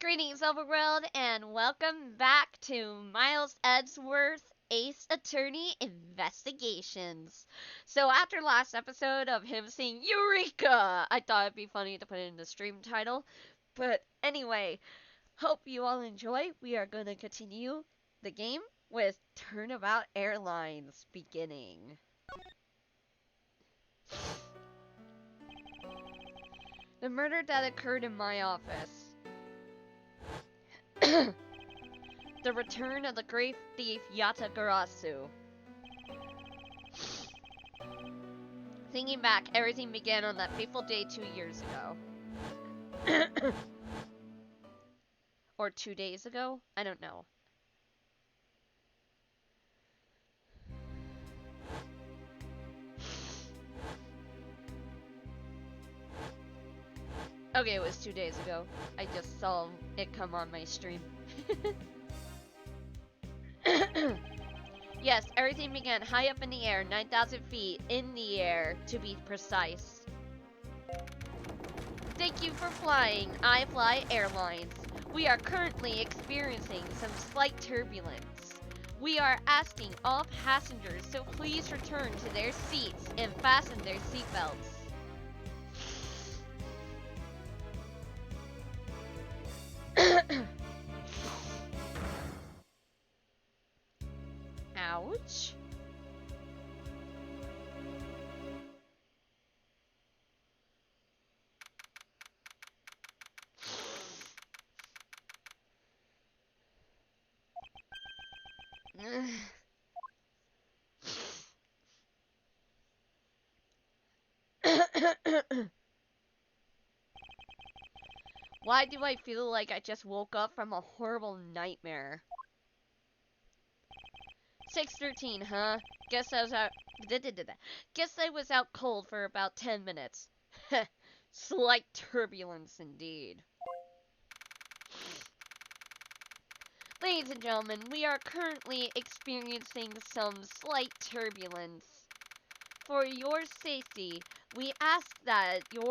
Greetings, Overworld, and welcome back to Miles Edgeworth Ace Attorney Investigations. So after last episode of him saying Eureka, I thought it'd be funny to put it in the stream title. But anyway, hope you all enjoy. We are going to continue the game with Turnabout Airlines beginning. The murder that occurred in my office. The return of the great thief Yatagarasu. Thinking back, everything began on that fateful day 2 years ago. Or 2 days ago? I don't know. Okay, it was 2 days ago. I just saw it come on my stream. Yes, everything began high up in the air, 9,000 feet in the air, to be precise. Thank you for flying iFly Airlines. We are currently experiencing some slight turbulence. We are asking all passengers to please return to their seats and fasten their seatbelts. Ouch. Why do I feel like I just woke up from a horrible nightmare? 6:13, huh? Guess I was out. Guess I was out cold for about 10 minutes. Slight turbulence indeed. Ladies and gentlemen, we are currently experiencing some slight turbulence. For your safety, we ask that you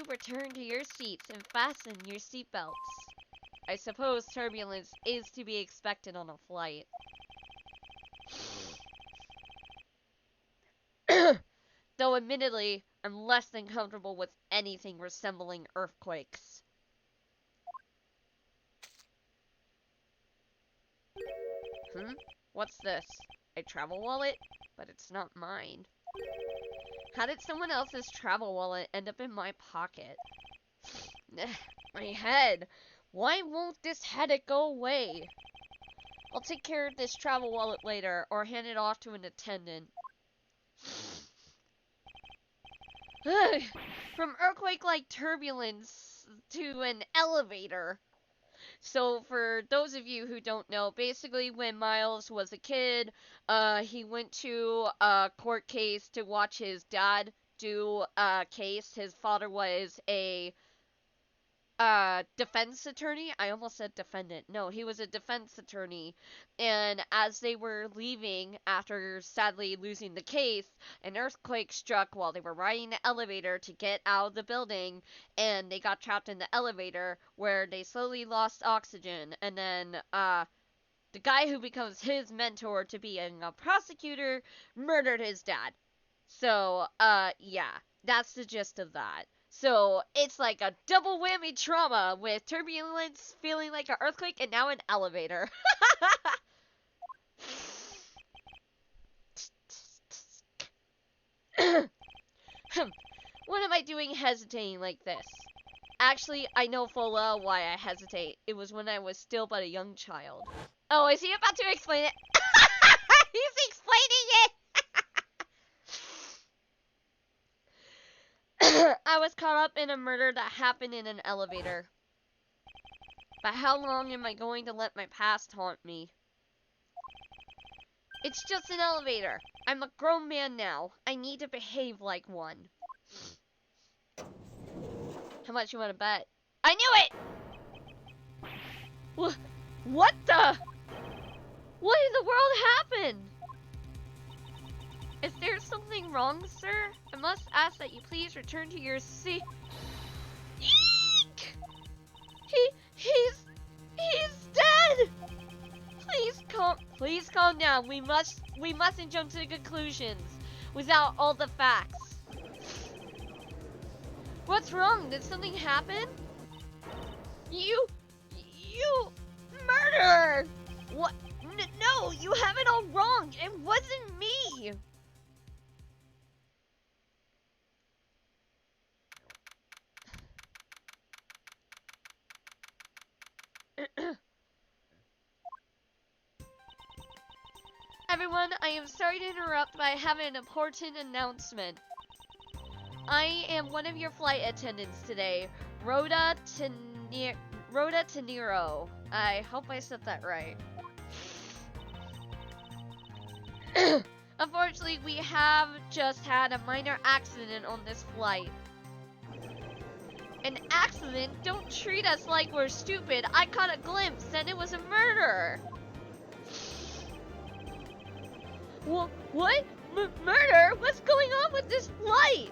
return to your seats and fasten your seatbelts. I suppose turbulence is to be expected on a flight. Though admittedly, I'm less than comfortable with anything resembling earthquakes. What's this? A travel wallet? But it's not mine. How did someone else's travel wallet end up in my pocket? My head! Why won't this headache go away? I'll take care of this travel wallet later, or hand it off to an attendant. From earthquake-like turbulence to an elevator. So for those of you who don't know, basically when Miles was a kid, he went to a court case to watch his dad do a case. His father was a defense attorney. I almost said defendant. No, he was a defense attorney. And as they were leaving after sadly losing the case, an earthquake struck while they were riding the elevator to get out of the building, and they got trapped in the elevator where they slowly lost oxygen. And then the guy who becomes his mentor to being a prosecutor murdered his dad. So yeah, that's the gist of that. So it's like a double whammy trauma with turbulence, feeling like an earthquake, and now an elevator. What am I doing hesitating like this? Actually, I know full well why I hesitate. It was when I was still but a young child. Oh, is he about to explain it? He's explaining it! I was caught up in a murder that happened in an elevator. But how long am I going to let my past haunt me? It's just an elevator. I'm a grown man now. I need to behave like one. How much you want to bet? I knew it! What the? What in the world happened? Is there something wrong, sir? I must ask that you please return to your seat. Eek! calm down. We mustn't jump to conclusions without all the facts. What's wrong? Did something happen? You murderer! What? No, you have it all wrong. It wasn't me. Everyone, I am sorry to interrupt, but I have an important announcement. I am one of your flight attendants today, Rhoda Tenero. I hope I said that right. Unfortunately, we have just had a minor accident on this flight. An accident? Don't treat us like we're stupid. I caught a glimpse and it was a murder. What? Murder? What's going on with this flight?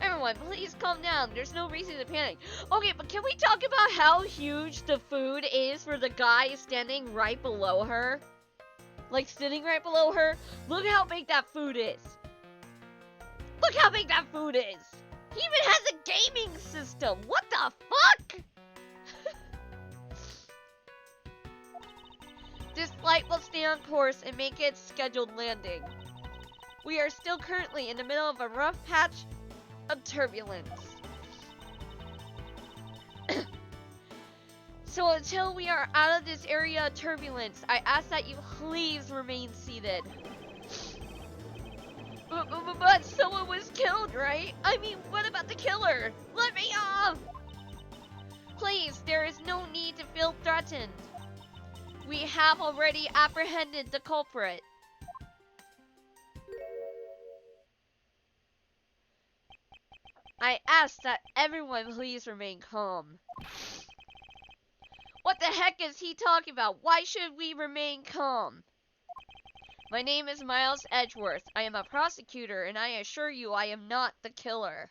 Everyone, please calm down. There's no reason to panic. Okay, but can we talk about how huge the food is for the guy standing right below her? Like, sitting right below her? Look how big that food is. Look how big that food is. He even has a gaming system. What the fuck? This flight will stay on course and make its scheduled landing. We are still currently in the middle of a rough patch of turbulence. So until we are out of this area of turbulence, I ask that you please remain seated. But someone was killed, right? I mean, what about the killer? Let me off! Please, there is no need to feel threatened. We have already apprehended the culprit. I ask that everyone please remain calm. What the heck is he talking about? Why should we remain calm? My name is Miles Edgeworth. I am a prosecutor, and I assure you I am not the killer.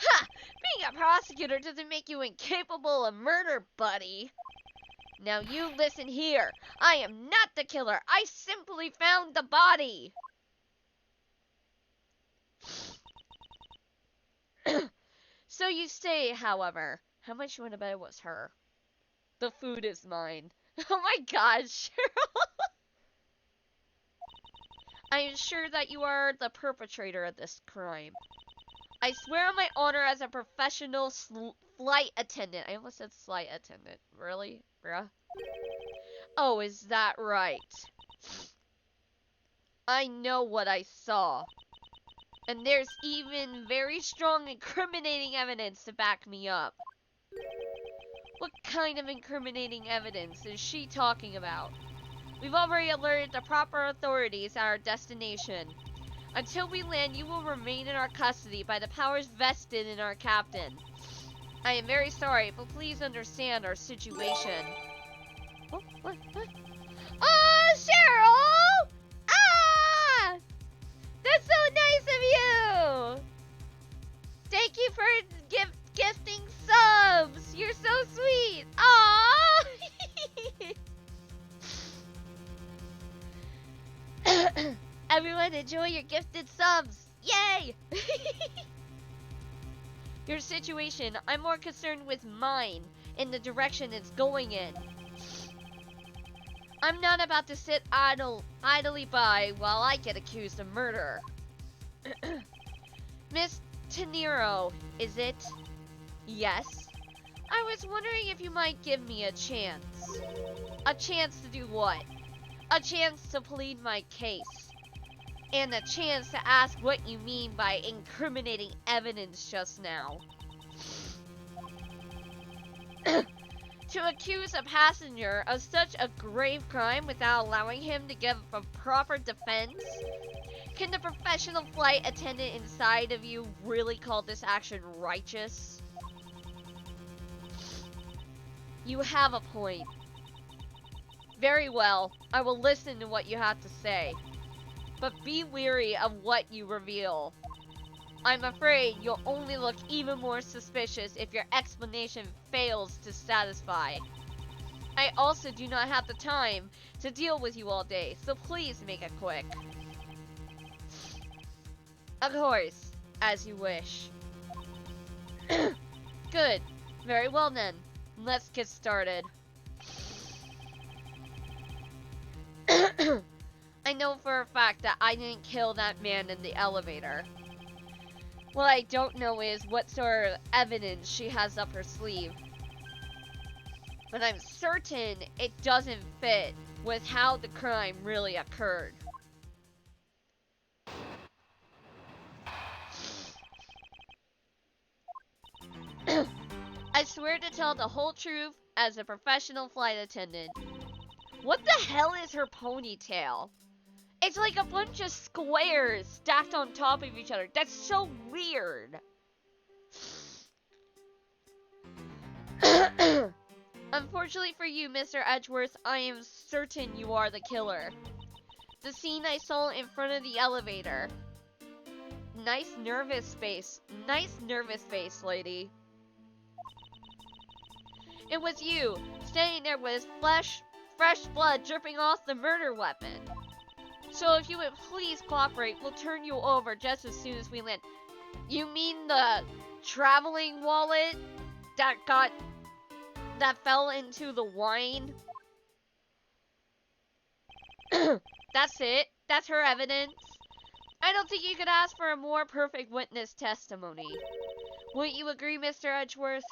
Ha! Being a prosecutor doesn't make you incapable of murder, buddy. Now you listen here. I am not the killer. I simply found the body. So you say, however. How much you want to bet it was her? The food is mine. Oh my gosh, Cheryl. I am sure that you are the perpetrator of this crime. I swear on my honor as a professional flight attendant. I almost said flight attendant. Really? Bruh? Oh, is that right? I know what I saw. And there's even very strong incriminating evidence to back me up. What kind of incriminating evidence is she talking about? We've already alerted the proper authorities at our destination. Until we land, you will remain in our custody by the powers vested in our captain. I am very sorry, but please understand our situation. Oh, what? Oh, Cheryl! Ah! That's so nice of you! Thank you for gifting subs! You're so sweet! Aww! Everyone enjoy your gifted subs! Yay! Your situation, I'm more concerned with mine and the direction it's going in. I'm not about to sit idly by while I get accused of murder. Miss Tenero, is it? Yes. I was wondering if you might give me a chance. A chance to do what? A chance to plead my case. And a chance to ask what you mean by incriminating evidence just now. To accuse a passenger of such a grave crime without allowing him to give a proper defense? Can the professional flight attendant inside of you really call this action righteous? You have a point. Very well, I will listen to what you have to say. But be wary of what you reveal. I'm afraid you'll only look even more suspicious if your explanation fails to satisfy. I also do not have the time to deal with you all day, so please make it quick. Of course, as you wish. Good. Very well then. Let's get started. I know for a fact that I didn't kill that man in the elevator. What I don't know is what sort of evidence she has up her sleeve. But I'm certain it doesn't fit with how the crime really occurred. I swear to tell the whole truth as a professional flight attendant. What the hell is her ponytail? It's like a bunch of squares stacked on top of each other. That's so weird. Unfortunately for you, Mr. Edgeworth, I am certain you are the killer. The scene I saw in front of the elevator. Nice nervous face. Nice nervous face, lady. It was you, standing there with fresh blood dripping off the murder weapon. So if you would please cooperate, we'll turn you over just as soon as we land. You mean the traveling wallet that fell into the wine? That's it? That's her evidence? I don't think you could ask for a more perfect witness testimony. Wouldn't you agree, Mr. Edgeworth?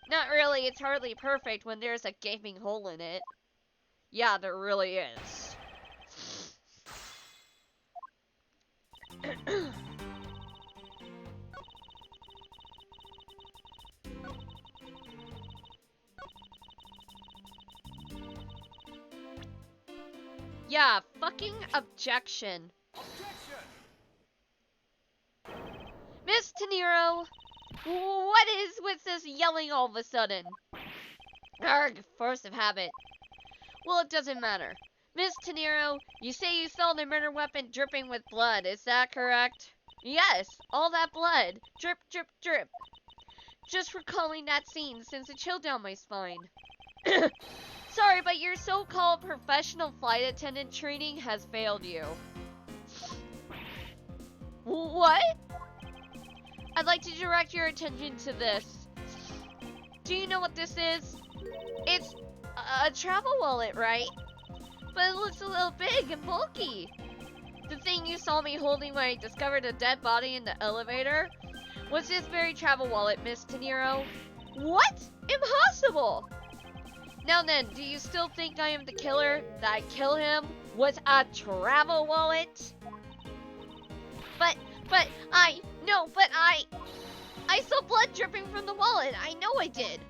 Not really, it's hardly perfect when there's a gaping hole in it. Yeah, there really is. Yeah, fucking objection. Miss Tenero, what is with this yelling all of a sudden? Arrgh, force of habit. Well, it doesn't matter. Miss Tenero, you say you saw the murder weapon dripping with blood, is that correct? Yes, all that blood. Drip, drip, drip. Just recalling that scene sends a chill down my spine. Sorry, but your so-called professional flight attendant training has failed you. What? I'd like to direct your attention to this. Do you know what this is? It's a travel wallet, right? But it looks a little big and bulky. The thing you saw me holding when I discovered a dead body in the elevator was this very travel wallet, Miss Tenero. What? Impossible! Now then, do you still think I am the killer? That I kill him with a travel wallet? But I saw blood dripping from the wallet. I know I did.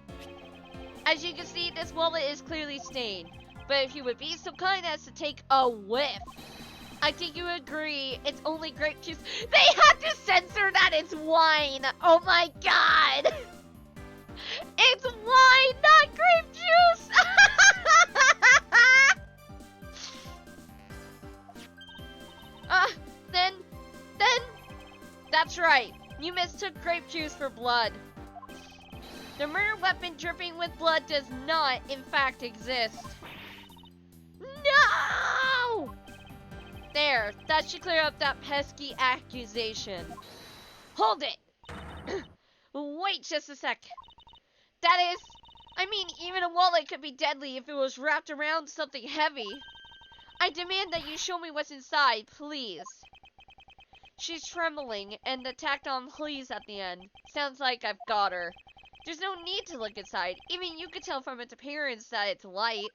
As you can see, this wallet is clearly stained. But if you would be so kind as to take a whiff, I think you agree it's only grape juice. They had to censor that it's wine. Oh my god. It's wine, not grape juice. Then, that's right. You mistook grape juice for blood. The murder weapon dripping with blood does not, in fact, exist. No! There, that should clear up that pesky accusation. Hold it! Wait just a sec. That is, I mean, even a wallet could be deadly if it was wrapped around something heavy. I demand that you show me what's inside, please. She's trembling, and the tacked on please at the end. Sounds like I've got her. There's no need to look inside. Even you could tell from its appearance that it's light.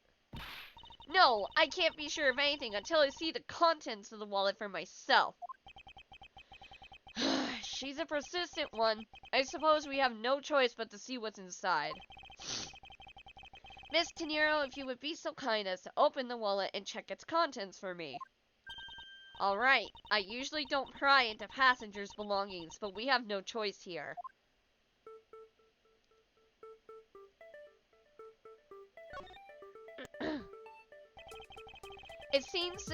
No, I can't be sure of anything until I see the contents of the wallet for myself. She's a persistent one. I suppose we have no choice but to see what's inside. Miss Tenero, if you would be so kind as to open the wallet and check its contents for me. Alright, I usually don't pry into passengers' belongings, but we have no choice here. It seems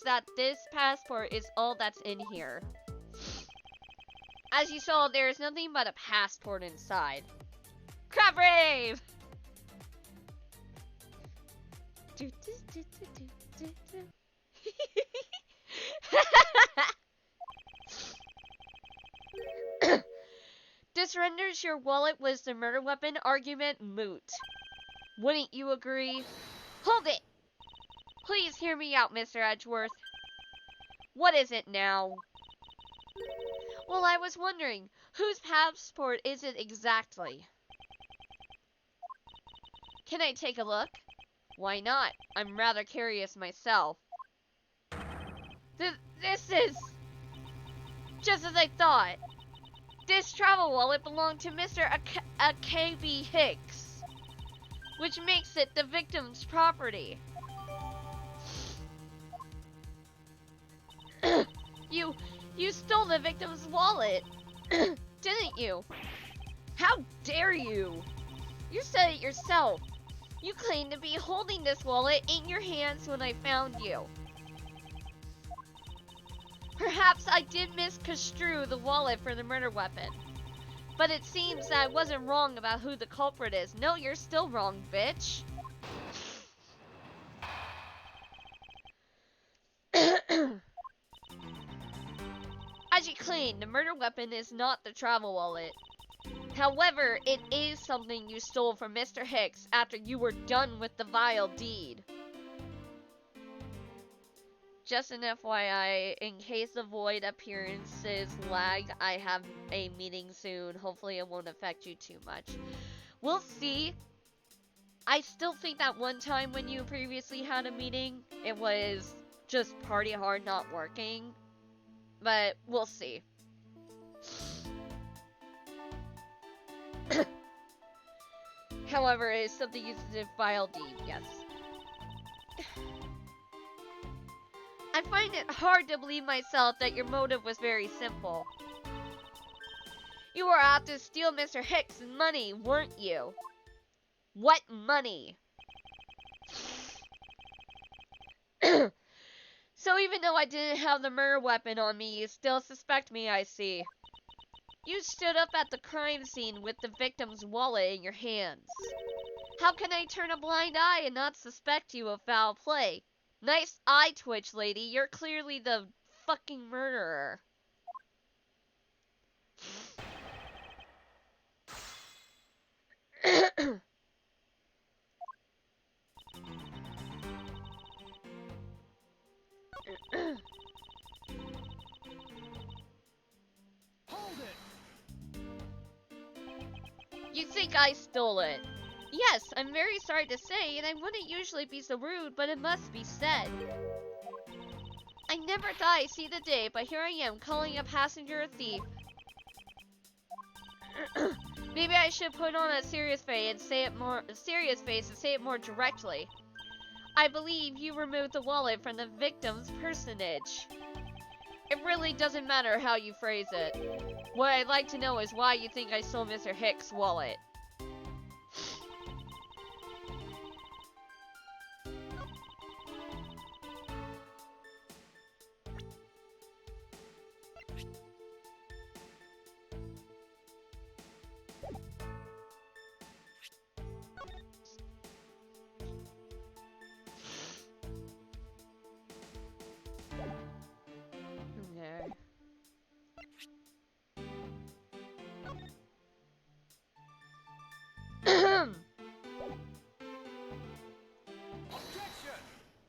that this passport is all that's in here. As you saw, there is nothing but a passport inside. Crap rave! This renders your wallet was the murder weapon argument moot. Wouldn't you agree? Hold it! Please hear me out, Mr. Edgeworth. What is it now? Well, I was wondering, whose passport is it exactly? Can I take a look? Why not? I'm rather curious myself. This is... just as I thought. This travel wallet belonged to Mr. A.K.B. Hicks, which makes it the victim's property. You stole the victim's wallet, didn't you? How dare you? You said it yourself. You claimed to be holding this wallet in your hands when I found you. Perhaps I did misconstrue the wallet for the murder weapon. But it seems that I wasn't wrong about who the culprit is. No, you're still wrong, bitch. As you claimed, the murder weapon is not the travel wallet. However, it is something you stole from Mr. Hicks after you were done with the vile deed. Just an FYI, in case the void appearances lag, I have a meeting soon. Hopefully it won't affect you too much. We'll see. I still think that one time when you previously had a meeting, it was just party hard not working. But we'll see. However, it is something used as a vile deed, yes. I find it hard to believe myself that your motive was very simple. You were out to steal Mr. Hicks' money, weren't you? What money? So even though I didn't have the murder weapon on me, you still suspect me, I see. You stood up at the crime scene with the victim's wallet in your hands. How can I turn a blind eye and not suspect you of foul play? Nice eye twitch, lady. You're clearly the fucking murderer. Hold it. You think I stole it? Yes, I'm very sorry to say, and I wouldn't usually be so rude, but it must be said. I never thought I'd see the day, but here I am, calling a passenger a thief. Maybe I should put on a serious face and say it more directly. I believe you removed the wallet from the victim's personage. It really doesn't matter how you phrase it. What I'd like to know is why you think I stole Mr. Hicks' wallet.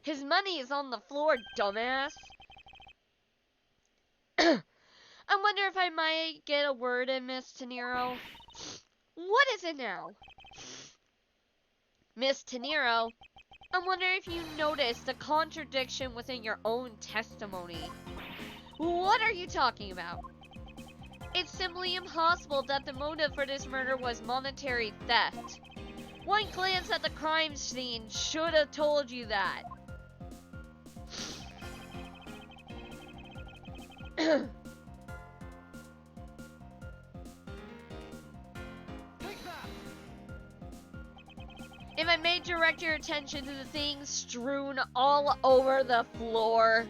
His money is on the floor, dumbass. I wonder if I might get a word in, Miss Tenero. What is it now? Miss Tenero, I wonder if you noticed the contradiction within your own testimony. What are you talking about? It's simply impossible that the motive for this murder was monetary theft. One glance at the crime scene should have told you that. If I may direct your attention to the things strewn all over the floor.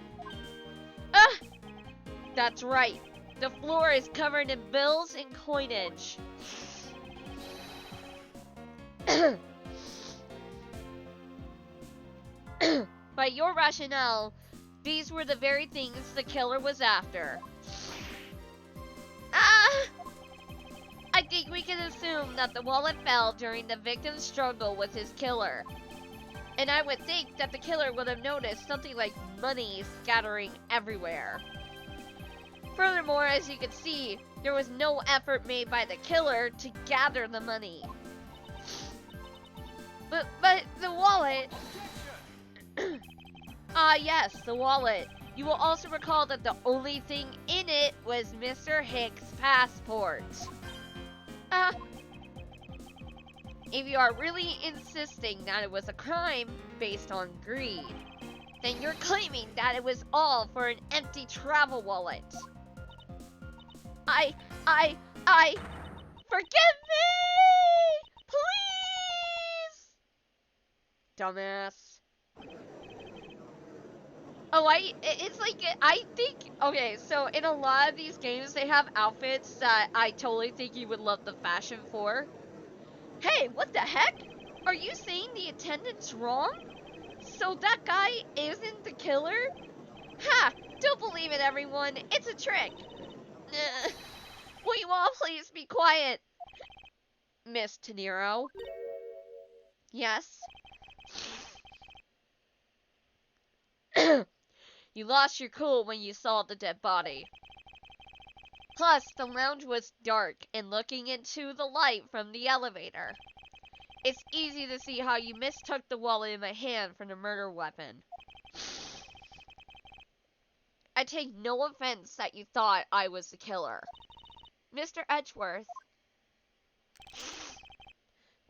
That's right. The floor is covered in bills and coinage. By your rationale, these were the very things the killer was after. Ah! I think we can assume that the wallet fell during the victim's struggle with his killer. And I would think that the killer would have noticed something like money scattering everywhere. Furthermore, as you can see, there was no effort made by the killer to gather the money. But the wallet... yes, the wallet. You will also recall that the only thing in it was Mr. Hicks' passport. If you are really insisting that it was a crime based on greed, then you're claiming that it was all for an empty travel wallet. Forgive me! Please! Dumbass. Oh, it's like, I think, okay, so in a lot of these games, they have outfits that I totally think you would love the fashion for. Hey, what the heck? Are you saying the attendant's wrong? So that guy isn't the killer? Ha! Don't believe it, everyone. It's a trick. Will you all please be quiet? Miss Tenero? Yes? You lost your cool when you saw the dead body. Plus, the lounge was dark and looking into the light from the elevator. It's easy to see how you mistook the wallet in my hand for the murder weapon. I take no offense that you thought I was the killer. Mr. Edgeworth.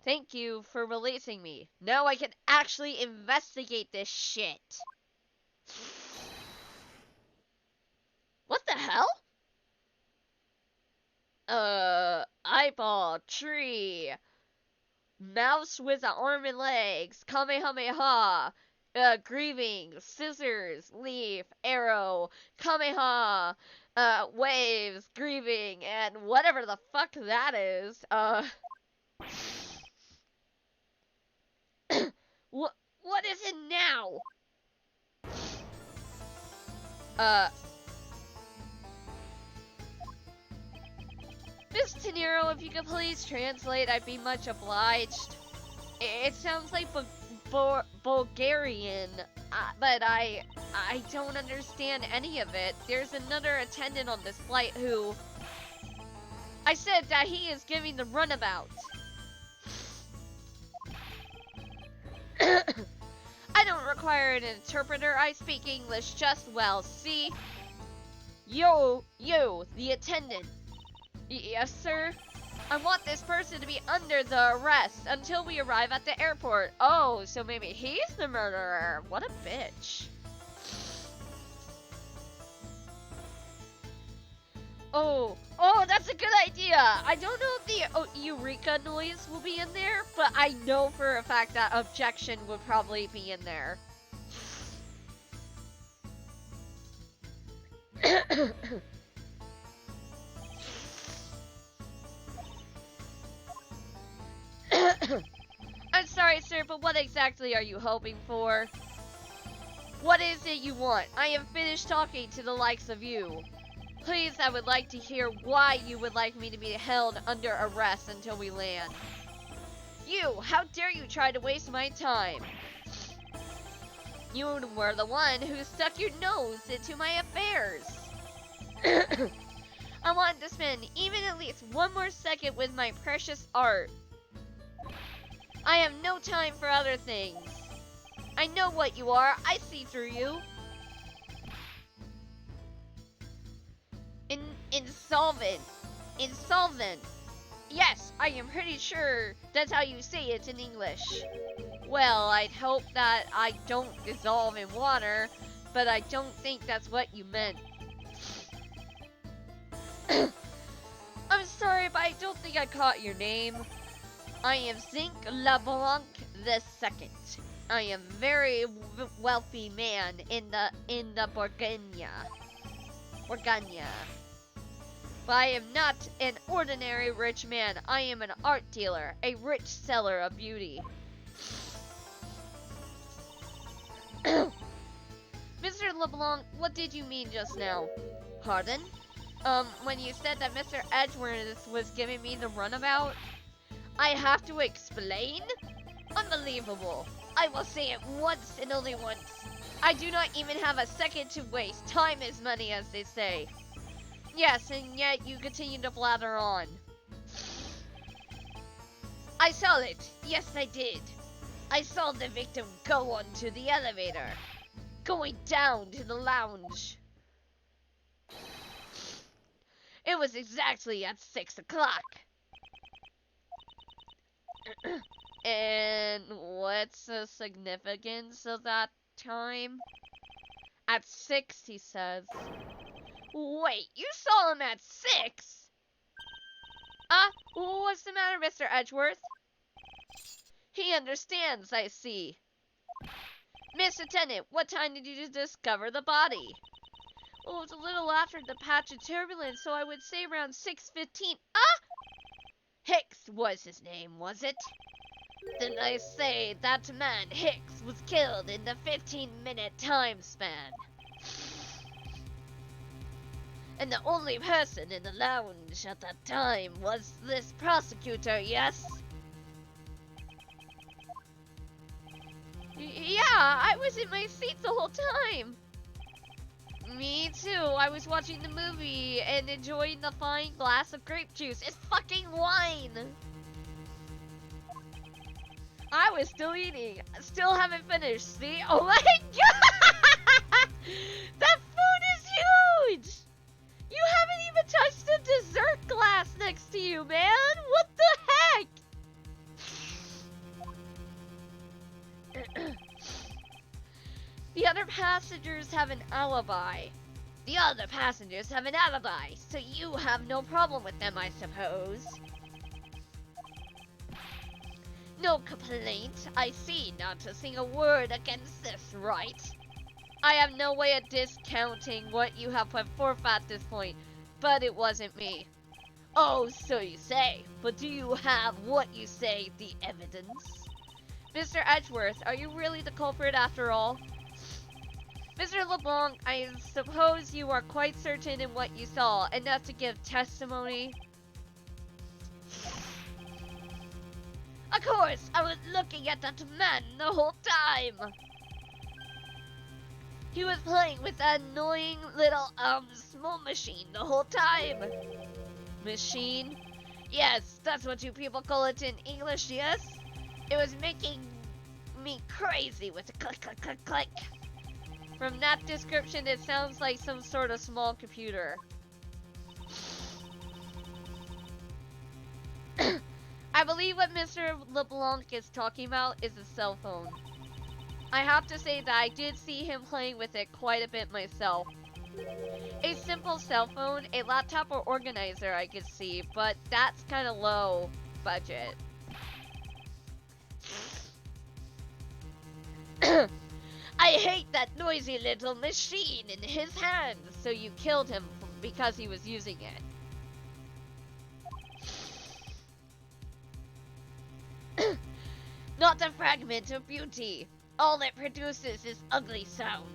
Thank you for releasing me. Now I can actually investigate this shit. What the hell? Eyeball, tree, mouse with an arm and legs, kamehameha, grieving, scissors, leaf, arrow, kameha, waves, grieving, and whatever the fuck that is, what is it now? Miss Tenero, if you could please translate, I'd be much obliged. It sounds like Bulgarian, but I don't understand any of it. There's another attendant on this flight who... I said that he is giving the runabout. I don't require an interpreter. I speak English just well. See? You, the attendant. Yes, sir? I want this person to be under the arrest until we arrive at the airport. Oh, so maybe he's the murderer. What a bitch. Oh, that's a good idea. I don't know if the EUREKA noise will be in there, but I know for a fact that objection would probably be in there. I'm sorry, sir, but what exactly are you hoping for? What is it you want? I have finished talking to the likes of you. Please, I would like to hear why you would like me to be held under arrest until we land. You, how dare you try to waste my time? You were the one who stuck your nose into my affairs. I want to spend even at least one more second with my precious art. I have no time for other things. I know what you are. I see through you. Insolvent. Yes, I am pretty sure that's how you say it in English. Well, I'd hope that I don't dissolve in water, but I don't think that's what you meant. I'm sorry, but I don't think I caught your name. I am Zinc Leblanc II. I am a very wealthy man in the Bourgogne. But I am not an ordinary rich man. I am an art dealer, a rich seller of beauty. Mr. Leblanc, what did you mean just now? Pardon? When you said that Mr. Edgeworth was giving me the runabout? I have to explain? Unbelievable. I will say it once and only once. I do not even have a second to waste. Time is money, as they say. Yes, and yet you continue to blather on. I saw it. Yes, I did. I saw the victim go onto the elevator, going down to the lounge. It was exactly at 6 o'clock. And what's the significance of that time? At 6, he says. Wait, you saw him at 6? What's the matter, Mr. Edgeworth? He understands, I see. Miss Attendant, what time did you discover the body? Well, it was a little after the patch of turbulence, so I would say around 6:15. Hicks was his name, was it? Then I say that man, Hicks, was killed in the 15-minute time span. And the only person in the lounge at that time was this prosecutor, yes? Yeah, I was in my seat the whole time. Me too. I was watching the movie and enjoying the fine glass of grape juice. It's fucking wine! I was still eating. Still haven't finished, see? Oh my god! That food is huge! You haven't even touched the dessert glass next to you, man! What the heck? The other passengers have an alibi. The other passengers have an alibi, so you have no problem with them, I suppose. No complaint. I see not a single word against this, right? I have no way of discounting what you have put forth at this point, but it wasn't me. Oh, so you say. But do you have what you say, the evidence? Mr. Edgeworth, are you really the culprit after all? Mr. LeBlanc, I suppose you are quite certain in what you saw, enough to give testimony? Of course, I was looking at that man the whole time. He was playing with that annoying little, small machine the whole time. Machine? Yes, that's what you people call it in English, yes? It was making me crazy with a click, click, click, click. From that description, it sounds like some sort of small computer. I believe what Mr. LeBlanc is talking about is a cell phone. I have to say that I did see him playing with it quite a bit myself. A simple cell phone, a laptop or organizer I could see, but that's kind of low budget. I hate that noisy little machine in his hands, so you killed him because he was using it. Not a fragment of beauty. All it produces is ugly sounds.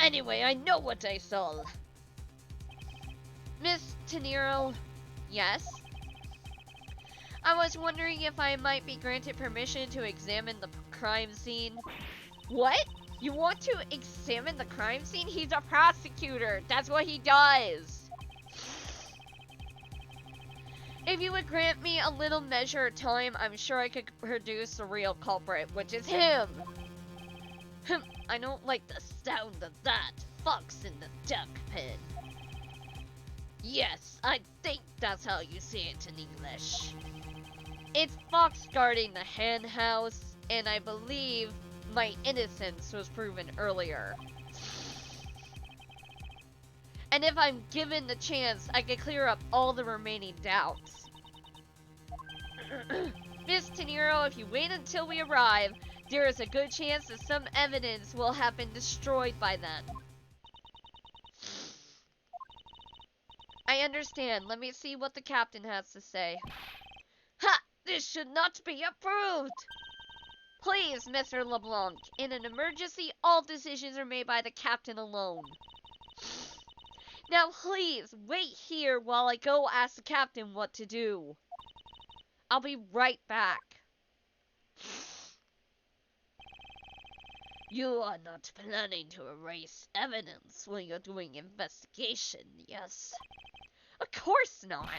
Anyway, I know what I saw. Miss Tenero, yes? I was wondering if I might be granted permission to examine the crime scene. What? You want to examine the crime scene? He's a prosecutor. That's what he does. If you would grant me a little measure of time, I'm sure I could produce the real culprit, which is him. I don't like the sound of that. Fox in the duck pen. Yes, I think that's how you say it in English. It's Fox guarding the hen house, and I believe my innocence was proven earlier. And if I'm given the chance, I could clear up all the remaining doubts. Miss Tenero, if you wait until we arrive, there is a good chance that some evidence will have been destroyed by then. I understand. Let me see what the captain has to say. Ha! This should not be approved! Please, Mr. Leblanc. In an emergency, all decisions are made by the captain alone. Now please, wait here while I go ask the captain what to do. I'll be right back. You are not planning to erase evidence when you're doing investigation, yes? Of course not.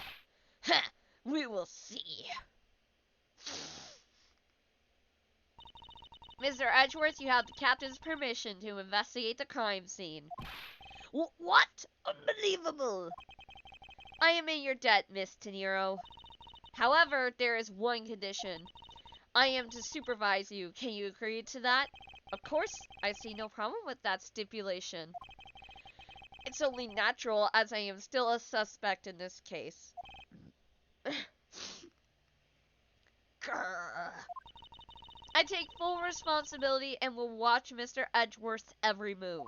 Heh, we will see. Mr. Edgeworth, you have the captain's permission to investigate the crime scene. What? Unbelievable! I am in your debt, Miss Tenero. However, there is one condition. I am to supervise you. Can you agree to that? Of course, I see no problem with that stipulation. It's only natural, as I am still a suspect in this case. I take full responsibility and will watch Mr. Edgeworth's every move.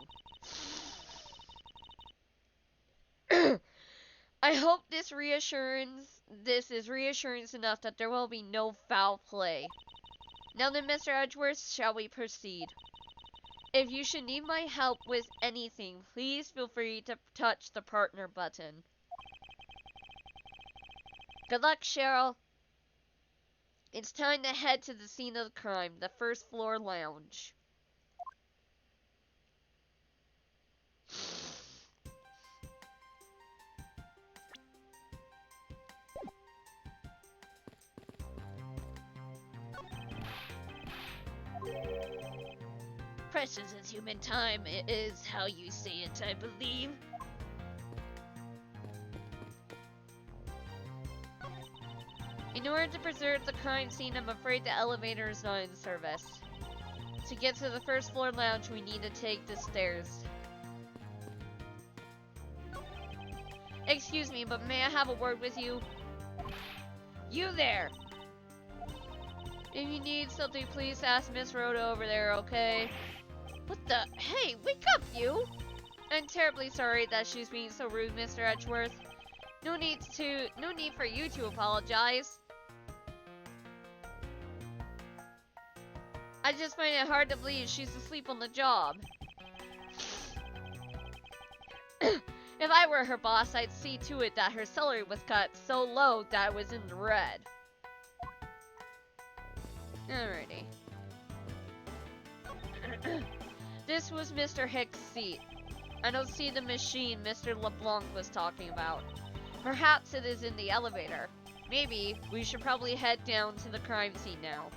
I hope this is reassurance enough that there will be no foul play. Now then, Mr. Edgeworth, shall we proceed? If you should need my help with anything, please feel free to touch the partner button. Good luck, Cheryl. It's time to head to the scene of the crime, the first floor lounge. Precious as human time is how you say it, I believe. In order to preserve the crime scene, I'm afraid the elevator is not in service. To get to the first floor lounge, we need to take the stairs. Excuse me, but may I have a word with you? You there! If you need something, please ask Miss Rhoda over there, okay? What the? Hey, wake up, you! I'm terribly sorry that she's being so rude, Mr. Edgeworth. No need for you to apologize. I just find it hard to believe she's asleep on the job. If I were her boss, I'd see to it that her salary was cut so low that it was in the red. Alrighty. This was Mr. Hicks' seat. I don't see the machine Mr. Leblanc was talking about. Perhaps it is in the elevator. Maybe we should probably head down to the crime scene now.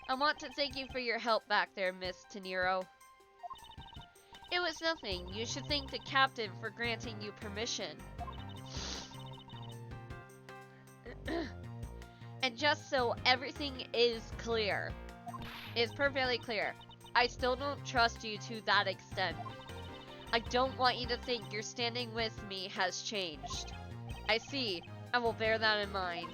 I want to thank you for your help back there, Miss Tenero. It was nothing. You should thank the captain for granting you permission. And just so everything is clear, it's perfectly clear, I still don't trust you to that extent. I don't want you to think your standing with me has changed. I see. I will bear that in mind.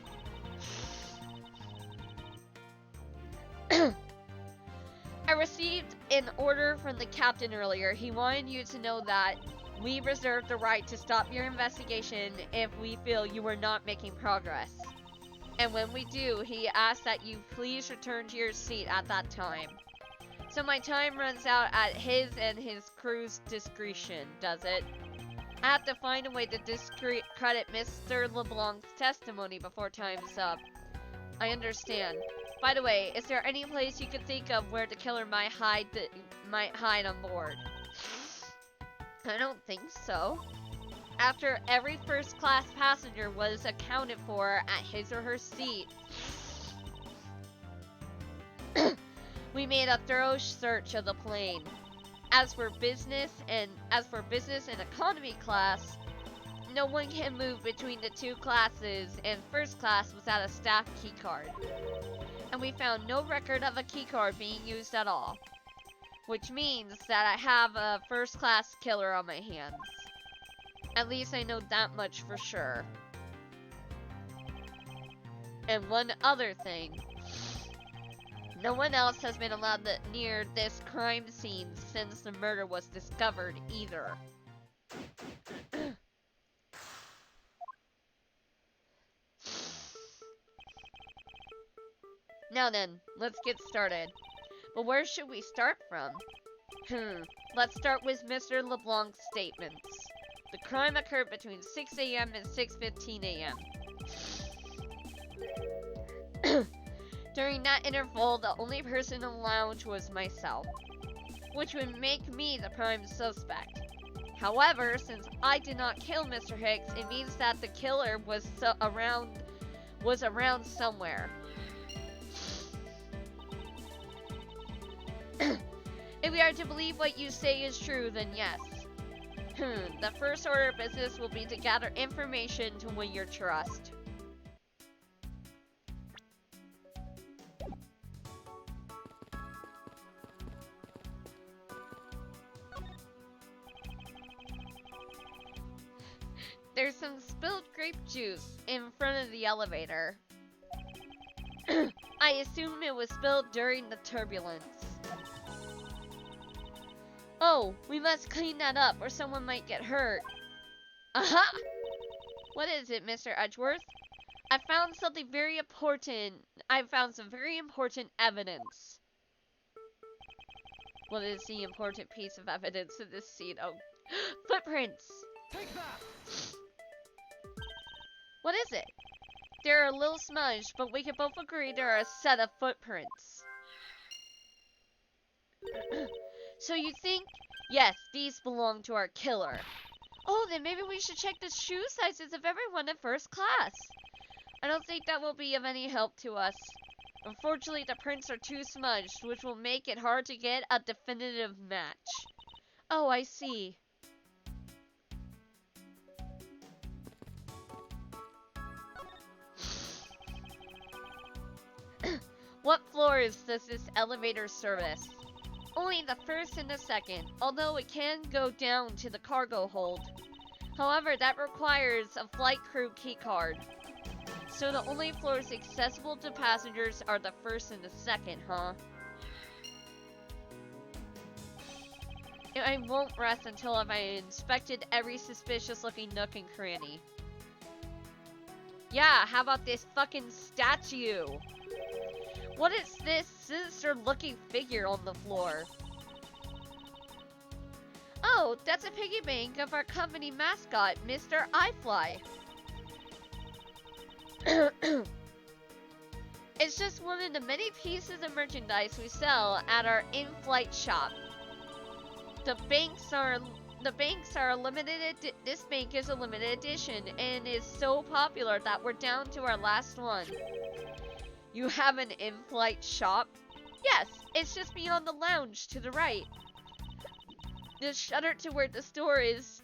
I received an order from the captain earlier. He wanted you to know that we reserve the right to stop your investigation if we feel you are not making progress. And when we do, he asks that you please return to your seat at that time. So my time runs out at his and his crew's discretion, does it? I have to find a way to discredit Mr. LeBlanc's testimony before time's up. I understand. By the way, is there any place you could think of where the killer might hide on board? I don't think so. After every first-class passenger was accounted for at his or her seat, we made a thorough search of the plane. As for business and economy class, no one can move between the two classes, and first class without a staff keycard. And we found no record of a keycard being used at all. Which means that I have a first class killer on my hands. At least I know that much for sure. And one other thing. No one else has been allowed near this crime scene since the murder was discovered either. Now then, let's get started. But where should we start from? Let's start with Mr. Leblanc's statements. The crime occurred between 6 a.m. and 6:15 a.m. During that interval, the only person in the lounge was myself, which would make me the prime suspect. However, since I did not kill Mr. Hicks, it means that the killer was around somewhere. If we are to believe what you say is true, then yes. The first order of business will be to gather information to win your trust. There's some spilled grape juice in front of the elevator. I assume it was spilled during the turbulence. Oh, we must clean that up or someone might get hurt. Aha! What is it, Mr. Edgeworth? I found some very important evidence. What is the important piece of evidence in this scene? Oh, footprints! Take that! What is it? They're a little smudged, but we can both agree there are a set of footprints. So you think, yes, these belong to our killer. Oh, then maybe we should check the shoe sizes of everyone in first class. I don't think that will be of any help to us. Unfortunately, the prints are too smudged, which will make it hard to get a definitive match. Oh, I see. What floors does this elevator service? Only the first and the second, although it can go down to the cargo hold. However, that requires a flight crew keycard. So the only floors accessible to passengers are the first and the second, huh? I won't rest until I've inspected every suspicious looking nook and cranny. Yeah, how about this fucking statue? What is this sinister looking figure on the floor? Oh, that's a piggy bank of our company mascot, Mr. iFly. It's just one of the many pieces of merchandise we sell at our in-flight shop. The banks are a limited. This bank is a limited edition and is so popular that we're down to our last one. You have an in-flight shop? Yes, it's just beyond the lounge to the right. The shutter to where the store is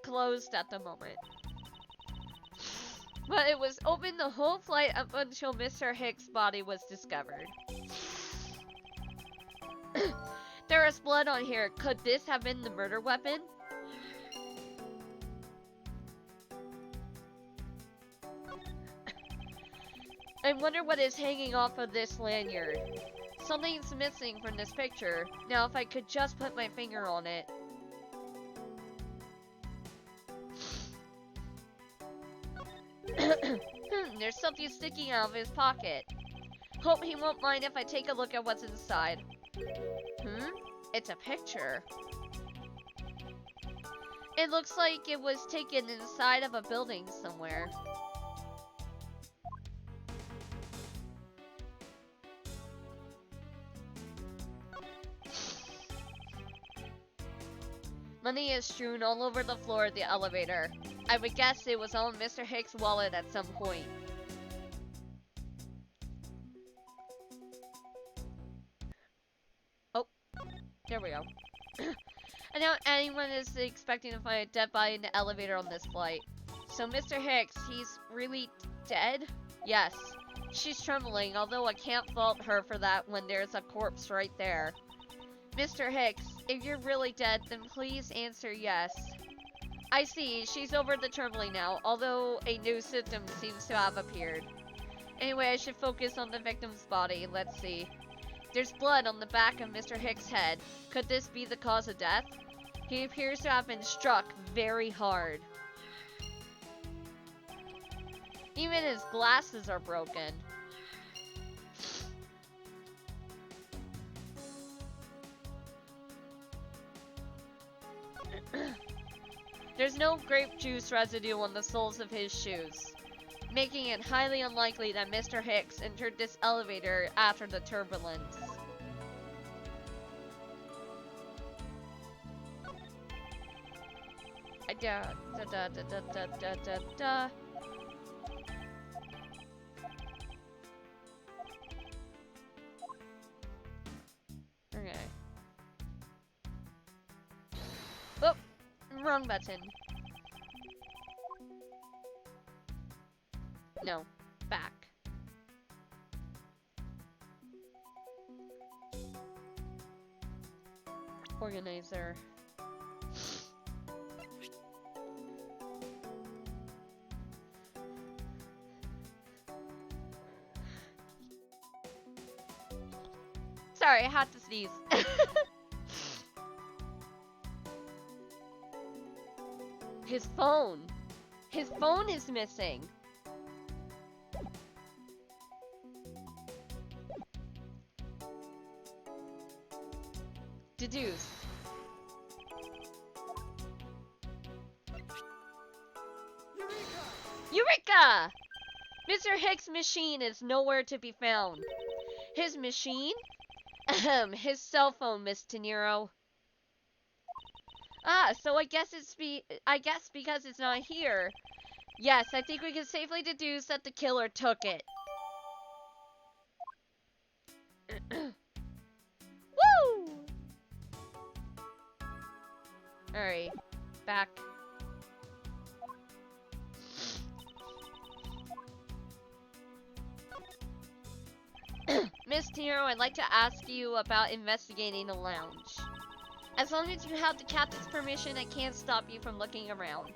closed at the moment. But it was open the whole flight up until Mr. Hicks' body was discovered. There is blood on here. Could this have been the murder weapon? I wonder what is hanging off of this lanyard. Something's missing from this picture. Now if I could just put my finger on it. There's something sticking out of his pocket. Hope he won't mind if I take a look at what's inside. It's a picture. It looks like it was taken inside of a building somewhere. Money is strewn all over the floor of the elevator. I would guess it was on Mr. Hicks' wallet at some point. Oh, there we go. I doubt anyone is expecting to find a dead body in the elevator on this flight. So Mr. Hicks, he's really dead? Yes. She's trembling, although I can't fault her for that when there's a corpse right there. Mr. Hicks, if you're really dead, then please answer yes. I see, she's over the trembling now, although a new symptom seems to have appeared. Anyway, I should focus on the victim's body. Let's see. There's blood on the back of Mr. Hicks' head. Could this be the cause of death? He appears to have been struck very hard. Even his glasses are broken. There's no grape juice residue on the soles of his shoes, making it highly unlikely that Mr. Hicks entered this elevator after the turbulence. Okay. Oh, wrong button. No, back. Organizer. Sorry, I had to sneeze. His phone. His phone is missing. Deduce. Eureka! Mr. Hicks' machine is nowhere to be found. His machine? Ahem, his cell phone, Miss De Niro. Ah, so I guess because it's not here. Yes, I think we can safely deduce that the killer took it. Woo! Alright, back. Miss De Niro, I'd like to ask you about investigating the lounge. As long as you have the captain's permission, I can't stop you from looking around.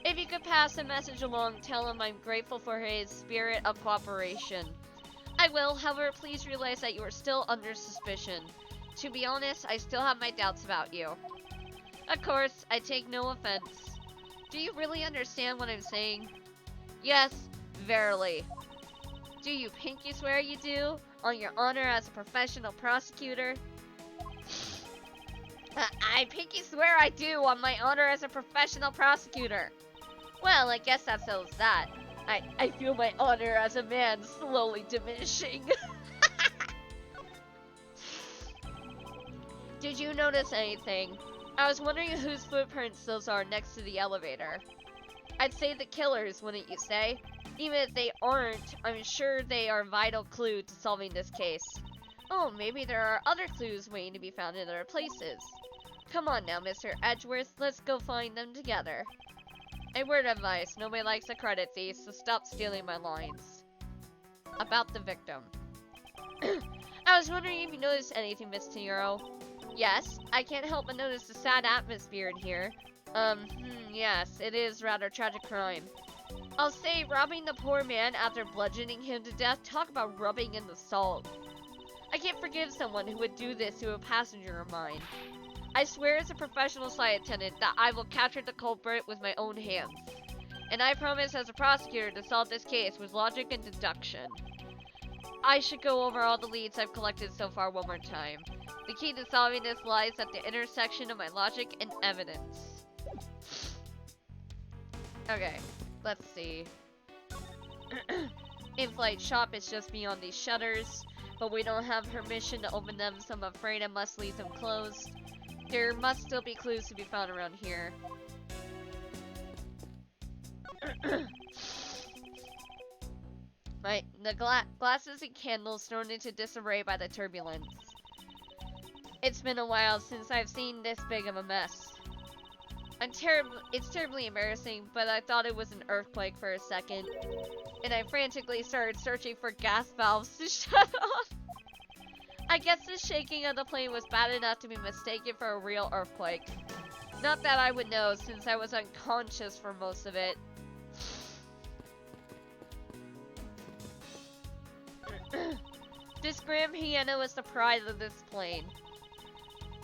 If you could pass a message along, tell him I'm grateful for his spirit of cooperation. I will, however, please realize that you are still under suspicion. To be honest, I still have my doubts about you. Of course, I take no offense. Do you really understand what I'm saying? Yes, verily. Do you pinky swear you do? On your honor as a professional prosecutor? I pinky swear I do on my honor as a professional prosecutor. Well, I guess that settles that. I feel my honor as a man slowly diminishing. Did you notice anything? I was wondering whose footprints those are next to the elevator. I'd say the killer's, wouldn't you say? Even if they aren't, I'm sure they are a vital clue to solving this case. Oh, maybe there are other clues waiting to be found in other places. Come on now, Mr. Edgeworth, let's go find them together. A word of advice, nobody likes a credit thief, so stop stealing my lines. About the victim. I was wondering if you noticed anything, Miss De Niro. Yes, I can't help but notice the sad atmosphere in here. Yes, it is rather tragic crime. I'll say, robbing the poor man after bludgeoning him to death, talk about rubbing in the salt. I can't forgive someone who would do this to a passenger of mine. I swear as a professional flight attendant that I will capture the culprit with my own hands. And I promise as a prosecutor to solve this case with logic and deduction. I should go over all the leads I've collected so far one more time. The key to solving this lies at the intersection of my logic and evidence. Okay, let's see. In-flight shop is just beyond these shutters, but we don't have permission to open them, so I'm afraid I must leave them closed. There must still be clues to be found around here. The glasses and candles thrown into disarray by the turbulence. It's been a while since I've seen this big of a mess. It's terribly embarrassing, but I thought it was an earthquake for a second. And I frantically started searching for gas valves to shut off. I guess the shaking of the plane was bad enough to be mistaken for a real earthquake. Not that I would know, since I was unconscious for most of it. This grand piano is the pride of this plane.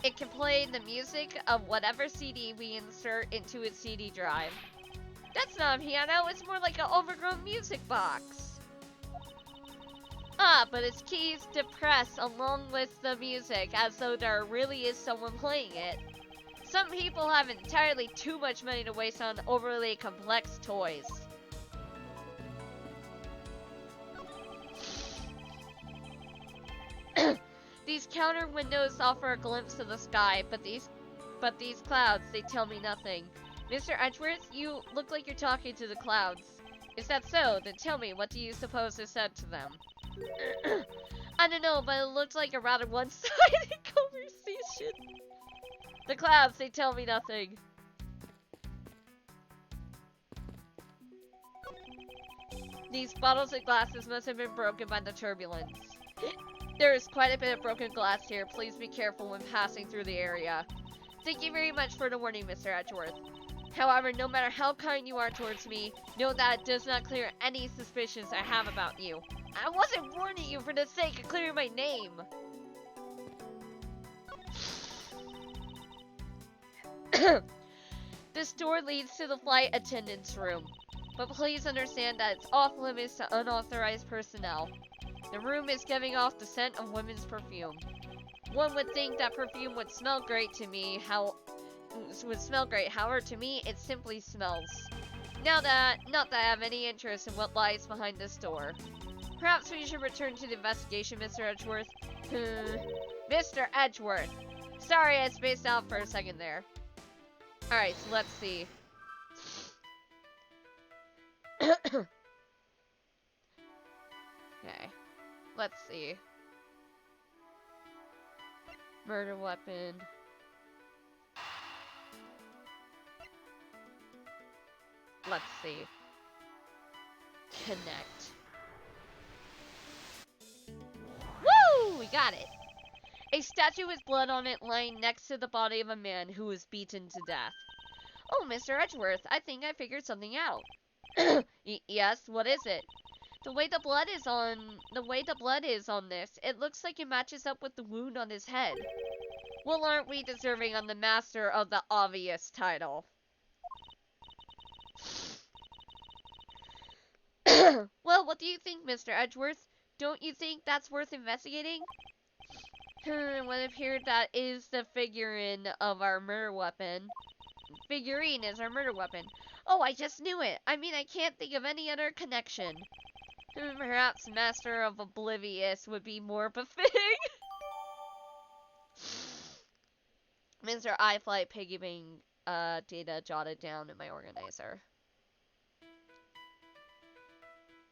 It can play the music of whatever CD we insert into its CD drive. That's not a piano, it's more like an overgrown music box. Ah, but its keys depress along with the music as though there really is someone playing it. Some people have entirely too much money to waste on overly complex toys. These counter windows offer a glimpse of the sky, but these clouds, they tell me nothing. Mr. Edgeworth, you look like you're talking to the clouds. Is that so? Then tell me, what do you suppose is said to them? I don't know, but it looked like a rather one-sided conversation. The clouds, they tell me nothing. These bottles and glasses must have been broken by the turbulence. There is quite a bit of broken glass here. Please be careful when passing through the area. Thank you very much for the warning, Mr. Edgeworth. However, no matter how kind you are towards me, know that it does not clear any suspicions I have about you. I wasn't warning you for the sake of clearing my name. This door leads to the flight attendant's room, but please understand that it's off limits to unauthorized personnel. The room is giving off the scent of women's perfume. One would think that perfume would smell great to me, however to me it simply smells. Not that I have any interest in what lies behind this door. Perhaps we should return to the investigation, Mr. Edgeworth. Mr. Edgeworth! Sorry I spaced out for a second there. Alright, so let's see. Okay. Let's see. Murder weapon. Let's see. Connect. Woo! We got it! A statue with blood on it lying next to the body of a man who was beaten to death. Oh, Mr. Edgeworth, I think I figured something out. Yes, what is it? The way the blood is on this, it looks like it matches up with the wound on his head. Well, aren't we deserving on the master of the obvious title? Well, what do you think, Mr. Edgeworth? Don't you think that's worth investigating? It would appear that is the figurine of our murder weapon. Figurine is our murder weapon. Oh, I just knew it. I mean, I can't think of any other connection. Perhaps Master of Oblivious would be more befitting. Mr. iFlight piggybang data jotted down in my organizer.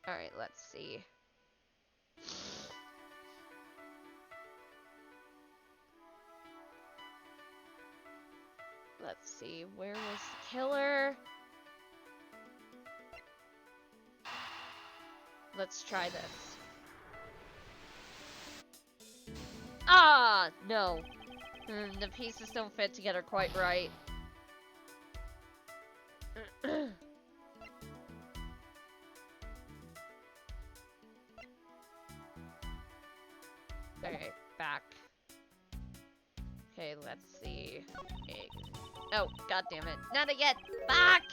Alright, let's see. Let's see, where was the killer? Let's try this. Ah, no. The pieces don't fit together quite right. Okay, back. Okay, let's see. Okay. Oh, god damn it. Not again! Back!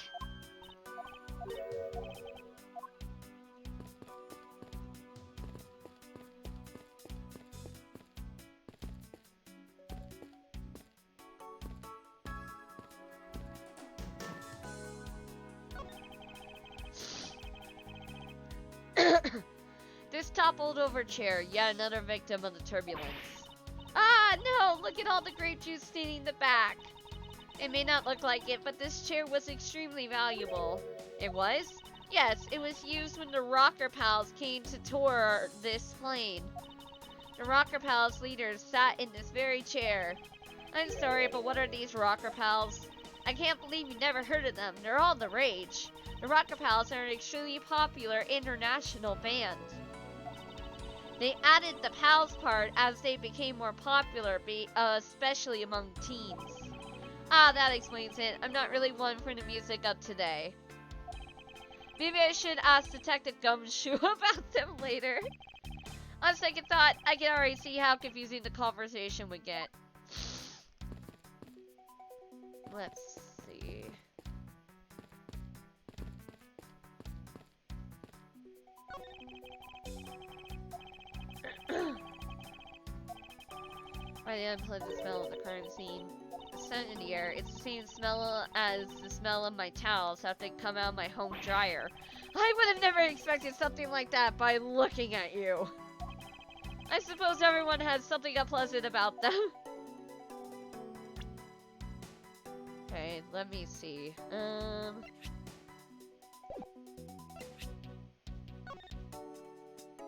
This toppled over chair, yet another victim of the turbulence. Ah, no! Look at all the grape juice staining the back! It may not look like it, but this chair was extremely valuable. It was? Yes, it was used when the Rocker Pals came to tour this plane. The Rocker Pals leaders sat in this very chair. I'm sorry, but what are these Rocker Pals? I can't believe you never heard of them. They're all the rage. The Rocker Pals are an extremely popular international band. They added the pals part as they became more popular, especially among teens. Ah, that explains it. I'm not really one for the music of today. Maybe I should ask Detective Gumshoe about them later. On second thought, I can already see how confusing the conversation would get. Let's see. By the unpleasant smell of the crime scene. The scent in the air, it's the same smell as the smell of my towels after they come out of my home dryer. I would have never expected something like that by looking at you. I suppose everyone has something unpleasant about them. Okay, let me see.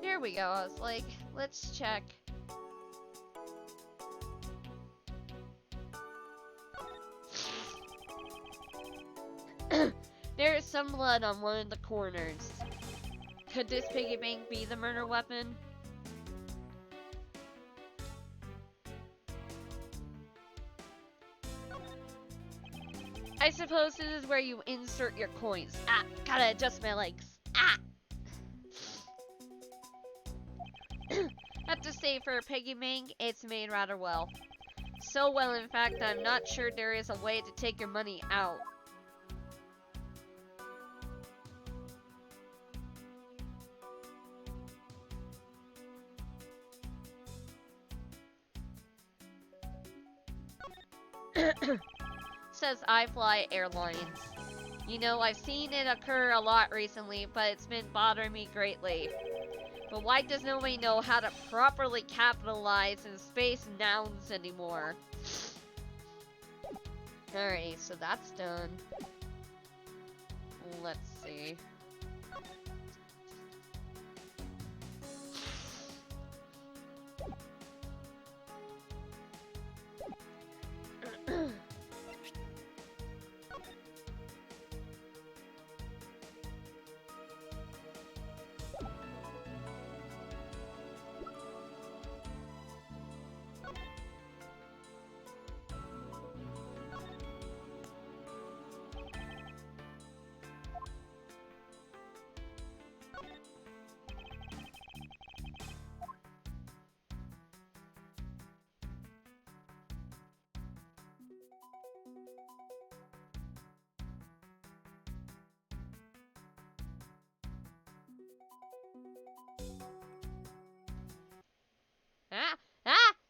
Here we go. I was like, let's check. There is some blood on one of the corners. Could this piggy bank be the murder weapon? I suppose this is where you insert your coins. Ah, gotta adjust my legs. Ah! Have to say, for a piggy bank, it's made rather well. So well, in fact, I'm not sure there is a way to take your money out. Says iFly Airlines. You know, I've seen it occur a lot recently, but it's been bothering me greatly. But why does nobody know how to properly capitalize and space nouns anymore? Alright, so that's done. Let's see.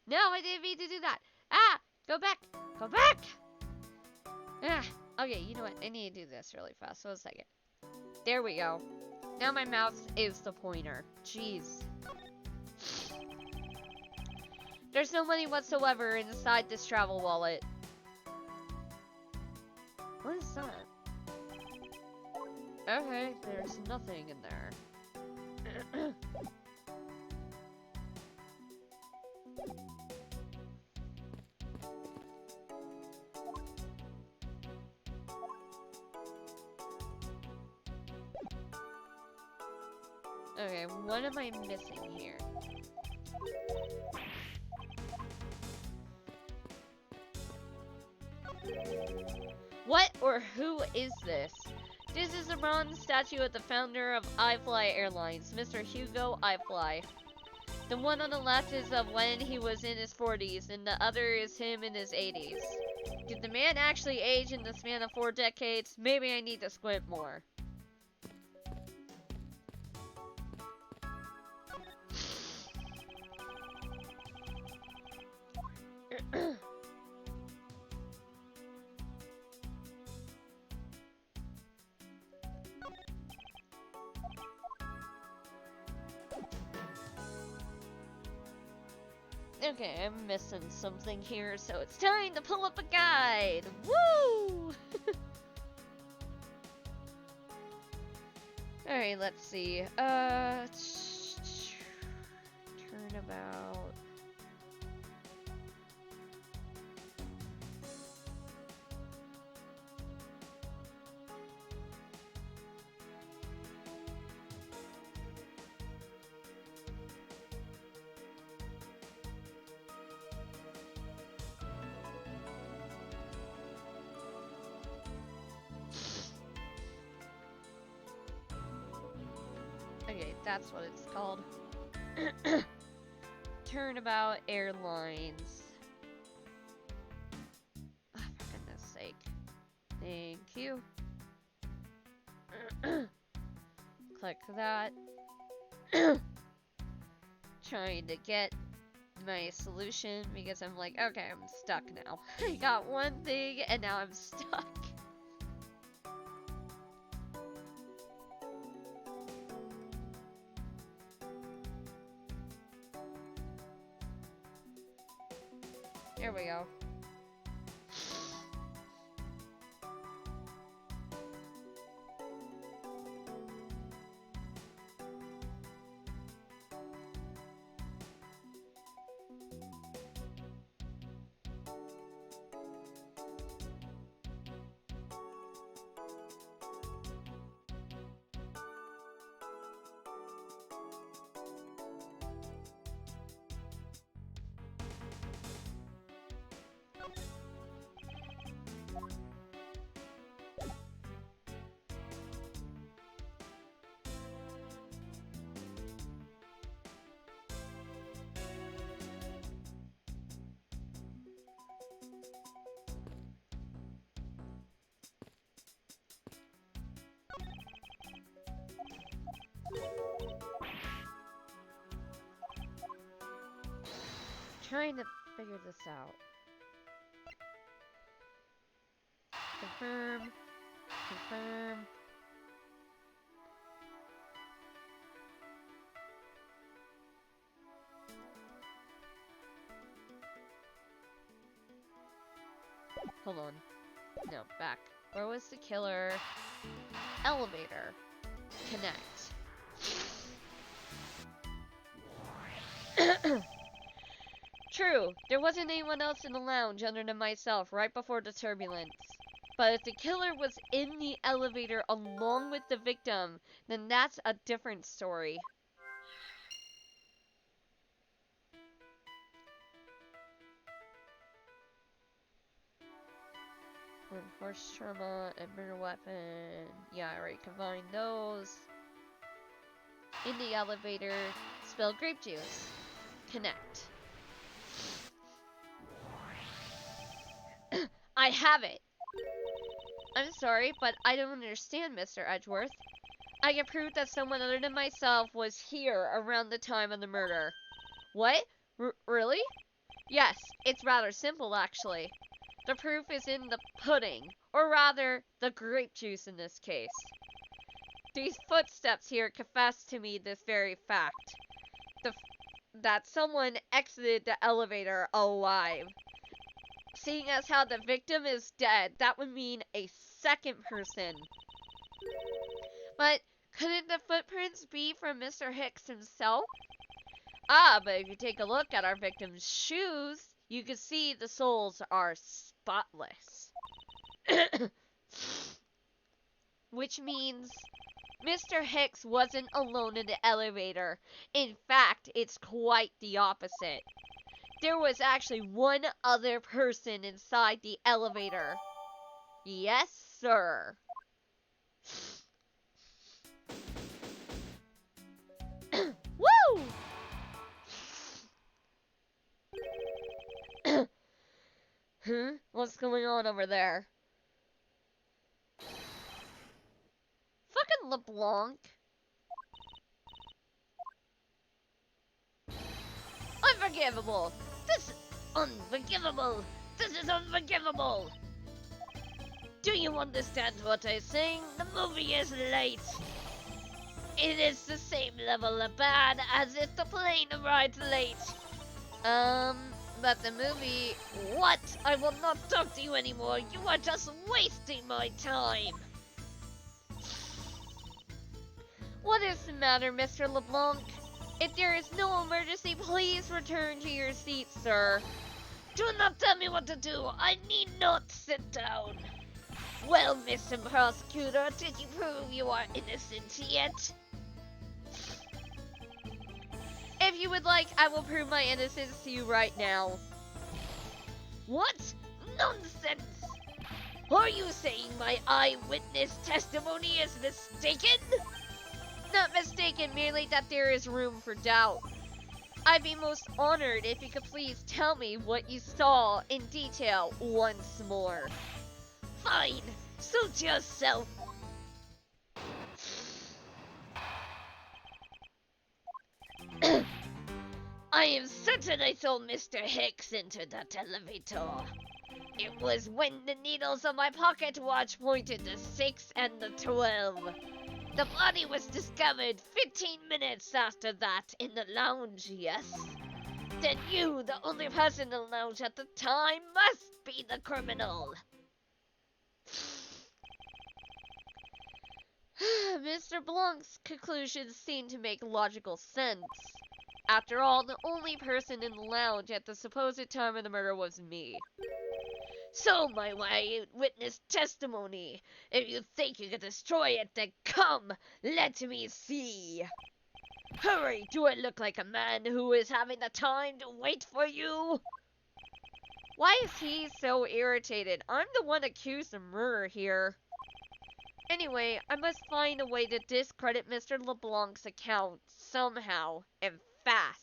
No, I didn't mean to do that. Ah, go back, go back. Ah, okay, you know what? I need to do this really fast. So a second. There we go. Now my mouse is the pointer. Jeez. There's no money whatsoever inside this travel wallet. What is that? Okay, there's nothing in there. Okay, what am I missing here? What or who is this? This is a bronze statue of the founder of iFly Airlines, Mr. Hugo iFly. The one on the left is of when he was in his 40s, and the other is him in his 80s. Did the man actually age in the span of 4 decades? Maybe I need to squint more. Okay, I'm missing something here, so it's time to pull up a guide! Woo! Alright, let's see. Turnabout. Okay, that's what it's called. Turnabout Airlines. Oh, for goodness sake. Thank you. Click that. Trying to get my solution because I'm like, okay, I'm stuck now. I got one thing and now I'm stuck. There we go. Trying to figure this out. Confirm. Confirm. Hold on. No, back. Where was the killer? Elevator. Connect. True, there wasn't anyone else in the lounge other than myself right before the turbulence. But if the killer was in the elevator along with the victim, then that's a different story. Force trauma and murder weapon. Yeah, I already combined those. In the elevator, spill grape juice. Connect. I have it! I'm sorry, but I don't understand, Mr. Edgeworth. I can prove that someone other than myself was here around the time of the murder. What? Really? Yes, it's rather simple, actually. The proof is in the pudding, or rather, the grape juice in this case. These footsteps here confess to me this very fact. That someone exited the elevator alive. Seeing as how the victim is dead, that would mean a second person. But couldn't the footprints be from Mr. Hicks himself? Ah, but if you take a look at our victim's shoes, you can see the soles are spotless. Which means Mr. Hicks wasn't alone in the elevator. In fact, it's quite the opposite. There was actually one other person inside the elevator. Yes, sir. Woo! What's going on over there? Fucking Leblanc. Unforgivable! This is unforgivable! This is unforgivable! Do you understand what I'm saying? The movie is late! It is the same level of bad as if the plane arrived late! But the movie... What? I will not talk to you anymore! You are just wasting my time! What is the matter, Mr. Leblanc? If there is no emergency, please return to your seat, sir. Do not tell me what to do. I need not sit down. Well, Mr. Prosecutor, did you prove you are innocent yet? If you would like, I will prove my innocence to you right now. What? Nonsense! Are you saying my eyewitness testimony is mistaken? Not mistaken, merely that there is room for doubt. I'd be most honored if you could please tell me what you saw in detail once more. Fine, suit yourself. I am certain I saw Mr. Hicks enter that elevator. It was when the needles on my pocket watch pointed to 6 and the 12. The body was discovered 15 minutes after that in the lounge, yes? Then you, the only person in the lounge at the time, must be the criminal. Mr. Blanc's conclusions seem to make logical sense. After all, the only person in the lounge at the supposed time of the murder was me. So, my eyewitness testimony. If you think you can destroy it, then come, let me see. Hurry, do I look like a man who is having the time to wait for you? Why is he so irritated? I'm the one accused of murder here. Anyway, I must find a way to discredit Mr. Leblanc's account somehow, and fast.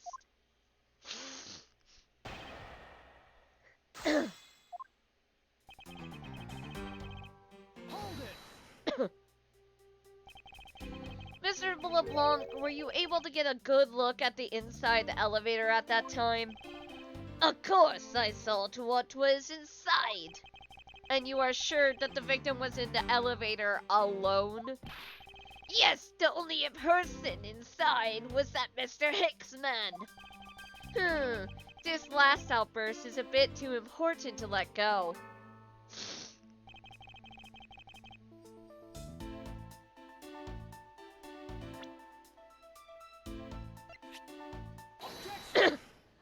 Mr. Leblanc, were you able to get a good look at the inside of the elevator at that time? Of course I saw to what was inside. And you are sure that the victim was in the elevator alone? Yes, the only person inside was that Mr. Hicks man. This last outburst is a bit too important to let go.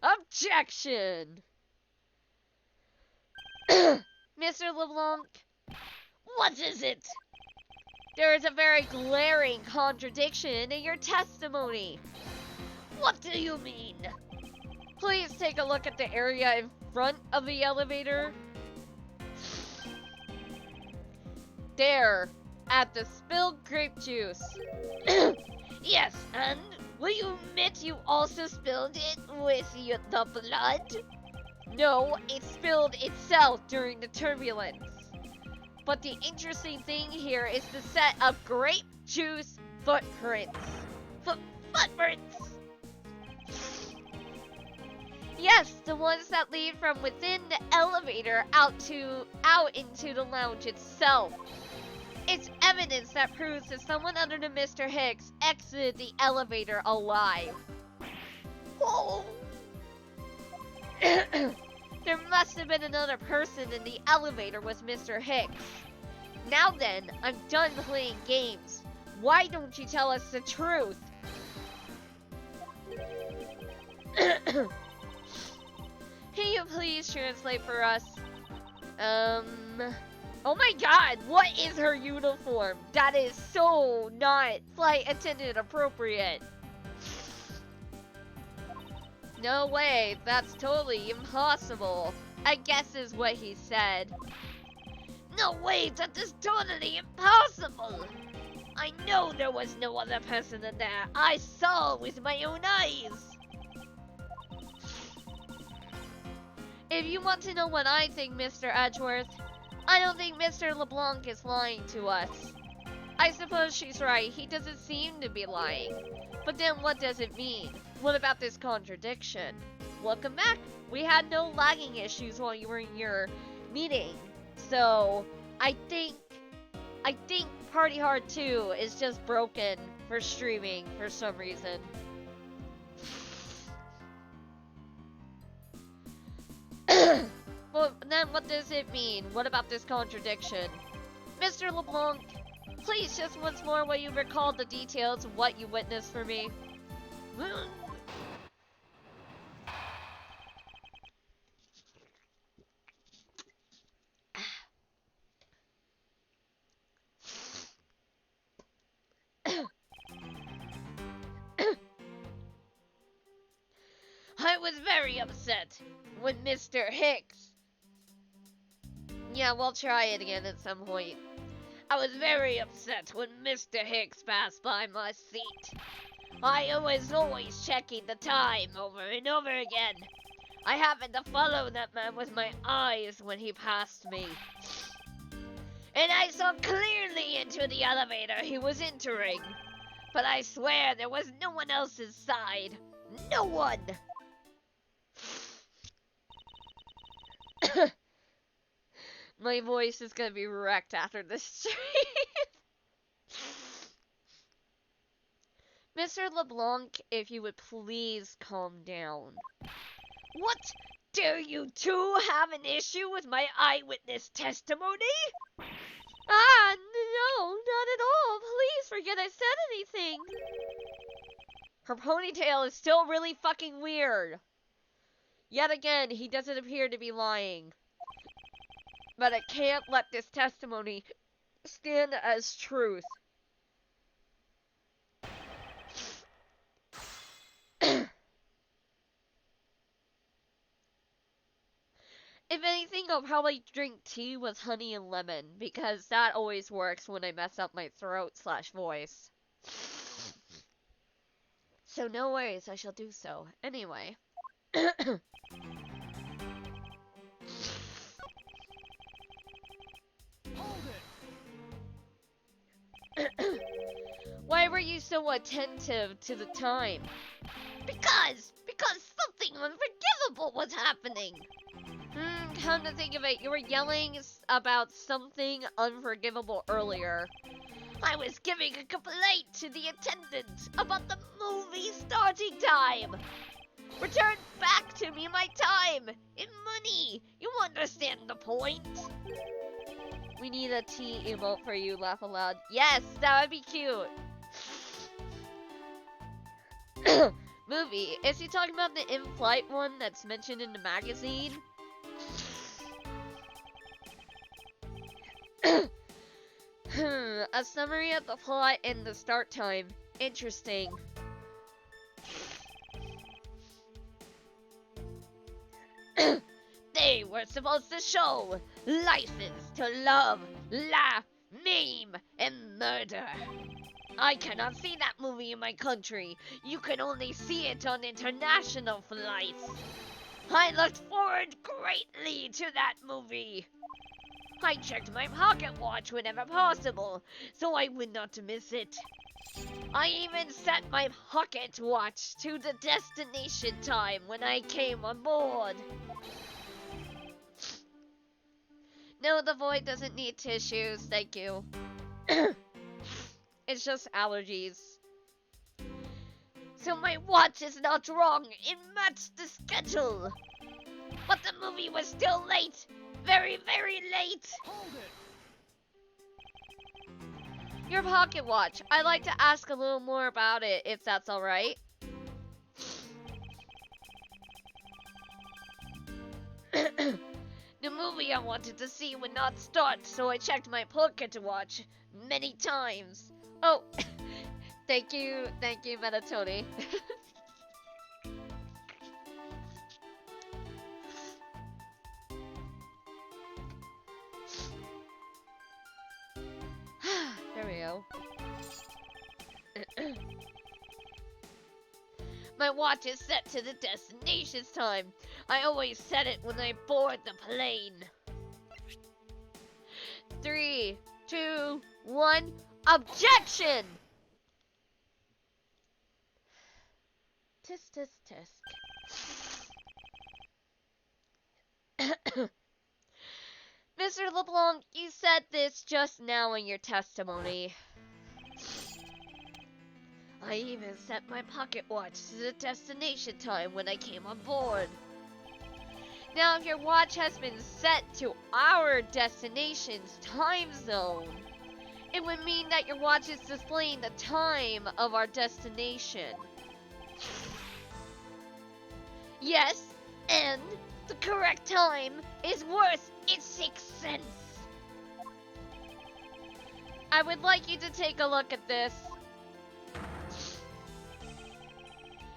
Objection! Mr. Leblanc? What is it? There is a very glaring contradiction in your testimony. What do you mean? Please take a look at the area in front of the elevator. There, at the spilled grape juice. Yes, and will you admit you also spilled it with the blood? No, it spilled itself during the turbulence. But the interesting thing here is the set of grape juice footprints. Footprints? Yes, the ones that lead from within the elevator out into the lounge itself. It's evidence that proves that someone other than Mr. Hicks exited the elevator alive. Oh. There must have been another person in the elevator with Mr. Hicks. Now then, I'm done playing games. Why don't you tell us the truth? Can you please translate for us? Oh my god, what is her uniform? That is so not flight attendant appropriate. No way, that's totally impossible. I guess is what he said. No way, that is totally impossible. I know there was no other person in there. I saw with my own eyes. If you want to know what I think, Mr. Edgeworth, I don't think Mr. Leblanc is lying to us. I suppose she's right, he doesn't seem to be lying. But then what does it mean? What about this contradiction? Welcome back. We had no lagging issues while you were in your meeting. So, I think Party Hard 2 is just broken for streaming for some reason. Well, then what does it mean? What about this contradiction? Mr. LeBlanc, please just once more will you recall the details of what you witnessed for me? I was very upset when Mr. Hicks... Yeah, we'll try it again at some point. I was very upset when Mr. Hicks passed by my seat. I was always checking the time over and over again. I happened to follow that man with my eyes when he passed me. And I saw clearly into the elevator he was entering. But I swear there was no one else inside. No one! My voice is gonna be wrecked after this stream. Mr. Leblanc, if you would please calm down. What? Do you two have an issue with my eyewitness testimony? Ah, no, not at all. Please forget I said anything. Her ponytail is still really fucking weird. Yet again, he doesn't appear to be lying. But I can't let this testimony stand as truth. If anything, I'll probably drink tea with honey and lemon, because that always works when I mess up my throat/voice. So no worries, I shall do so. Anyway. Why were you so attentive to the time? Because something unforgivable was happening. Come to think of it, you were yelling about something unforgivable earlier. I was giving a complaint to the attendant about the movie starting time. Return back to me my time and money. You understand the point? We need a tea emote for you, laugh aloud. Yes, that would be cute. Movie. Is he talking about the in-flight one that's mentioned in the magazine? A summary of the plot and the start time. Interesting. They were supposed to show license to love, laugh, maim, and murder. I cannot see that movie in my country. You can only see it on international flights. I looked forward greatly to that movie. I checked my pocket watch whenever possible, so I would not miss it. I even set my pocket watch to the destination time when I came on board. No, the void doesn't need tissues, thank you. It's just allergies. So my watch is not wrong, it matched the schedule. But the movie was still late. Very, very late. Hold it. Your pocket watch. I'd like to ask a little more about it, if that's alright. The movie I wanted to see would not start, so I checked my pocket watch many times. Oh, thank you, Metatoni. There we go. My watch is set to the destination's time. I always set it when I board the plane. 3, 2, 1, objection! Tisk, tisk, tisk. Mr. LeBlanc, you said this just now in your testimony. I even set my pocket watch to the destination time when I came on board. Now, if your watch has been set to our destination's time zone, it would mean that your watch is displaying the time of our destination. Yes, and the correct time is worth its 6 cents. I would like you to take a look at this.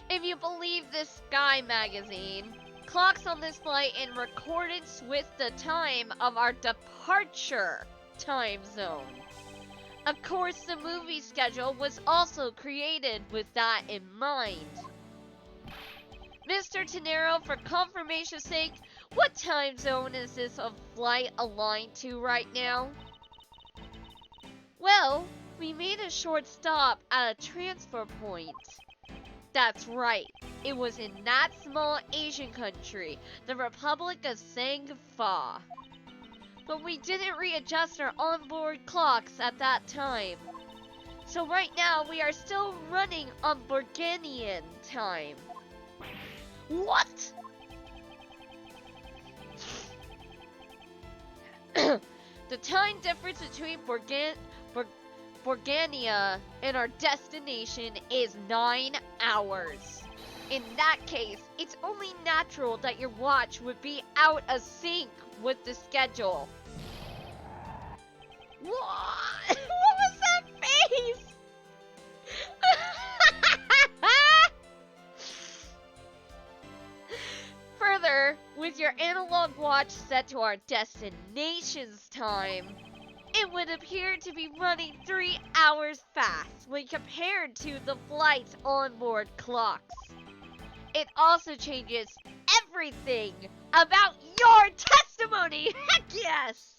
If you believe this Sky magazine, clocks on this flight in accordance with the time of our departure time zone. Of course, the movie schedule was also created with that in mind. Mr. Tenero, for confirmation's sake, what time zone is this flight aligned to right now? Well, we made a short stop at a transfer point. That's right, it was in that small Asian country, the Republic of Sangfa. But we didn't readjust our onboard clocks at that time. So right now we are still running on Borganian time. What? The time difference between Borgania and our destination is 9 hours. In that case, it's only natural that your watch would be out of sync with the schedule. What? What was that face? Further, with your analog watch set to our destination's time, it would appear to be running 3 hours fast when compared to the flight's onboard clocks. It also changes everything about your testimony! Heck yes!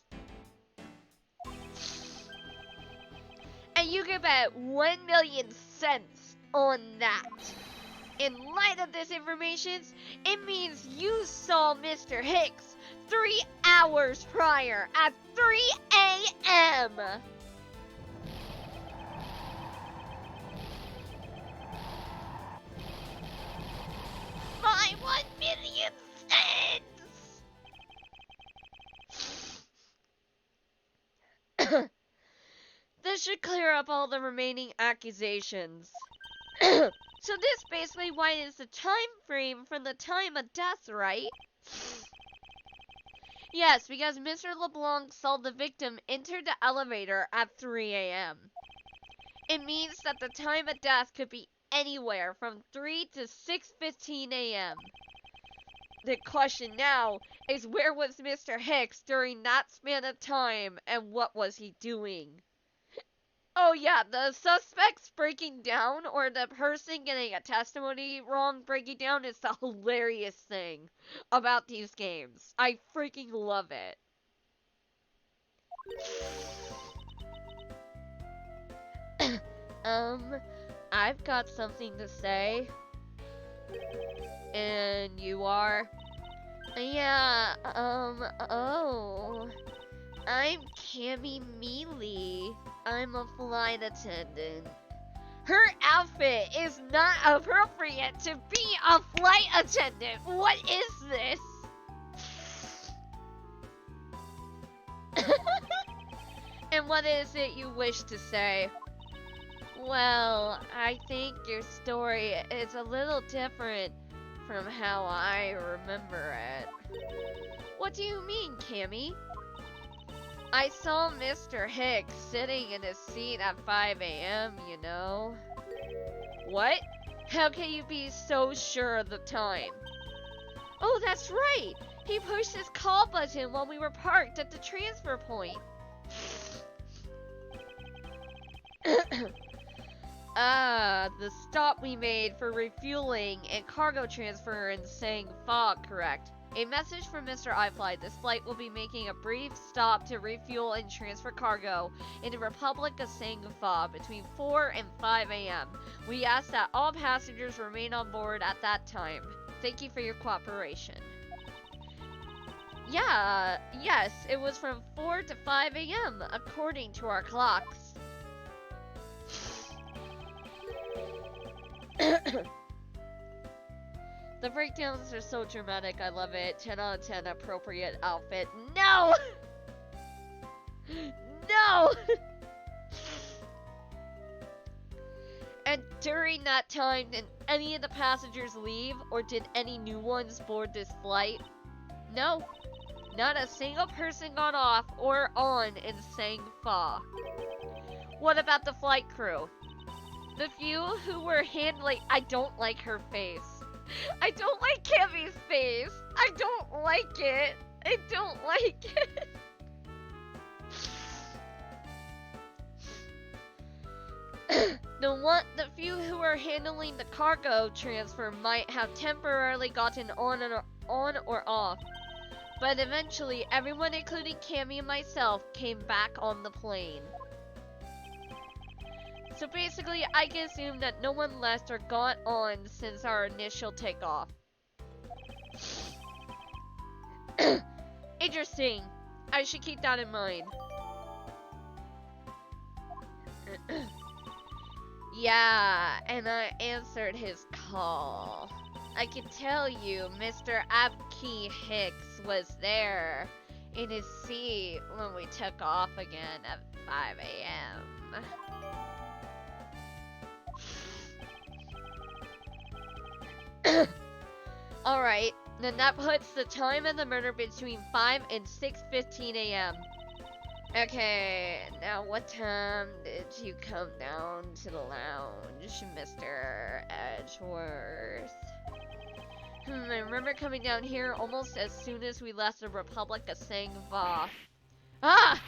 And you can bet 1,000,000 cents on that. In light of this information, it means you saw Mr. Hicks 3 hours prior at 3 a.m. My 1,000,000 cents! This should clear up all the remaining accusations. So this basically widens the time frame from the time of death, right? Yes, because Mr. Leblanc saw the victim enter the elevator at 3 a.m. It means that the time of death could be anywhere from 3 to 6:15 a.m. The question now is, where was Mr. Hicks during that span of time, and what was he doing? Oh yeah, the suspects breaking down, or the person getting a testimony wrong breaking down, is the hilarious thing about these games. I freaking love it. I've got something to say. And you are? Yeah, oh. I'm Cammy Mealy. I'm a flight attendant. Her outfit is not appropriate to be a flight attendant. What is this? And what is it you wish to say? Well, I think your story is a little different from how I remember it. What do you mean, Cammy? I saw Mr. Hicks sitting in his seat at 5 a.m., you know. What? How can you be so sure of the time? Oh, that's right! He pushed his call button while we were parked at the transfer point. The stop we made for refueling and cargo transfer in Sangfa, correct? A message from Mr. iFly. This flight will be making a brief stop to refuel and transfer cargo in the Republic of Sangfa between 4 and 5 a.m. We ask that all passengers remain on board at that time. Thank you for your cooperation. Yeah, yes, it was from 4 to 5 a.m. according to our clocks. The breakdowns are so dramatic, I love it. 10 out of 10 appropriate outfit. No! No! And during that time, did any of the passengers leave, or did any new ones board this flight? No. Not a single person got off or on in Sangfa. What about the flight crew? The few who were handling— I don't like her face. I don't like Cammy's face. I don't like it. I don't like it. The few who are handling the cargo transfer might have temporarily gotten on or off, but eventually everyone, including Cammy and myself, came back on the plane. So basically, I can assume that no one left or got on since our initial takeoff. Interesting. I should keep that in mind. Yeah, and I answered his call. I can tell you, Mr. Abkey Hicks was there in his seat when we took off again at 5 a.m. Alright, then that puts the time of the murder between 5 and 6:15 a.m. Okay, now what time did you come down to the lounge, Mr. Edgeworth? I remember coming down here almost as soon as we left the Republic of Sangva. Ah!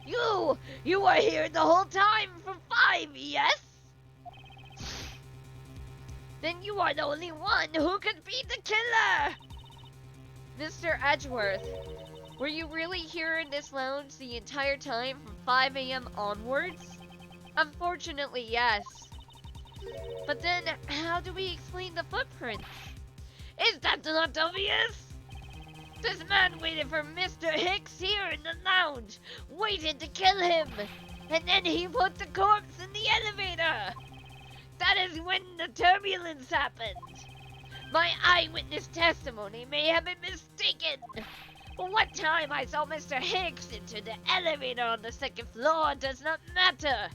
You were here the whole time from 5, yes? Then you are the only one who could be the killer! Mr. Edgeworth, were you really here in this lounge the entire time from 5 a.m. onwards? Unfortunately, yes. But then, how do we explain the footprints? Is that not obvious? This man waited for Mr. Hicks here in the lounge, waited to kill him, and then he put the corpse in the elevator. That is when the turbulence happened. My eyewitness testimony may have been mistaken. But what time I saw Mr. Hicks enter the elevator on the second floor does not matter.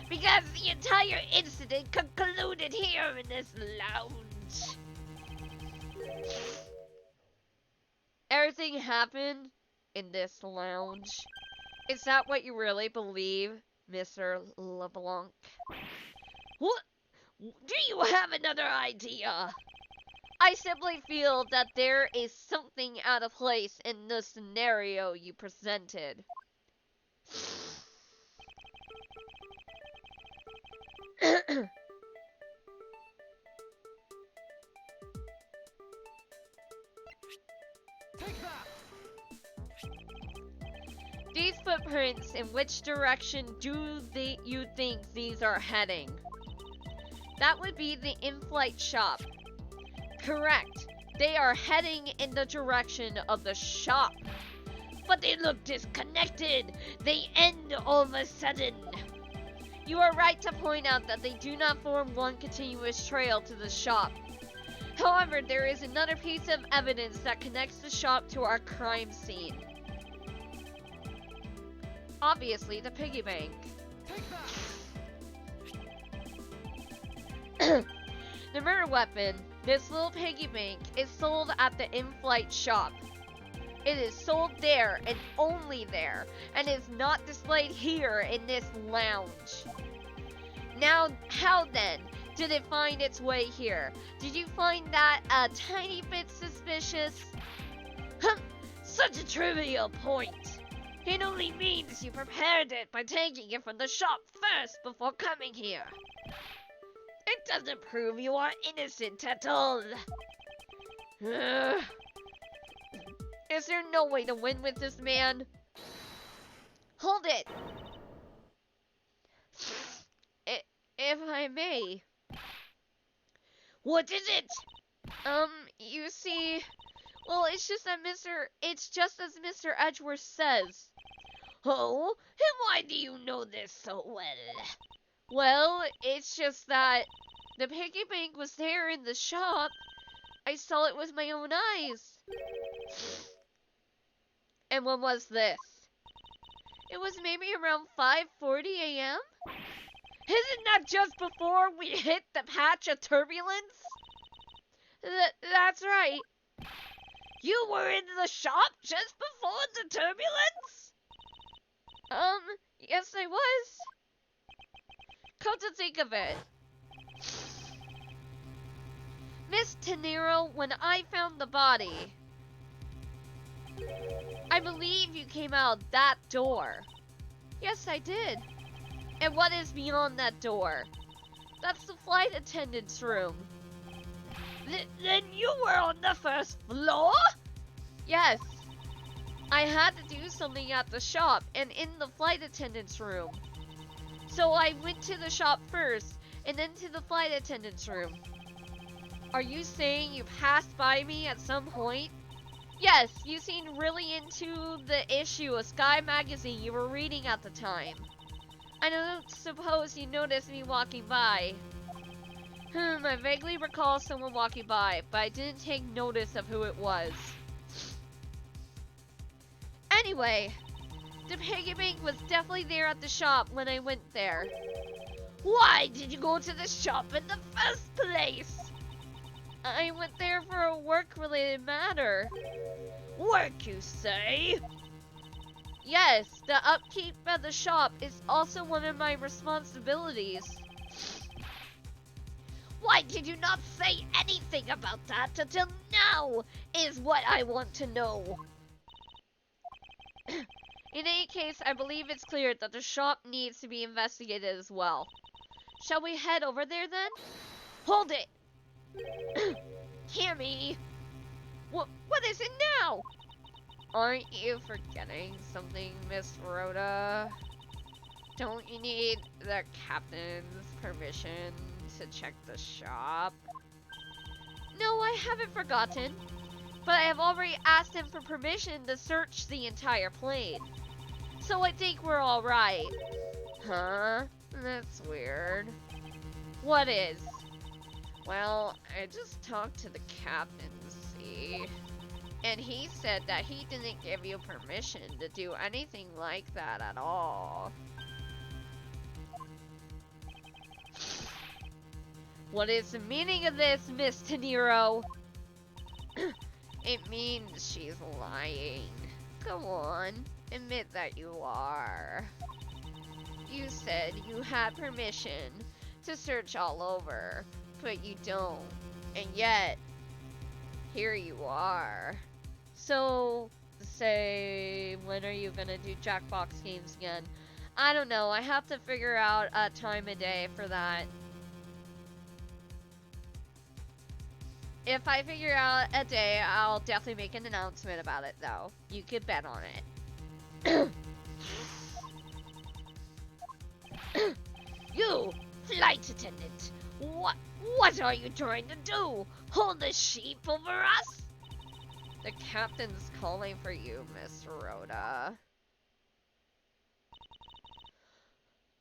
Because the entire incident concluded here in this lounge. Everything happened in this lounge. Is that what you really believe, Mr. Leblanc? What? Do you have another idea? I simply feel that there is something out of place in the scenario you presented. These footprints, in which direction do you think these are heading? That would be the in-flight shop. Correct. They are heading in the direction of the shop. But they look disconnected. They end all of a sudden. You are right to point out that they do not form one continuous trail to the shop. However, there is another piece of evidence that connects the shop to our crime scene. Obviously, the piggy bank. The murder weapon, this little piggy bank, is sold at the in-flight shop. It is sold there and only there, and is not displayed here in this lounge. Now, how then did it find its way here? Did you find that a tiny bit suspicious? Such a trivial point. It only means you prepared it by taking it from the shop first before coming here. It doesn't prove you are innocent at all. Is there no way to win with this man? Hold it! If I may. What is it? You see... Well, it's just as Mr. Edgeworth says. Oh? And why do you know this so well? Well, it's just that the piggy bank was there in the shop. I saw it with my own eyes. And when was this? It was maybe around 5:40 a.m.? Isn't that just before we hit the patch of turbulence? That's right. You were in the shop just before the turbulence? Yes I was. Come to think of it. Miss Tenero, when I found the body, I believe you came out that door. Yes, I did. And what is beyond that door? That's the flight attendant's room. Then you were on the first floor? Yes. I had to do something at the shop and in the flight attendant's room. So I went to the shop first and then to the flight attendant's room. Are you saying you passed by me at some point? Yes, you seemed really into the issue of Sky magazine you were reading at the time. I don't suppose you noticed me walking by. I vaguely recall someone walking by, but I didn't take notice of who it was. Anyway, the piggy bank was definitely there at the shop when I went there. Why did you go to the shop in the first place? I went there for a work-related matter. Work, you say? Yes, the upkeep of the shop is also one of my responsibilities. Why did you not say anything about that until now, is what I want to know. In any case, I believe it's clear that the shop needs to be investigated as well. Shall we head over there then? Hold it! Hear me! What is it now? Aren't you forgetting something, Miss Rhoda? Don't you need the captain's permission to check the shop? No, I haven't forgotten. But I have already asked him for permission to search the entire plane. So I think we're alright. Huh? That's weird. What is? Well, I just talked to the captain, see? And he said that he didn't give you permission to do anything like that at all. What is the meaning of this, Miss Tenero? It means she's lying. Go on, admit that you are. You said you had permission to search all over, but you don't. And yet, here you are. So, say, when are you gonna do Jackbox games again? I don't know, I have to figure out a time of day for that. If I figure out a day, I'll definitely make an announcement about it, though. You could bet on it. You, flight attendant, what are you trying to do? Hold the sheep over us? The captain's calling for you, Miss Rhoda.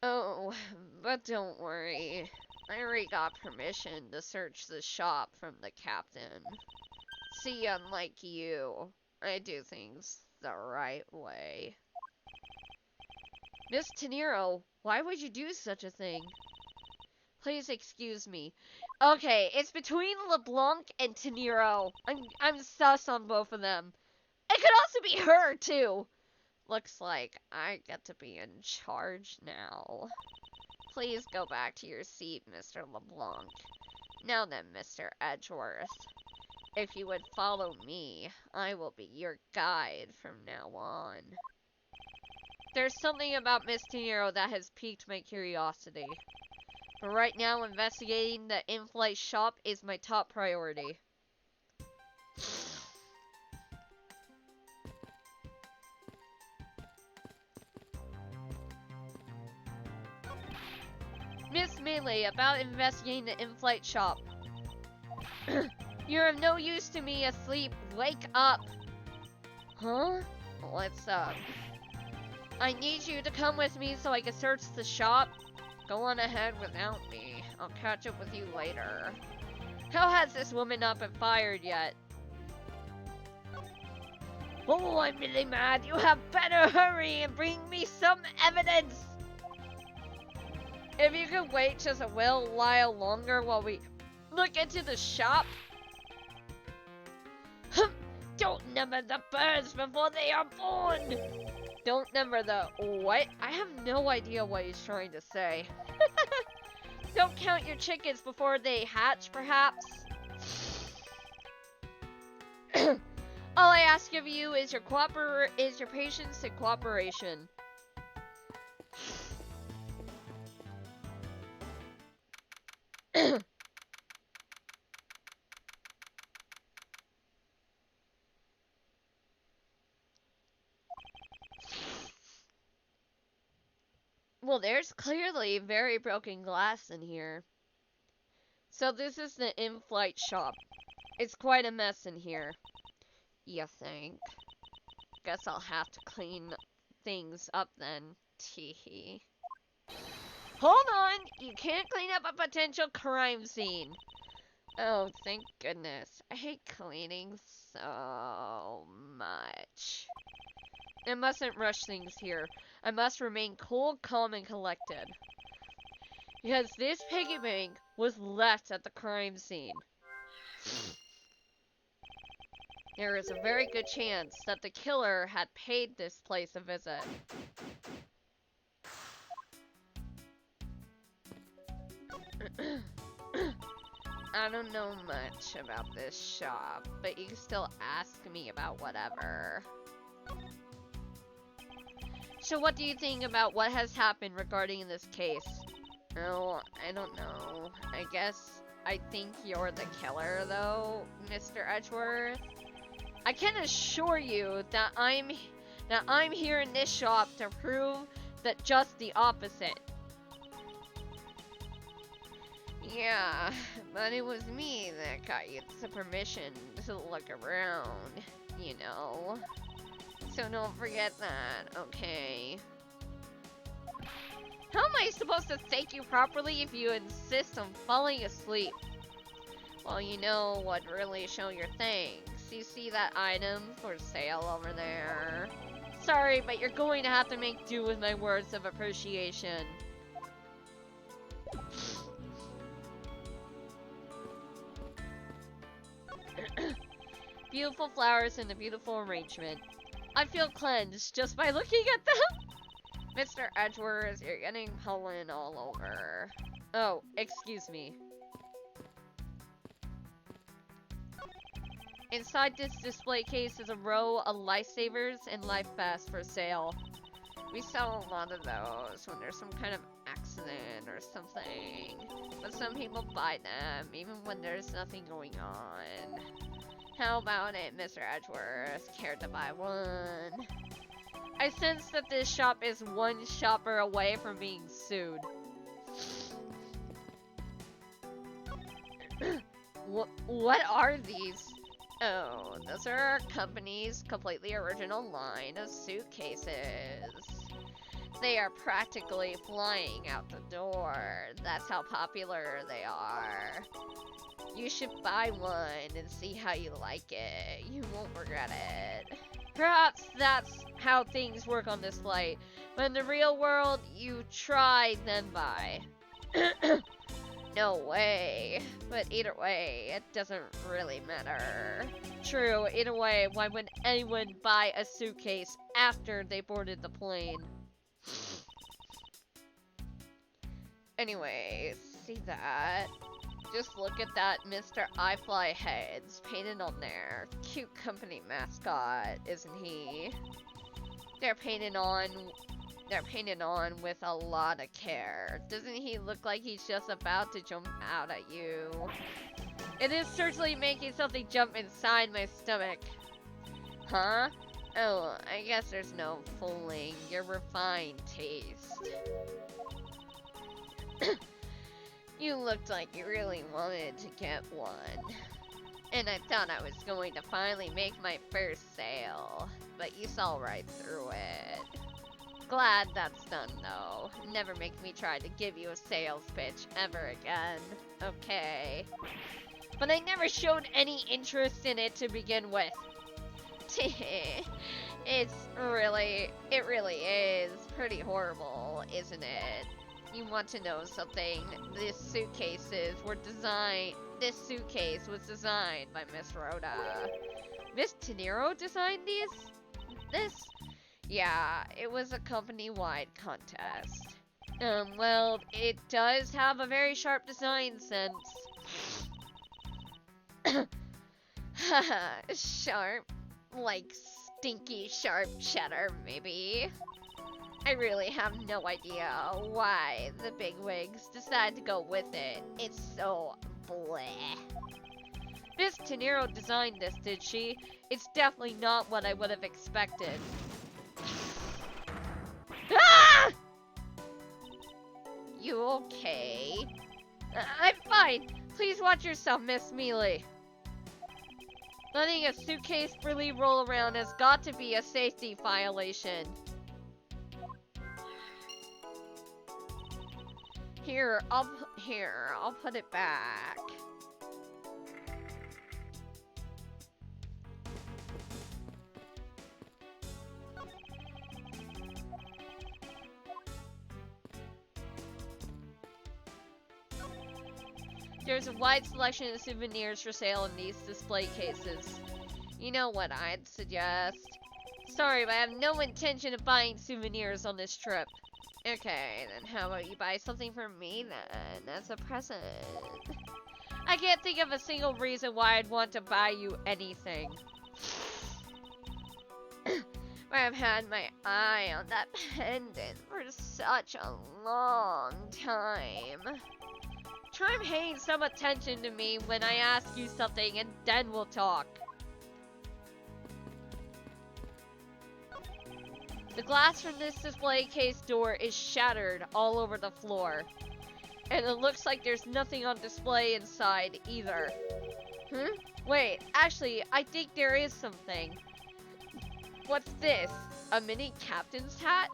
Oh, but don't worry. I already got permission to search the shop from the captain. See, unlike you, I do things the right way. Miss Tenero, why would you do such a thing? Please excuse me. Okay, it's between Leblanc and Tenero. I'm sus on both of them. It could also be her, too. Looks like I get to be in charge now. Please go back to your seat, Mr. Leblanc. Now then, Mr. Edgeworth. If you would follow me, I will be your guide from now on. There's something about Miss Tenero that has piqued my curiosity. But right now, investigating the in-flight shop is my top priority. Miss Melee, about investigating the in-flight shop. You're of no use to me asleep. Wake up. Huh? What's up? I need you to come with me so I can search the shop. Go on ahead without me. I'll catch up with you later. How has this woman not been fired yet? Oh, I'm really mad. You had better hurry and bring me some evidence. If you could wait just a little while longer while we look into the shop. Don't number the birds before they are born. Don't number the what? I have no idea what he's trying to say. Don't count your chickens before they hatch, perhaps? All I ask of you is your patience and cooperation. Well, there's clearly very broken glass in here. So this is the in-flight shop. It's quite a mess in here. You think? Guess I'll have to clean things up then. Teehee. Hold on! You can't clean up a potential crime scene. Oh, thank goodness. I hate cleaning so much. I mustn't rush things here. I must remain cool, calm, and collected. Because this piggy bank was left at the crime scene. There is a very good chance that the killer had paid this place a visit. I don't know much about this shop, but you can still ask me about whatever. So what do you think about what has happened regarding this case? Oh, I don't know. I guess I think you're the killer, though, Mr. Edgeworth. I can assure you that I'm here in this shop to prove that just the opposite. Yeah, but it was me that got you the permission to look around, you know. So don't forget that, okay? How am I supposed to thank you properly if you insist on falling asleep? Well, you know what really show your thanks. You see that item for sale over there? Sorry, but you're going to have to make do with my words of appreciation. Beautiful flowers and a beautiful arrangement. I feel cleansed just by looking at them. Mr. Edgeworth, you're getting pollen all over. Oh, excuse me. Inside this display case is a row of lifesavers and life vests for sale. We sell a lot of those when there's some kind of accident or something. But some people buy them even when there's nothing going on. How about it, Mr. Edgeworth? Care to buy one? I sense that this shop is one shopper away from being sued. What are these? Oh, those are our company's completely original line of suitcases. They are practically flying out the door. That's how popular they are. You should buy one and see how you like it. You won't regret it. Perhaps that's how things work on this flight. But in the real world, you try, then buy. No way. But either way, it doesn't really matter. True, either way, why would anyone buy a suitcase after they boarded the plane? Anyway, see that? Just look at that Mr. iFly heads painted on there. Cute company mascot, isn't he? They're painted on with a lot of care. Doesn't he look like he's just about to jump out at you? It is certainly making something jump inside my stomach. Huh? Oh, I guess there's no fooling your refined taste. You looked like you really wanted to get one. And I thought I was going to finally make my first sale. But you saw right through it. Glad that's done though. Never make me try to give you a sales pitch ever again. Okay. But I never showed any interest in it to begin with. It really is pretty horrible, isn't it? You want to know something? This suitcase was designed by Miss Rhoda. Miss Tenero designed this? Yeah, it was a company-wide contest. Well, it does have a very sharp design sense. Sharp? Like stinky sharp cheddar, maybe? I really have no idea why the bigwigs decided to go with it. It's so bleh. Miss Tenero designed this, did she? It's definitely not what I would have expected. Ah! you okay? I'm fine. Please watch yourself, Miss Mealy. Letting a suitcase freely roll around has got to be a safety violation. Here, I'll put it back. There's a wide selection of souvenirs for sale in these display cases. You know what I'd suggest? Sorry, but I have no intention of buying souvenirs on this trip. Okay, then how about you buy something for me then, as a present? I can't think of a single reason why I'd want to buy you anything. I've had my eye on that pendant for such a long time. Try paying some attention to me when I ask you something, and then we'll talk. The glass from this display case door is shattered all over the floor. And it looks like there's nothing on display inside either. Wait, actually, I think there is something. What's this? A mini captain's hat?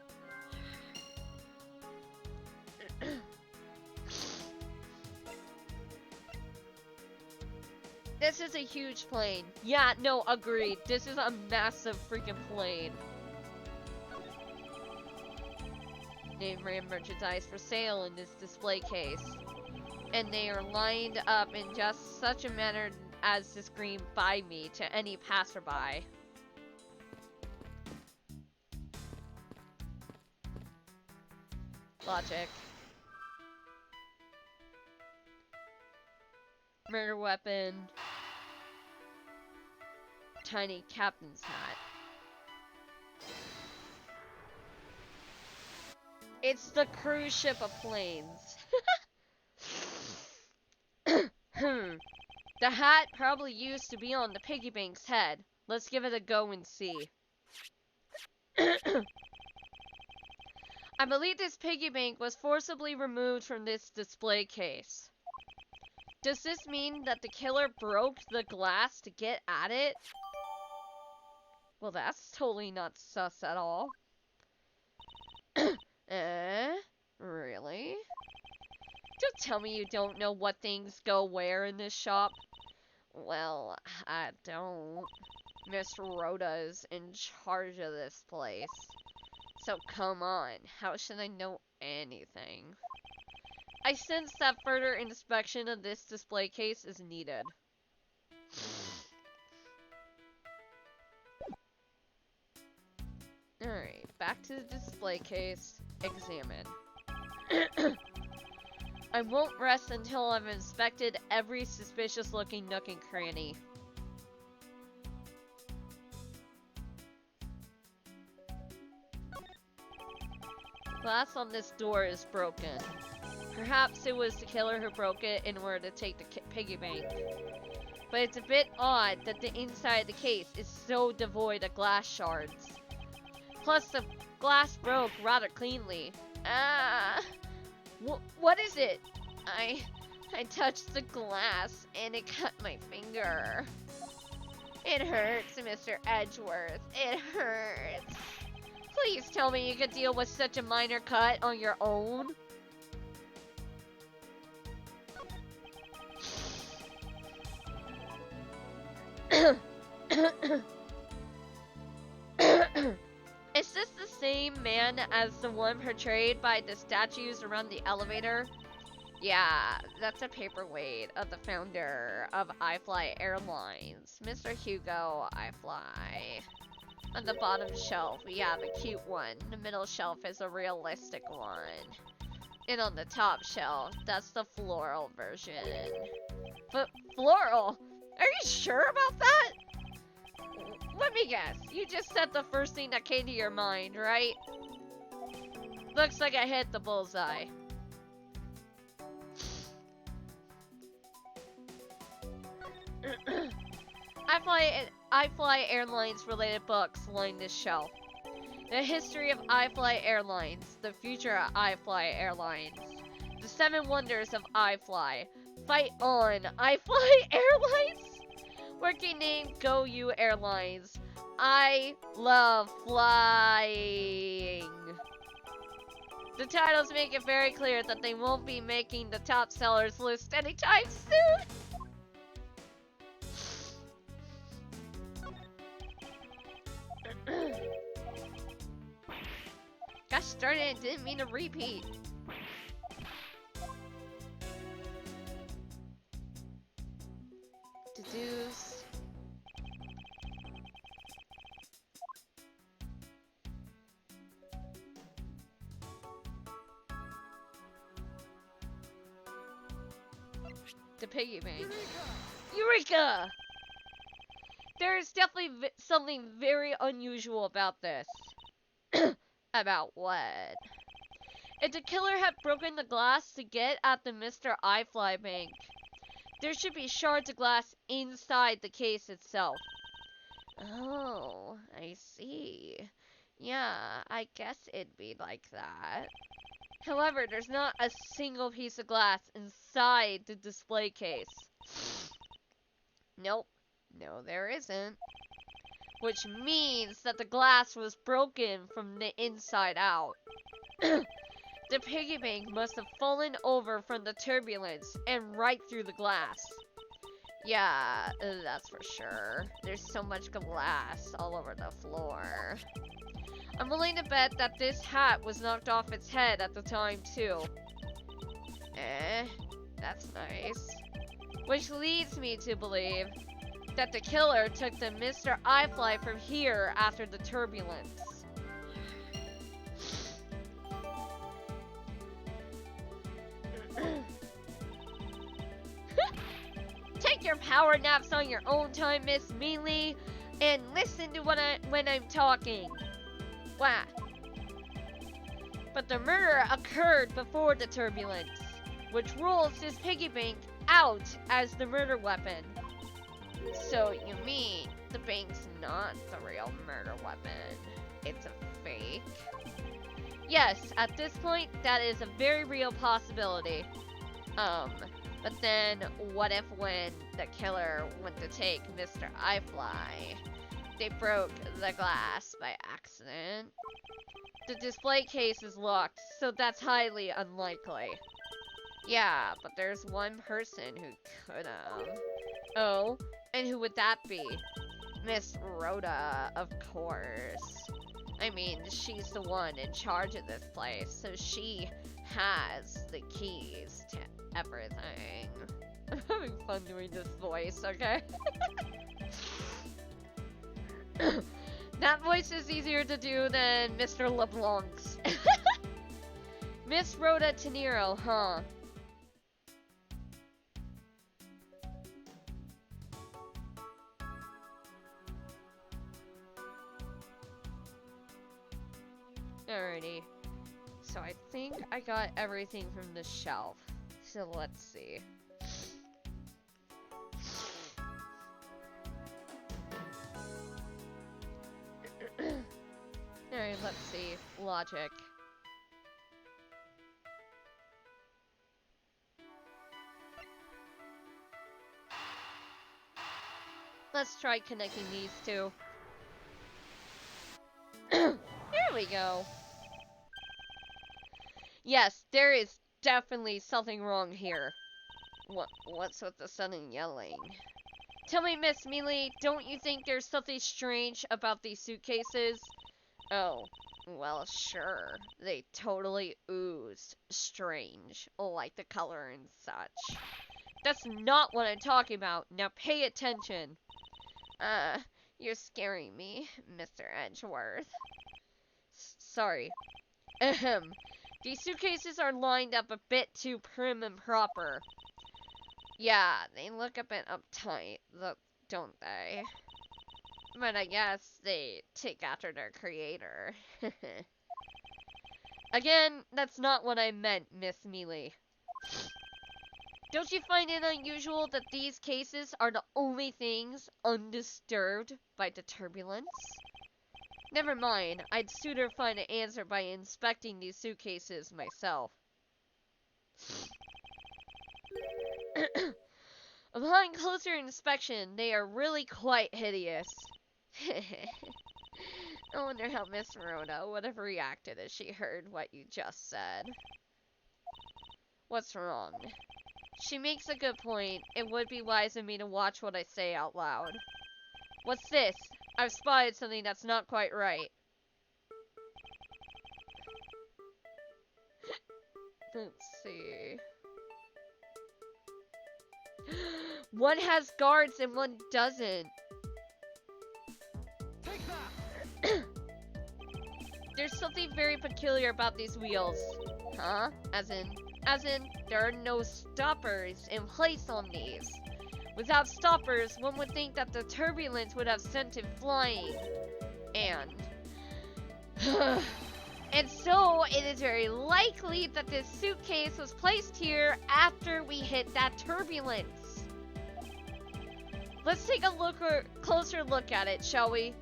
This is a huge plane. Yeah, no, agreed. This is a massive freaking plane. Name brand merchandise for sale in this display case. And they are lined up in just such a manner as to scream "buy me" to any passerby. Logic. Murder weapon. Tiny captain's hat. It's the cruise ship of planes. The hat probably used to be on the piggy bank's head. Let's give it a go and see. I believe this piggy bank was forcibly removed from this display case. Does this mean that the killer broke the glass to get at it? Well, that's totally not sus at all. Really? Don't tell me you don't know what things go where in this shop. Well, I don't. Miss Rhoda's in charge of this place. So come on, how should I know anything? I sense that further inspection of this display case is needed. Alright, back to the display case. Examine. I won't rest until I've inspected every suspicious looking nook and cranny. The glass on this door is broken. Perhaps it was the killer who broke it in order to take the piggy bank. But it's a bit odd that the inside of the case is so devoid of glass shards. Plus, the glass broke rather cleanly. What is it? I touched the glass and it cut my finger. It hurts, Mr. Edgeworth. It hurts. Please tell me you could deal with such a minor cut on your own. Is this the same man as the one portrayed by the statues around the elevator? Yeah, that's a paperweight of the founder of iFly Airlines, Mr. Hugo iFly. On the bottom shelf, we have a cute one. The middle shelf is a realistic one. And on the top shelf, that's the floral version. But floral? Are you sure about that? Let me guess, you just said the first thing that came to your mind, right? Looks like I hit the bullseye. iFly Airlines related books line this shelf. The history of iFly Airlines, the future of iFly Airlines, The 7 wonders of iFly. Fight on. iFly Airlines? Working name, Go You Airlines. I love flying. The titles make it very clear that they won't be making the top sellers list anytime soon. Gosh darn it, didn't mean to repeat. Deduce. The piggy bank. Eureka! There's definitely something very unusual about this. About what? If the killer had broken the glass to get at the Mr. iFly bank, there should be shards of glass inside the case itself. Oh, I see. Yeah, I guess it'd be like that. However, there's not a single piece of glass inside the display case. Nope. No, there isn't. Which means that the glass was broken from the inside out. The piggy bank must have fallen over from the turbulence and right through the glass. Yeah, that's for sure. There's so much glass all over the floor. I'm willing to bet that this hat was knocked off its head at the time too. That's nice. Which leads me to believe that the killer took the Mr. iFly from here after the turbulence. Take your power naps on your own time, Miss Mealy, and listen to when I'm talking. Wow. But the murder occurred before the turbulence, which rules this piggy bank out as the murder weapon. So you mean the bank's not the real murder weapon? It's a fake? Yes, at this point, that is a very real possibility. But then what if when the killer went to take Mr. iFly, they broke the glass by accident? The display case is locked, so that's highly unlikely. Yeah, but there's one person who could have. Oh, and who would that be? Miss Rhoda, of course. I mean, she's the one in charge of this place, so she has the keys to everything. I'm having fun doing this voice, okay? That voice is easier to do than Mr. Leblanc's. Miss Rhoda Tenero, huh? Alrighty. So I think I got everything from the shelf. So let's see. Alright, let's see. Logic. Let's try connecting these two. There we go. Yes, there is definitely something wrong here. What's with the sudden yelling? Tell me, Miss Mealy, don't you think there's something strange about these suitcases? Oh, well, sure. They totally oozed strange, like the color and such. That's not what I'm talking about. Now pay attention. You're scaring me, Mr. Edgeworth. Sorry. Ahem. These suitcases are lined up a bit too prim and proper. Yeah, they look a bit uptight, don't they? But I guess they take after their creator. Again, that's not what I meant, Miss Mealy. Don't you find it unusual that these cases are the only things undisturbed by the turbulence? Never mind, I'd sooner find an answer by inspecting these suitcases myself. Upon closer inspection, they are really quite hideous. I wonder how Miss Rhoda would have reacted as she heard what you just said. What's wrong? She makes a good point. It would be wise of me to watch what I say out loud. What's this? I've spotted something that's not quite right. Let's see. One has guards and one doesn't. Take that. There's something very peculiar about these wheels. Huh? As in, there are no stoppers in place on these. Without stoppers, one would think that the turbulence would have sent it flying. And... and so, it is very likely that this suitcase was placed here after we hit that turbulence. Let's take a closer look at it, shall we?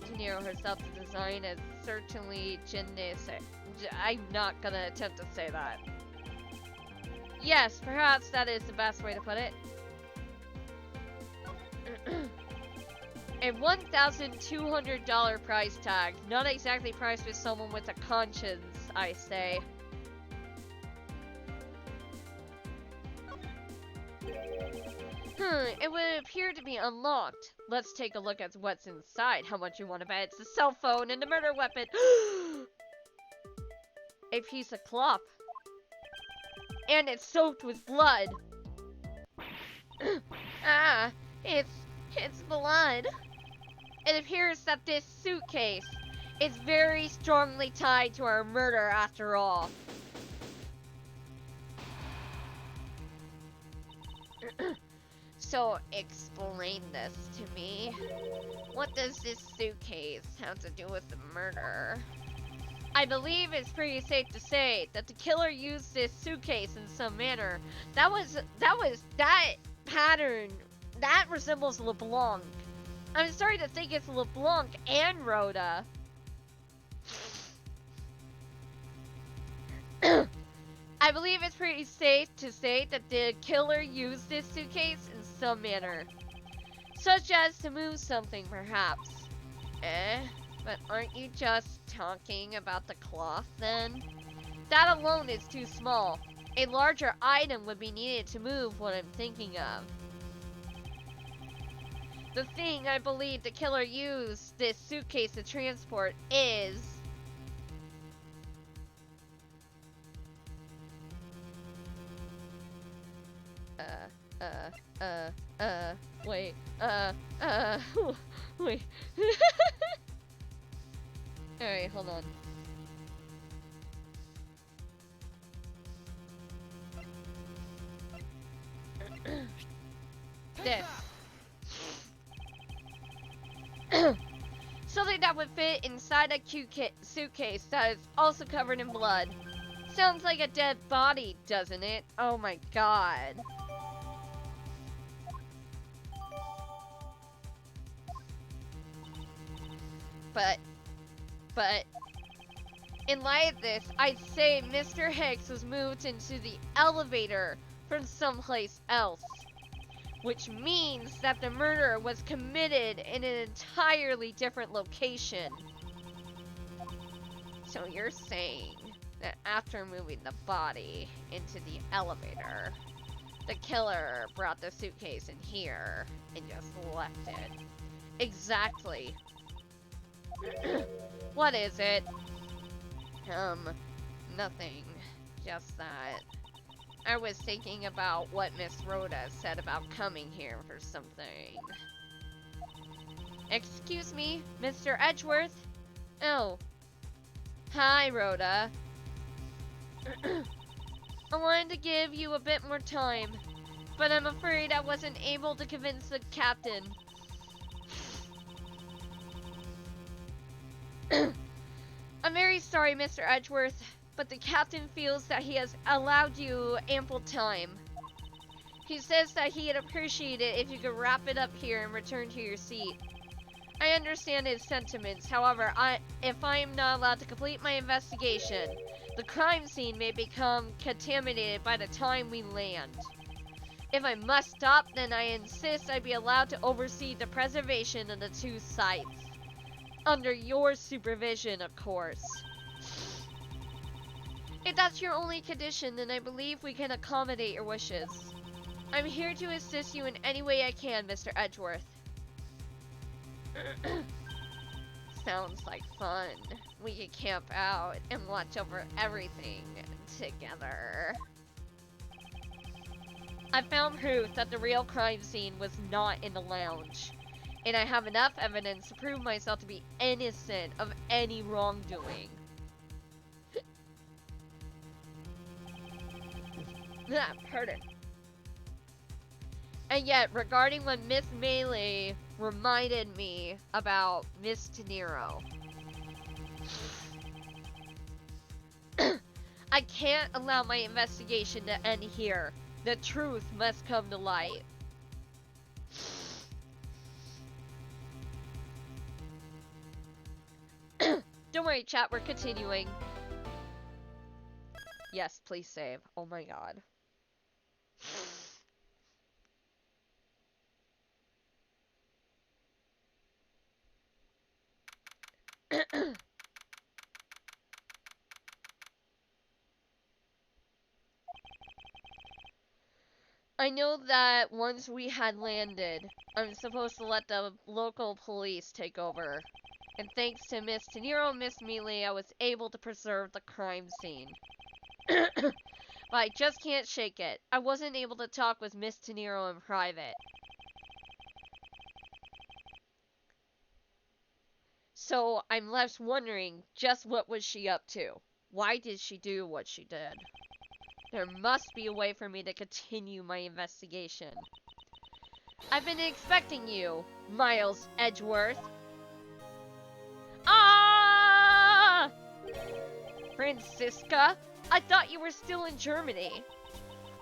De Niro herself, the design is certainly genetic. I'm not gonna attempt to say that. Yes, perhaps that is the best way to put it. A $1,200 price tag. Not exactly priced for someone with a conscience, I say. It would appear to be unlocked. Let's take a look at what's inside. How much you want to bet? It's a cell phone and a murder weapon. A piece of cloth. And it's soaked with blood. Ah, it's blood. It appears that this suitcase is very strongly tied to our murder after all. So, explain this to me. What does this suitcase have to do with the murder? I believe it's pretty safe to say that the killer used this suitcase in some manner. That pattern, that resembles Leblanc. I'm starting to think it's Leblanc and Rhoda. I believe it's pretty safe to say that the killer used this suitcase in some manner. Such as to move something, perhaps. But aren't you just talking about the cloth, then? That alone is too small. A larger item would be needed to move what I'm thinking of. The thing I believe the killer used this suitcase to transport is... wait, wait. Alright, hold on. This. Something that would fit inside a suitcase that is also covered in blood. Sounds like a dead body, doesn't it? Oh my god. But, in light of this, I'd say Mr. Hicks was moved into the elevator from someplace else. Which means that the murder was committed in an entirely different location. So you're saying that after moving the body into the elevator, the killer brought the suitcase in here and just left it. Exactly. What is it? Nothing. Just that. I was thinking about what Miss Rhoda said about coming here for something. Excuse me, Mr. Edgeworth? Oh. Hi, Rhoda. I wanted to give you a bit more time, but I'm afraid I wasn't able to convince the captain. I'm very sorry, Mr. Edgeworth, but the captain feels that he has allowed you ample time. He says that he'd appreciate it if you could wrap it up here and return to your seat. I understand his sentiments. However, if I am not allowed to complete my investigation, the crime scene may become contaminated by the time we land. If I must stop, then I insist I be allowed to oversee the preservation of the 2 sites. Under your supervision, of course. If that's your only condition, then I believe we can accommodate your wishes. I'm here to assist you in any way I can, Mr. Edgeworth. Sounds like fun. We could camp out and watch over everything together. I found proof that the real crime scene was not in the lounge, and I have enough evidence to prove myself to be innocent of any wrongdoing. Pardon. And yet, regarding what Miss Melee reminded me about Miss Tenero, I can't allow my investigation to end here. The truth must come to light. Don't worry, chat, we're continuing. Yes, please save. Oh my god. I know that once we had landed, I'm supposed to let the local police take over. And thanks to Miss Tenero and Miss Mealy, I was able to preserve the crime scene. But I just can't shake it. I wasn't able to talk with Miss Tenero in private. So I'm left wondering, just what was she up to? Why did she do what she did? There must be a way for me to continue my investigation. I've been expecting you, Miles Edgeworth. Ah! Franziska, I thought you were still in Germany.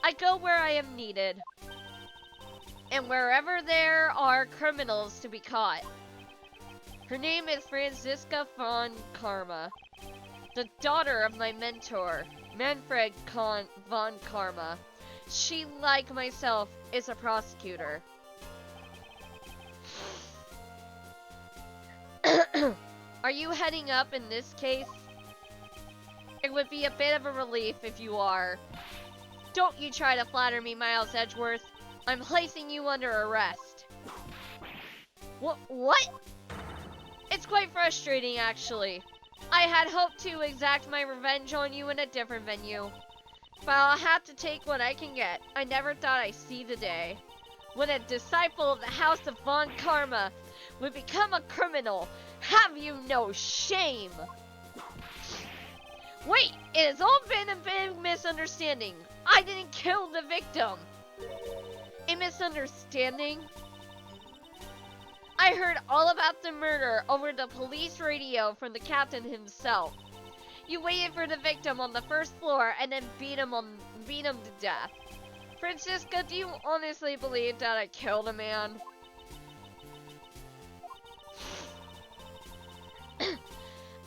I go where I am needed. And wherever there are criminals to be caught. Her name is Franziska von Karma, the daughter of my mentor, Manfred von Karma. She, like myself, is a prosecutor. Are you heading up in this case? It would be a bit of a relief if you are. Don't you try to flatter me, Miles Edgeworth. I'm placing you under arrest. What? It's quite frustrating, actually. I had hoped to exact my revenge on you in a different venue. But I'll have to take what I can get. I never thought I'd see the day when a disciple of the House of Von Karma would become a criminal. Have you no shame? Wait, it has all been a big misunderstanding. I didn't kill the victim. A misunderstanding? I heard all about the murder over the police radio from the captain himself. You waited for the victim on the first floor and then beat him to death. Franziska, do you honestly believe that I killed a man?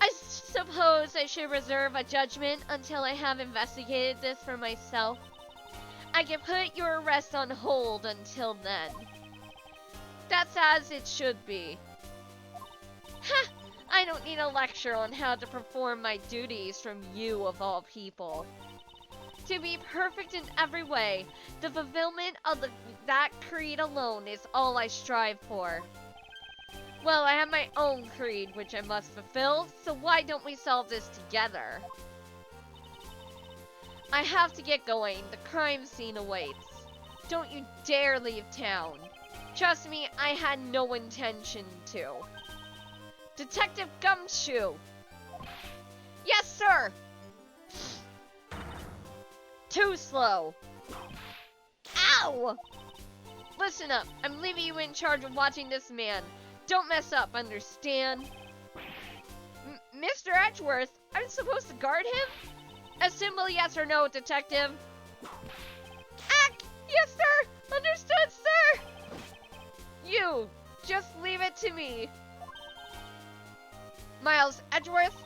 I suppose I should reserve a judgment until I have investigated this for myself. I can put your arrest on hold until then. That's as it should be. Ha! I don't need a lecture on how to perform my duties from you of all people. To be perfect in every way, the fulfillment of that creed alone is all I strive for. Well, I have my own creed which I must fulfill, so why don't we solve this together? I have to get going. The crime scene awaits. Don't you dare leave town. Trust me, I had no intention to. Detective Gumshoe! Yes, sir! Too slow. Ow! Listen up, I'm leaving you in charge of watching this man. Don't mess up, understand? Mr. Edgeworth, I'm supposed to guard him? A simple yes or no, detective. Yes, sir! Understood, sir! You, just leave it to me. Miles Edgeworth,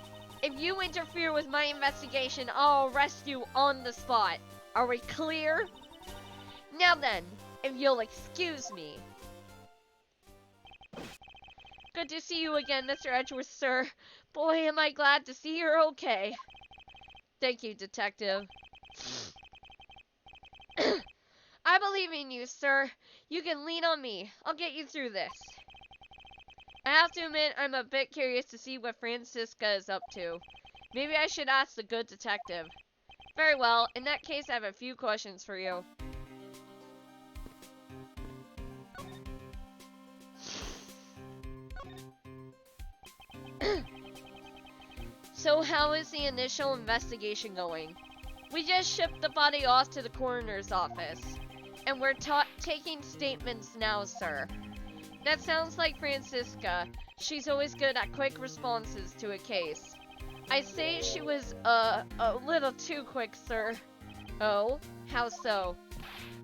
if you interfere with my investigation, I'll arrest you on the spot. Are we clear? Now then, if you'll excuse me. Good to see you again, Mr. Edgeworth, sir. Boy, am I glad to see you're okay. Thank you, Detective. I believe in you, sir. You can lean on me. I'll get you through this. I have to admit, I'm a bit curious to see what Francisca is up to. Maybe I should ask the good detective. Very well, in that case, I have a few questions for you. So how is the initial investigation going? We just shipped the body off to the coroner's office, and we're taking statements now, sir. That sounds like Francisca. She's always good at quick responses to a case. I'd say she was, a little too quick, sir. Oh? How so?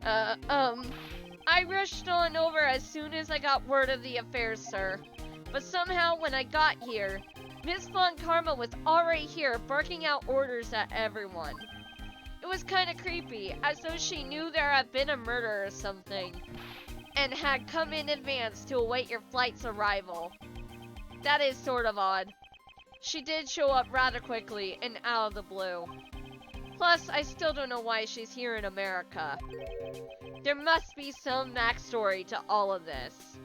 I rushed on over as soon as I got word of the affair, sir. But somehow when I got here, Miss Von Karma was already here barking out orders at everyone. It was kinda creepy, as though she knew there had been a murder or something, and had come in advance to await your flight's arrival. That is sort of odd. She did show up rather quickly and out of the blue. Plus, I still don't know why she's here in America. There must be some backstory to all of this.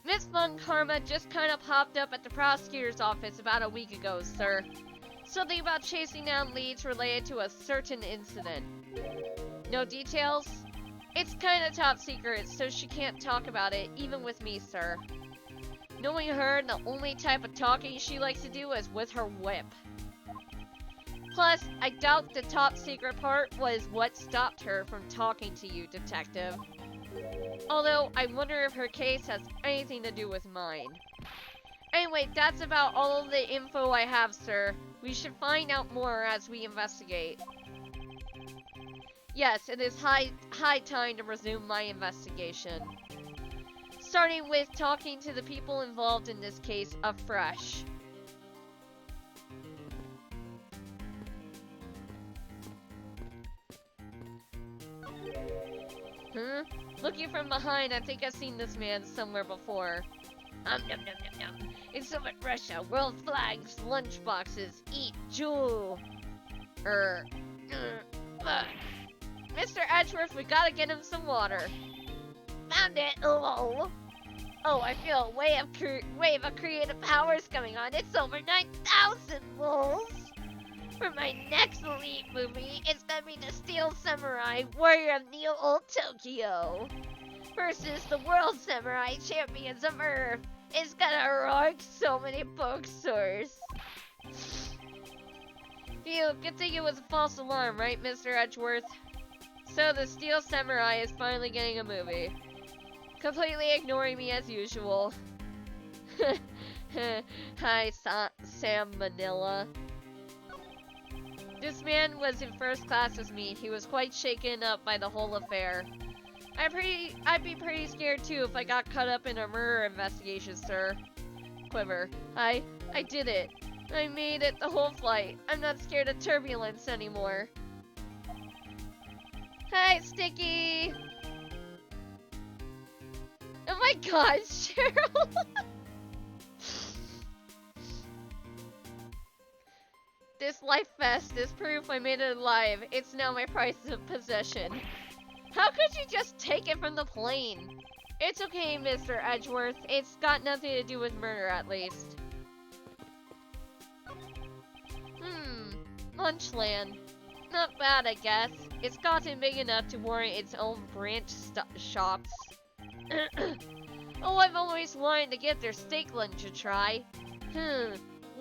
Miss Von Karma just kind of popped up at the prosecutor's office about a week ago, sir. Something about chasing down leads related to a certain incident. No details? It's kinda top secret, so she can't talk about it, even with me, sir. Knowing her, the only type of talking she likes to do is with her whip. Plus, I doubt the top secret part was what stopped her from talking to you, Detective. Although, I wonder if her case has anything to do with mine. Anyway, that's about all of the info I have, sir. We should find out more as we investigate. Yes, it is high time to resume my investigation. Starting with talking to the people involved in this case afresh. Huh? Looking from behind, I think I've seen this man somewhere before. Nom nom nom nom. In Soviet Russia, world flags, lunchboxes, eat, jewel. Mr. Edgeworth, we gotta get him some water. Found it. Oh, I feel a wave of creative powers coming on. It's over 9,000 wolves. For my next elite movie, it's gonna be the Steel Samurai, Warrior of Neo Old Tokyo, versus the World Samurai Champions of Earth. It's gonna rock so many bookstores. Phew, good thing it was a false alarm, right, Mr. Edgeworth? So the Steel Samurai is finally getting a movie. Completely ignoring me as usual. Hi, Sam Manila. This man was in first class with me. He was quite shaken up by the whole affair. I'd be pretty scared too if I got caught up in a murder investigation, sir. Quiver. I did it. I made it the whole flight. I'm not scared of turbulence anymore. Hi, Sticky! Oh my god, Cheryl! This life vest is proof I made it alive. It's now my prized possession. How could you just take it from the plane? It's okay, Mr. Edgeworth. It's got nothing to do with murder, at least. Lunchland. Not bad, I guess. It's gotten big enough to warrant its own branch shops. Oh, I've always wanted to get their steak lunch a try.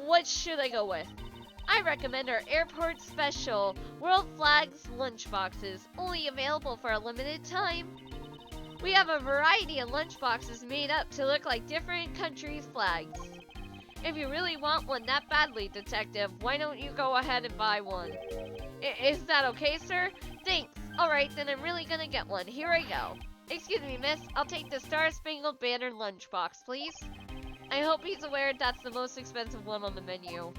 What should I go with? I recommend our airport special World Flags lunchboxes, only available for a limited time. We have a variety of lunchboxes made up to look like different countries' flags. If you really want one that badly, Detective, why don't you go ahead and buy one? Is that okay, sir? Thanks. Alright, then I'm really gonna get one. Here I go. Excuse me, miss. I'll take the Star-Spangled Banner lunchbox, please. I hope he's aware that's the most expensive one on the menu.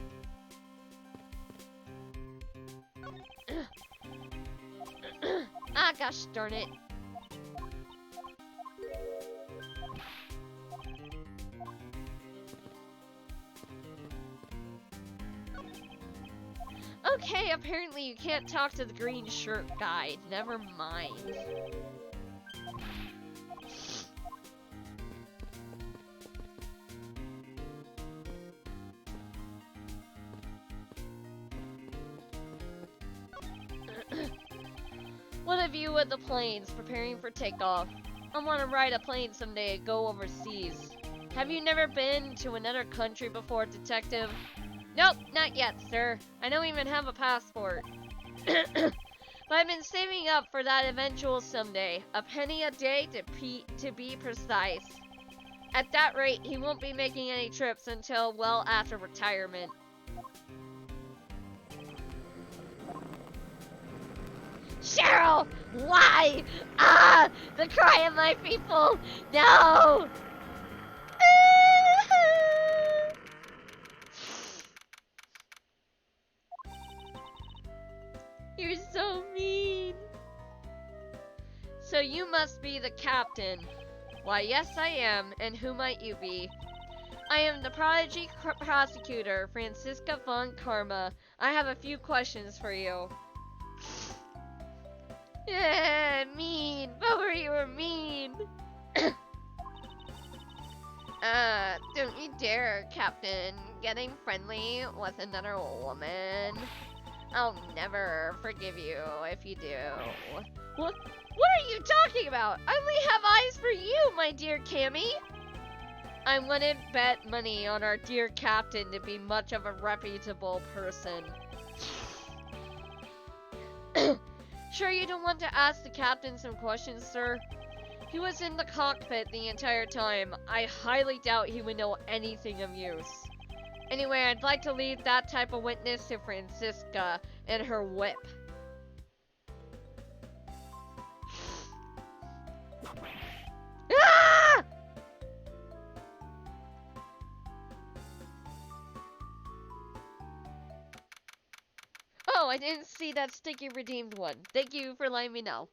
Ah, gosh darn it. Okay, apparently you can't talk to the green shirt guy. Never mind. What of you with the planes preparing for takeoff? I want to ride a plane someday and go overseas. Have you never been to another country before, Detective? Nope, not yet, sir. I don't even have a passport. But I've been saving up for that eventual someday. A penny a day to be precise. At that rate, he won't be making any trips until well after retirement. Cheryl! Why? Ah! The cry of my people! No! You're so mean. So you must be the captain. Why, yes I am, and who might you be? I am the prodigy prosecutor, Franziska von Karma. I have a few questions for you. Yeah, mean. Bummer, you were mean. Don't you dare, Captain, getting friendly with another woman. I'll never forgive you if you do. What are you talking about? I only have eyes for you, my dear Cammy. I wouldn't bet money on our dear captain to be much of a reputable person. Sure you don't want to ask the captain some questions, sir? He was in the cockpit the entire time. I highly doubt he would know anything of use. Anyway, I'd like to leave that type of witness to Franziska and her whip. Ah! Oh, I didn't see that sticky redeemed one. Thank you for letting me know.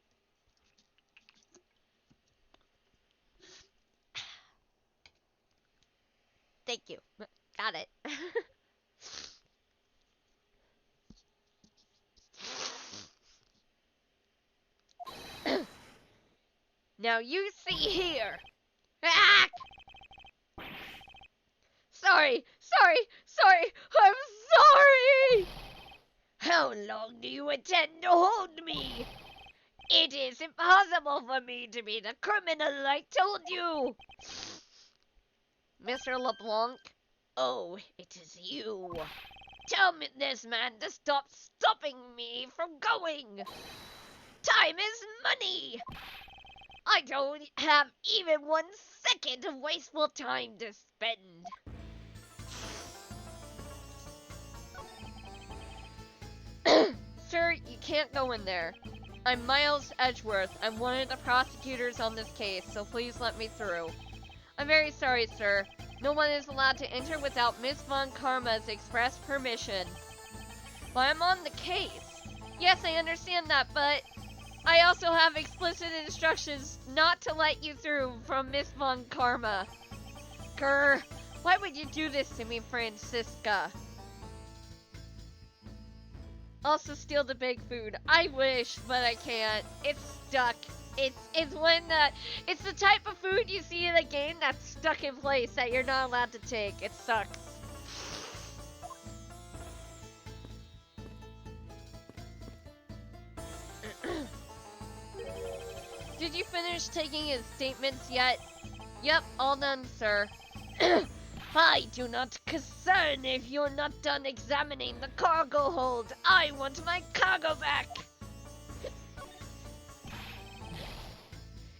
Thank you. Got it. Now you see here. Ah! Sorry. I'm sorry. How long do you intend to hold me? It is impossible for me to be the criminal I told you. Mr. Leblanc? Oh, it is you. Tell me this man to stop stopping me from going. Time is money. I don't have even 1 second of wasteful time to spend. Sir, you can't go in there. I'm Miles Edgeworth. I'm one of the prosecutors on this case, so please let me through. I'm very sorry, sir. No one is allowed to enter without Miss Von Karma's express permission. Well, I'm on the case. Yes, I understand that, but I also have explicit instructions not to let you through from Miss Von Karma. Grr, why would you do this to me, Franziska? Also steal the big food. I wish, but I can't. It's stuck. It's the type of food you see in a game that's stuck in place that you're not allowed to take. It sucks. Did you finish taking his statements yet? Yep, all done, sir. I do not concern if you're not done examining the cargo hold. I want my cargo back.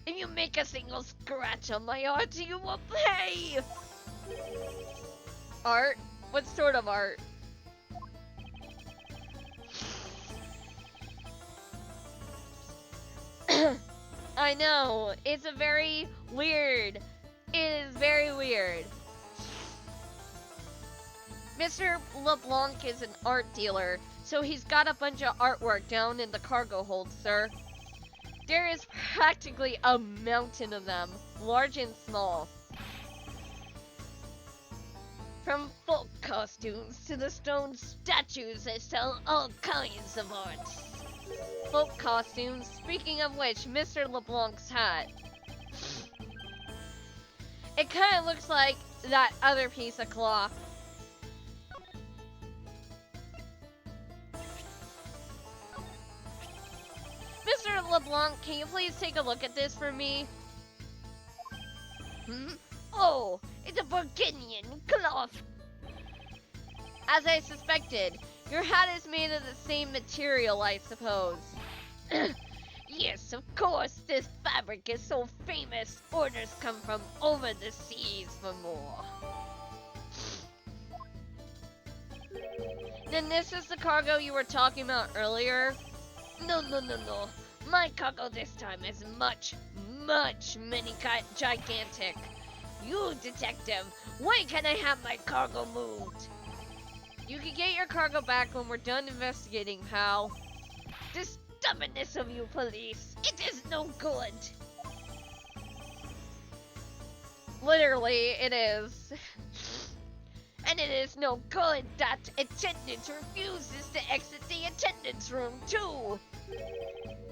If you make a single scratch on my heart, you will pay. Art? What sort of art? I know. It's a very weird. It is very weird. Mr. Leblanc is an art dealer, so he's got a bunch of artwork down in the cargo hold, sir. There is practically a mountain of them, large and small. From folk costumes to the stone statues, they sell all kinds of art. Folk costumes, speaking of which, Mr. Leblanc's hat. It kind of looks like that other piece of cloth. Mr. Leblanc, can you please take a look at this for me? Oh, it's a Burgundian cloth. As I suspected, your hat is made of the same material, I suppose. Yes, of course, this fabric is so famous. Orders come from over the seas for more. Then this is the cargo you were talking about earlier? No. My cargo this time is much gigantic. You, detective, when can I have my cargo moved? You can get your cargo back when we're done investigating, pal. The stubbornness of you police, it is no good. Literally, it is. And it is no good that attendant refuses to exit the attendance room too.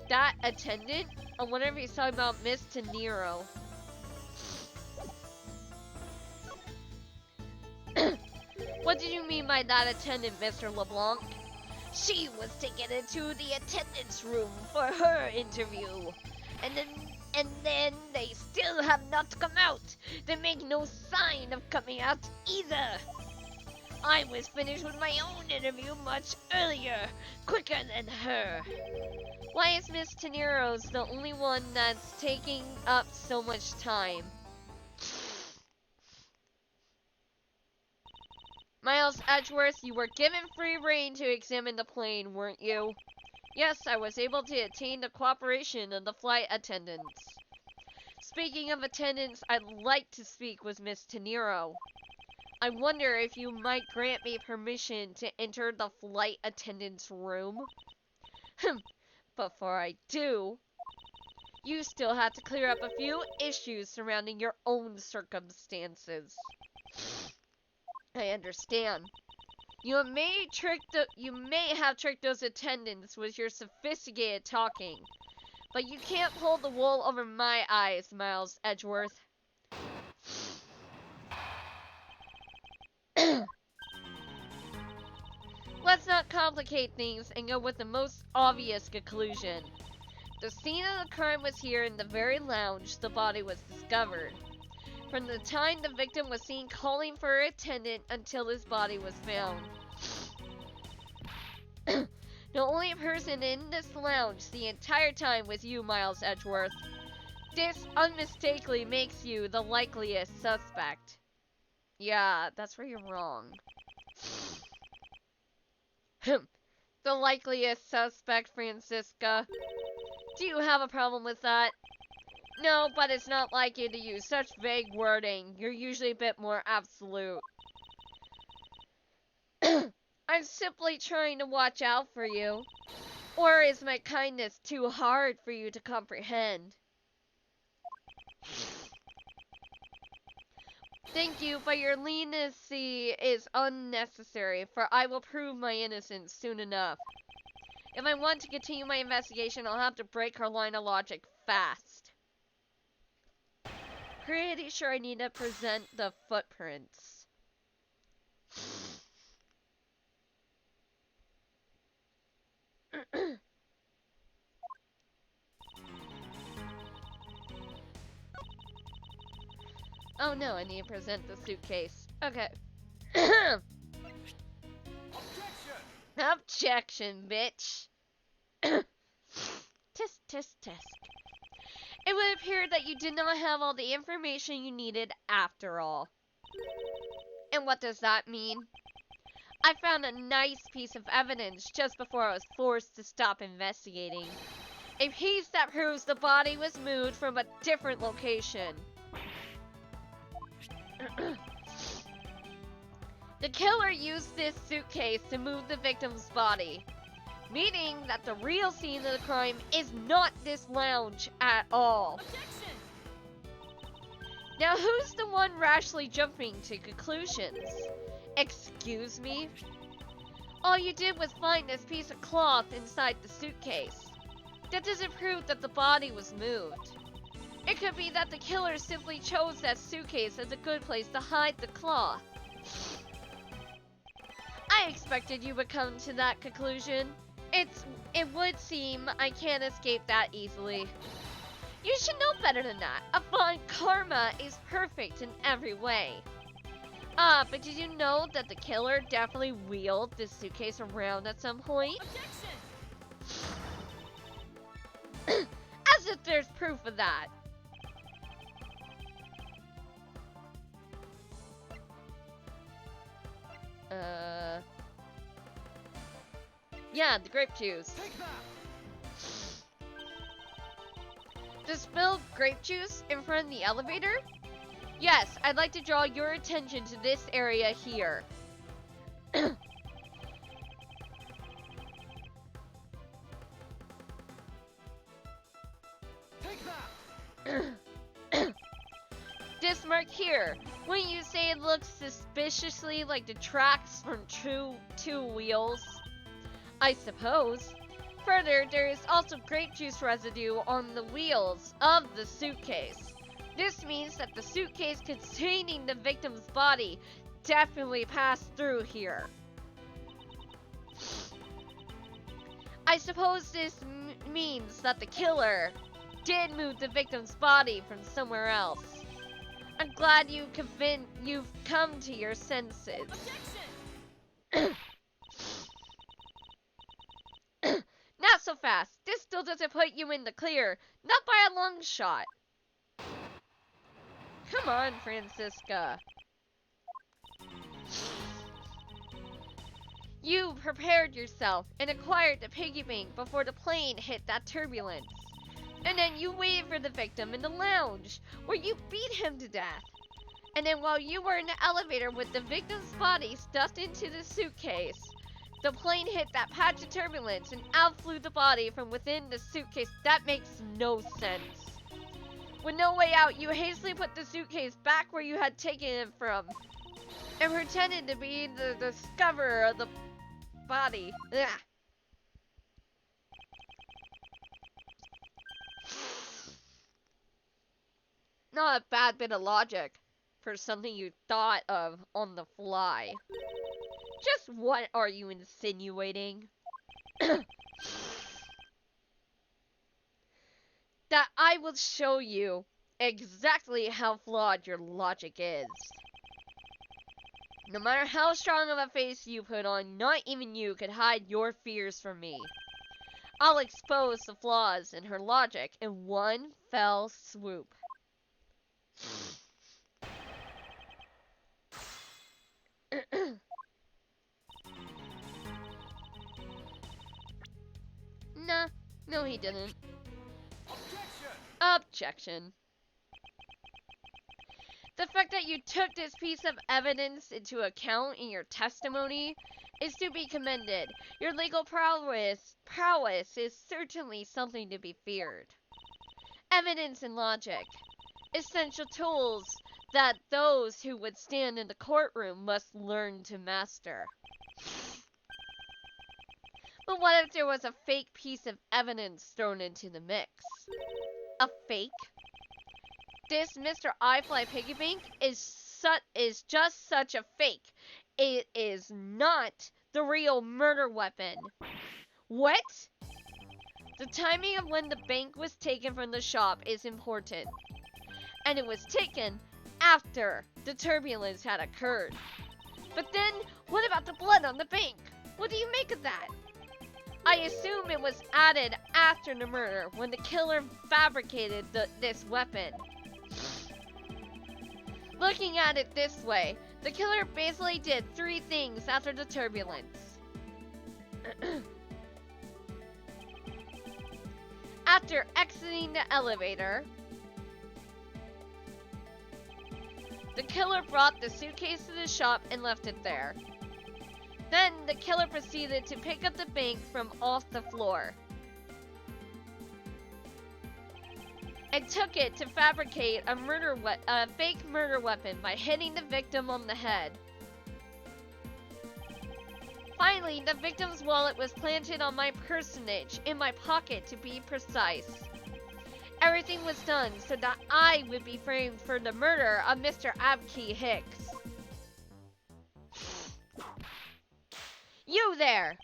That attendant? I wonder if he's talking about Miss De Niro. What did you mean by that attendant, Mr. LeBlanc? She was taken into the attendance room for her interview. And then they still have not come out. They make no sign of coming out either. I was finished with my own interview much earlier, quicker than her. Why is Miss De Niro's the only one that's taking up so much time? Miles Edgeworth, you were given free rein to examine the plane, weren't you? Yes, I was able to attain the cooperation of the flight attendants. Speaking of attendants, I'd like to speak with Miss De Niro. I wonder if you might grant me permission to enter the flight attendant's room? Before I do, you still have to clear up a few issues surrounding your own circumstances. I understand. You may have tricked those attendants with your sophisticated talking, but you can't pull the wool over my eyes, Miles Edgeworth. Let's not complicate things and go with the most obvious conclusion. The scene of the crime was here in the very lounge the body was discovered. From the time the victim was seen calling for an attendant until his body was found. The only person in this lounge the entire time was you, Miles Edgeworth. This unmistakably makes you the likeliest suspect. Yeah, that's where you're wrong. The likeliest suspect, Francisca. Do you have a problem with that? No, but it's not like you to use such vague wording. You're usually a bit more absolute. I'm simply trying to watch out for you. Or is my kindness too hard for you to comprehend? Thank you, but your leniency is unnecessary, for I will prove my innocence soon enough. If I want to continue my investigation, I'll have to break her line of logic fast. Pretty sure I need to present the footprints. Oh no, I need to present the suitcase. Okay. Objection, bitch. Test. It would appear that you did not have all the information you needed after all. And what does that mean? I found a nice piece of evidence just before I was forced to stop investigating. A piece that proves the body was moved from a different location. The killer used this suitcase to move the victim's body, meaning that the real scene of the crime is not this lounge at all. Objection! Now who's the one rashly jumping to conclusions? Excuse me? All you did was find this piece of cloth inside the suitcase. That doesn't prove that the body was moved. It could be that the killer simply chose that suitcase as a good place to hide the cloth. I expected you would come to that conclusion. It would seem I can't escape that easily. You should know better than that. Avant Karma is perfect in every way. But did you know that the killer definitely wheeled this suitcase around at some point? Objection! As if there's proof of that. Yeah, the grape juice. The spilled grape juice in front of the elevator? Yes, I'd like to draw your attention to this area here. This mark here. Wouldn't you say it looks suspiciously like the tracks from two wheels? I suppose. Further, there is also grape juice residue on the wheels of the suitcase. This means that the suitcase containing the victim's body definitely passed through here. I suppose this means that the killer did move the victim's body from somewhere else. I'm glad you've come to your senses. Objection! Not so fast. This still doesn't put you in the clear. Not by a long shot. Come on, Francisca. You prepared yourself and acquired the piggy bank before the plane hit that turbulence. And then you waited for the victim in the lounge, where you beat him to death. And then while you were in the elevator with the victim's body stuffed into the suitcase, the plane hit that patch of turbulence and out flew the body from within the suitcase. That makes no sense. With no way out, you hastily put the suitcase back where you had taken it from, and pretended to be the discoverer of the body. Ugh. Not a bad bit of logic for something you thought of on the fly. Just what are you insinuating? That I will show you exactly how flawed your logic is. No matter how strong of a face you put on, not even you could hide your fears from me. I'll expose the flaws in her logic in one fell swoop. Nah, no he didn't. Objection. The fact that you took this piece of evidence into account in your testimony is to be commended. Your legal prowess is certainly something to be feared. Evidence and logic, essential tools that those who would stand in the courtroom must learn to master. But what if there was a fake piece of evidence thrown into the mix? A fake? This Mr. iFly piggy bank is just such a fake. It is not the real murder weapon. What? The timing of when the bank was taken from the shop is important. And it was taken after the turbulence had occurred. But then, what about the blood on the bank? What do you make of that? I assume it was added after the murder, when the killer fabricated this weapon. Looking at it this way, The killer basically did 3 things after the turbulence. After exiting the elevator, the killer brought the suitcase to the shop and left it there. Then the killer proceeded to pick up the bank from off the floor and took it to fabricate a fake murder weapon by hitting the victim on the head. Finally, the victim's wallet was planted on my personage, in my pocket to be precise. Everything was done so that I would be framed for the murder of Mr. Abkey Hicks. You there!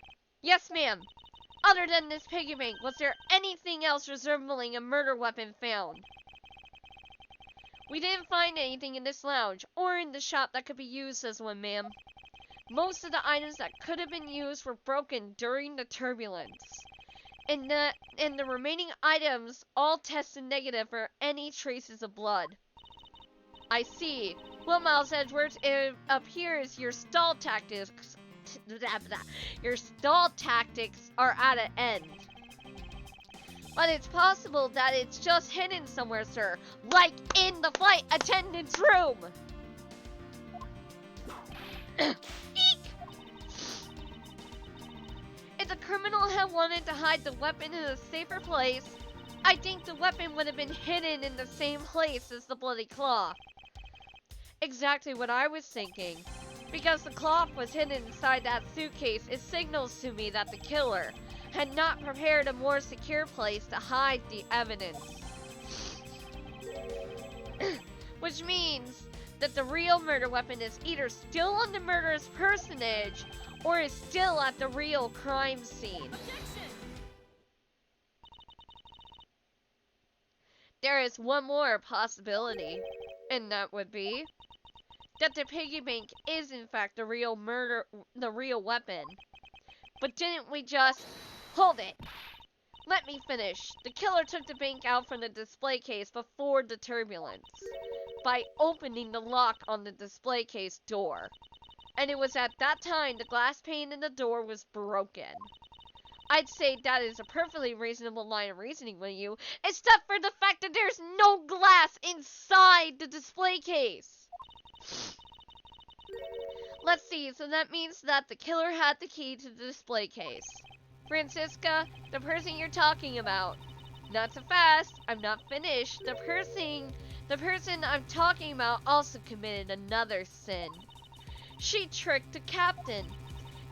Yes, ma'am. Other than this piggy bank, was there anything else resembling a murder weapon found? We didn't find anything in this lounge or in the shop that could be used as one, ma'am. Most of the items that could have been used were broken during the turbulence. And the remaining items all tested negative for any traces of blood. I see. Well, Miles Edgeworth, it appears your stall tactics are at an end. But it's possible that it's just hidden somewhere, sir. Like in the flight attendant's room! Eek! If the criminal had wanted to hide the weapon in a safer place, I think the weapon would have been hidden in the same place as the bloody cloth. Exactly what I was thinking. Because the cloth was hidden inside that suitcase, it signals to me that the killer had not prepared a more secure place to hide the evidence. Which means that the real murder weapon is either still on the murderer's personage or is still at the real crime scene. Objection! There is one more possibility, and that would be that the piggy bank is in fact the real weapon. But didn't we just... Hold it! Let me finish. The killer took the bank out from the display case before the turbulence by opening the lock on the display case door. And it was at that time the glass pane in the door was broken. I'd say that is a perfectly reasonable line of reasoning with you, except for the fact that there's no glass inside the display case. Let's see, so that means that the killer had the key to the display case. Francisca, the person you're talking about. Not so fast, I'm not finished. The person I'm talking about also committed another sin. She tricked the captain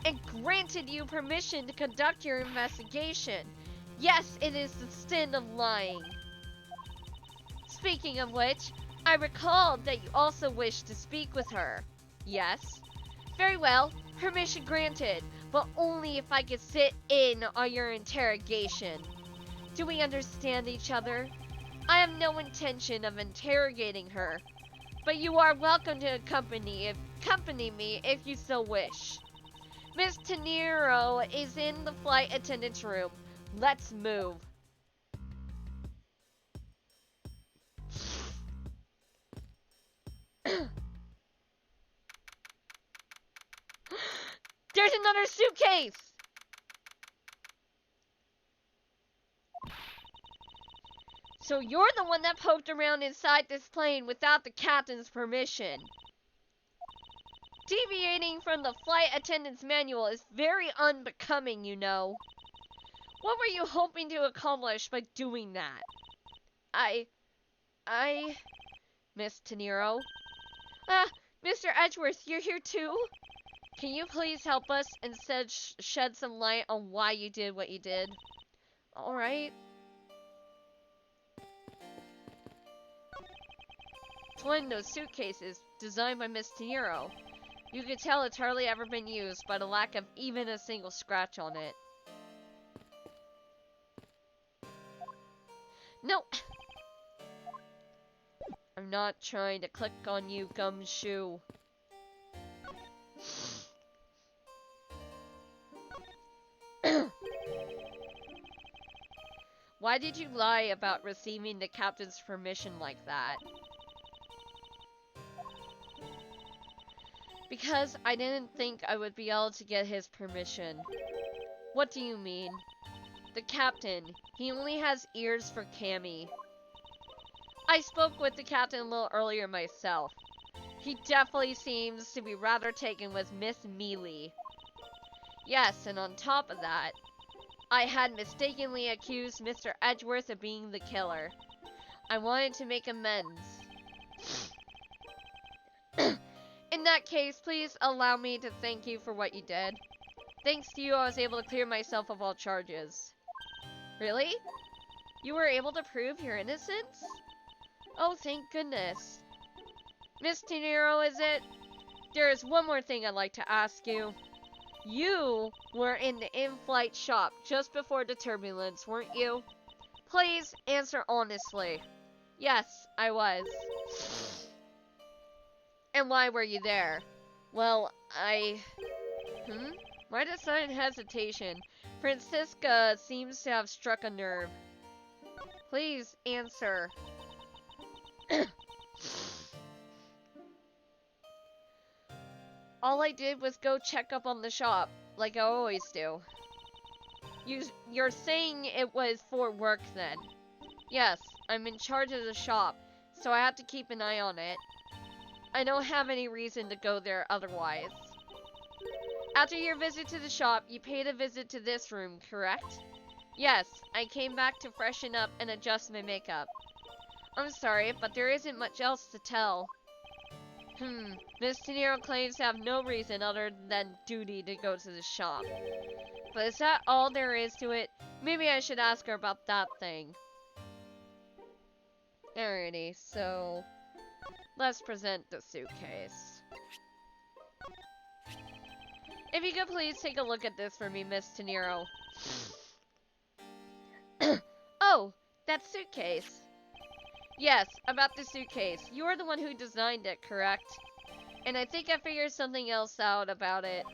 and granted you permission to conduct your investigation. Yes, it is the sin of lying. Speaking of which, I recalled that you also wished to speak with her. Yes? Very well, permission granted, but only if I could sit in on your interrogation. Do we understand each other? I have no intention of interrogating her, but you are welcome to accompany me if you so wish. Miss Tenero is in the flight attendant's room. Let's move. There's another suitcase! So you're the one that poked around inside this plane without the captain's permission. Deviating from the flight attendant's manual is very unbecoming, you know. What were you hoping to accomplish by doing that? Miss Tenero. Mr. Edgeworth, you're here too? Can you please help us and shed some light on why you did what you did? Alright. It's one of those suitcases designed by Miss Tenero. You could tell it's hardly ever been used by the lack of even a single scratch on it. No! I'm not trying to click on you, gumshoe. Why did you lie about receiving the captain's permission like that? Because I didn't think I would be able to get his permission. What do you mean? The captain. He only has ears for Cammy. I spoke with the captain a little earlier myself. He definitely seems to be rather taken with Miss Mealy. Yes, and on top of that, I had mistakenly accused Mr. Edgeworth of being the killer. I wanted to make amends. In that case, please allow me to thank you for what you did. Thanks to you, I was able to clear myself of all charges. Really? You were able to prove your innocence? Oh, thank goodness. Miss Tenero, is it? There is one more thing I'd like to ask you. You were in the in-flight shop just before the turbulence, weren't you? Please answer honestly. Yes, I was. And why were you there? Well, Why the sudden hesitation? Francisca seems to have struck a nerve. Please answer. All I did was go check up on the shop, like I always do. You're saying it was for work then? Yes, I'm in charge of the shop, so I have to keep an eye on it. I don't have any reason to go there otherwise. After your visit to the shop, you paid a visit to this room, correct? Yes, I came back to freshen up and adjust my makeup. I'm sorry, but there isn't much else to tell. Miss Tenero claims to have no reason other than duty to go to the shop. But is that all there is to it? Maybe I should ask her about that thing. Alrighty, so let's present the suitcase. If you could please take a look at this for me, Miss Tenero. Oh, that suitcase. Yes, about the suitcase. You're the one who designed it, correct? And I think I figured something else out about it.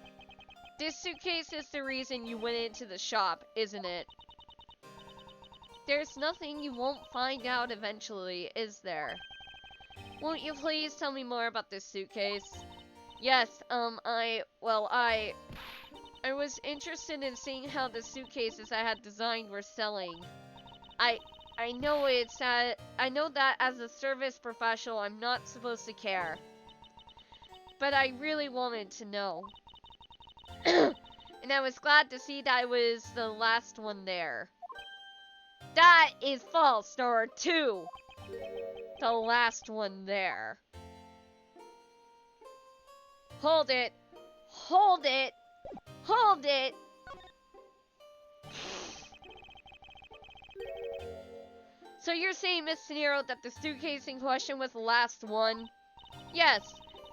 This suitcase is the reason you went into the shop, isn't it? There's nothing you won't find out eventually, is there? Won't you please tell me more about this suitcase? Yes, I was interested in seeing how the suitcases I had designed were selling. I know that as a service professional, I'm not supposed to care. But I really wanted to know. And I was glad to see that I was the last one there. That is false, number 2. The last one there. Hold it. Hold it. Hold it. So you're saying, Miss Tenero, that the suitcase in question was the last one? Yes.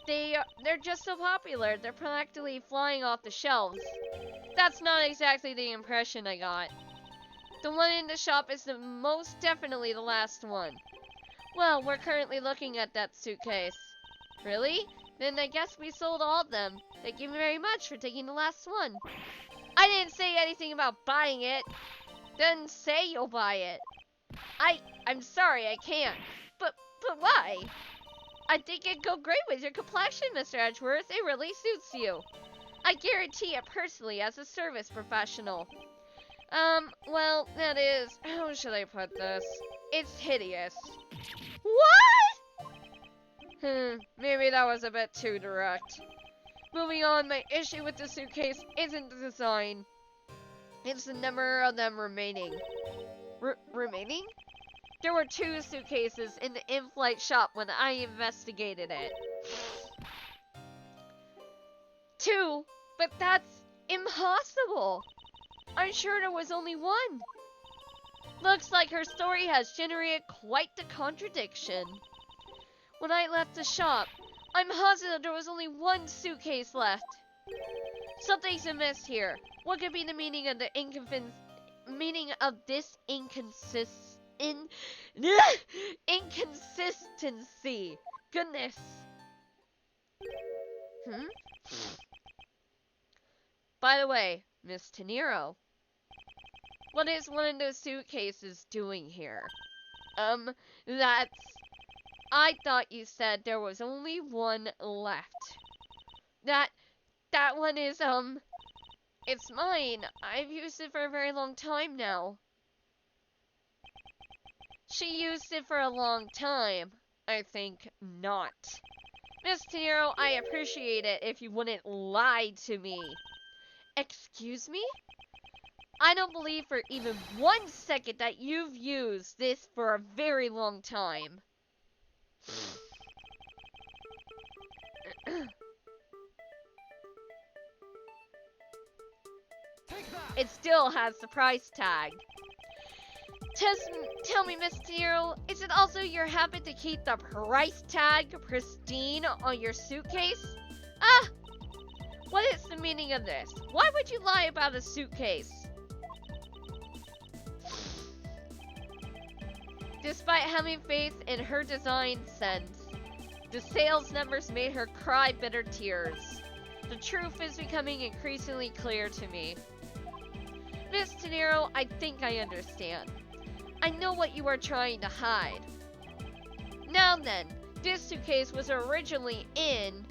They're just so popular. They're practically flying off the shelves. That's not exactly the impression I got. The one in the shop is most definitely the last one. Well, we're currently looking at that suitcase. Really? Then I guess we sold all of them. Thank you very much for taking the last one. I didn't say anything about buying it. Didn't say you'll buy it. I'm sorry, I can't. But why? I think it'd go great with your complexion, Mr. Edgeworth. It really suits you. I guarantee it personally as a service professional. Well, that is, how should I put this? It's hideous. What? Maybe that was a bit too direct. Moving on, my issue with the suitcase isn't the design. It's the number of them remaining. Remaining? There were 2 suitcases in the in-flight shop when I investigated it. 2? But that's impossible! I'm sure there was only 1. Looks like her story has generated quite the contradiction. When I left the shop, I'm positive there was only 1 suitcase left. Something's amiss here. What could be the meaning of this inconsistency? Goodness. By the way, Miss Tenero, what is one of those suitcases doing here? I thought you said there was only 1 left. That one is, it's mine. I've used it for a very long time now. She used it for a long time. I think not. Miss Tenero, I appreciate it if you wouldn't lie to me. Excuse me? I don't believe for even 1 second that you've used this for a very long time. It still has the price tag. Tell me, Miss Tenero, is it also your habit to keep the price tag pristine on your suitcase? Ah! What is the meaning of this? Why would you lie about a suitcase? Despite having faith in her design sense, the sales numbers made her cry bitter tears. The truth is becoming increasingly clear to me. Miss Tenero, I think I understand. I know what you are trying to hide. Now then, this suitcase was originally in...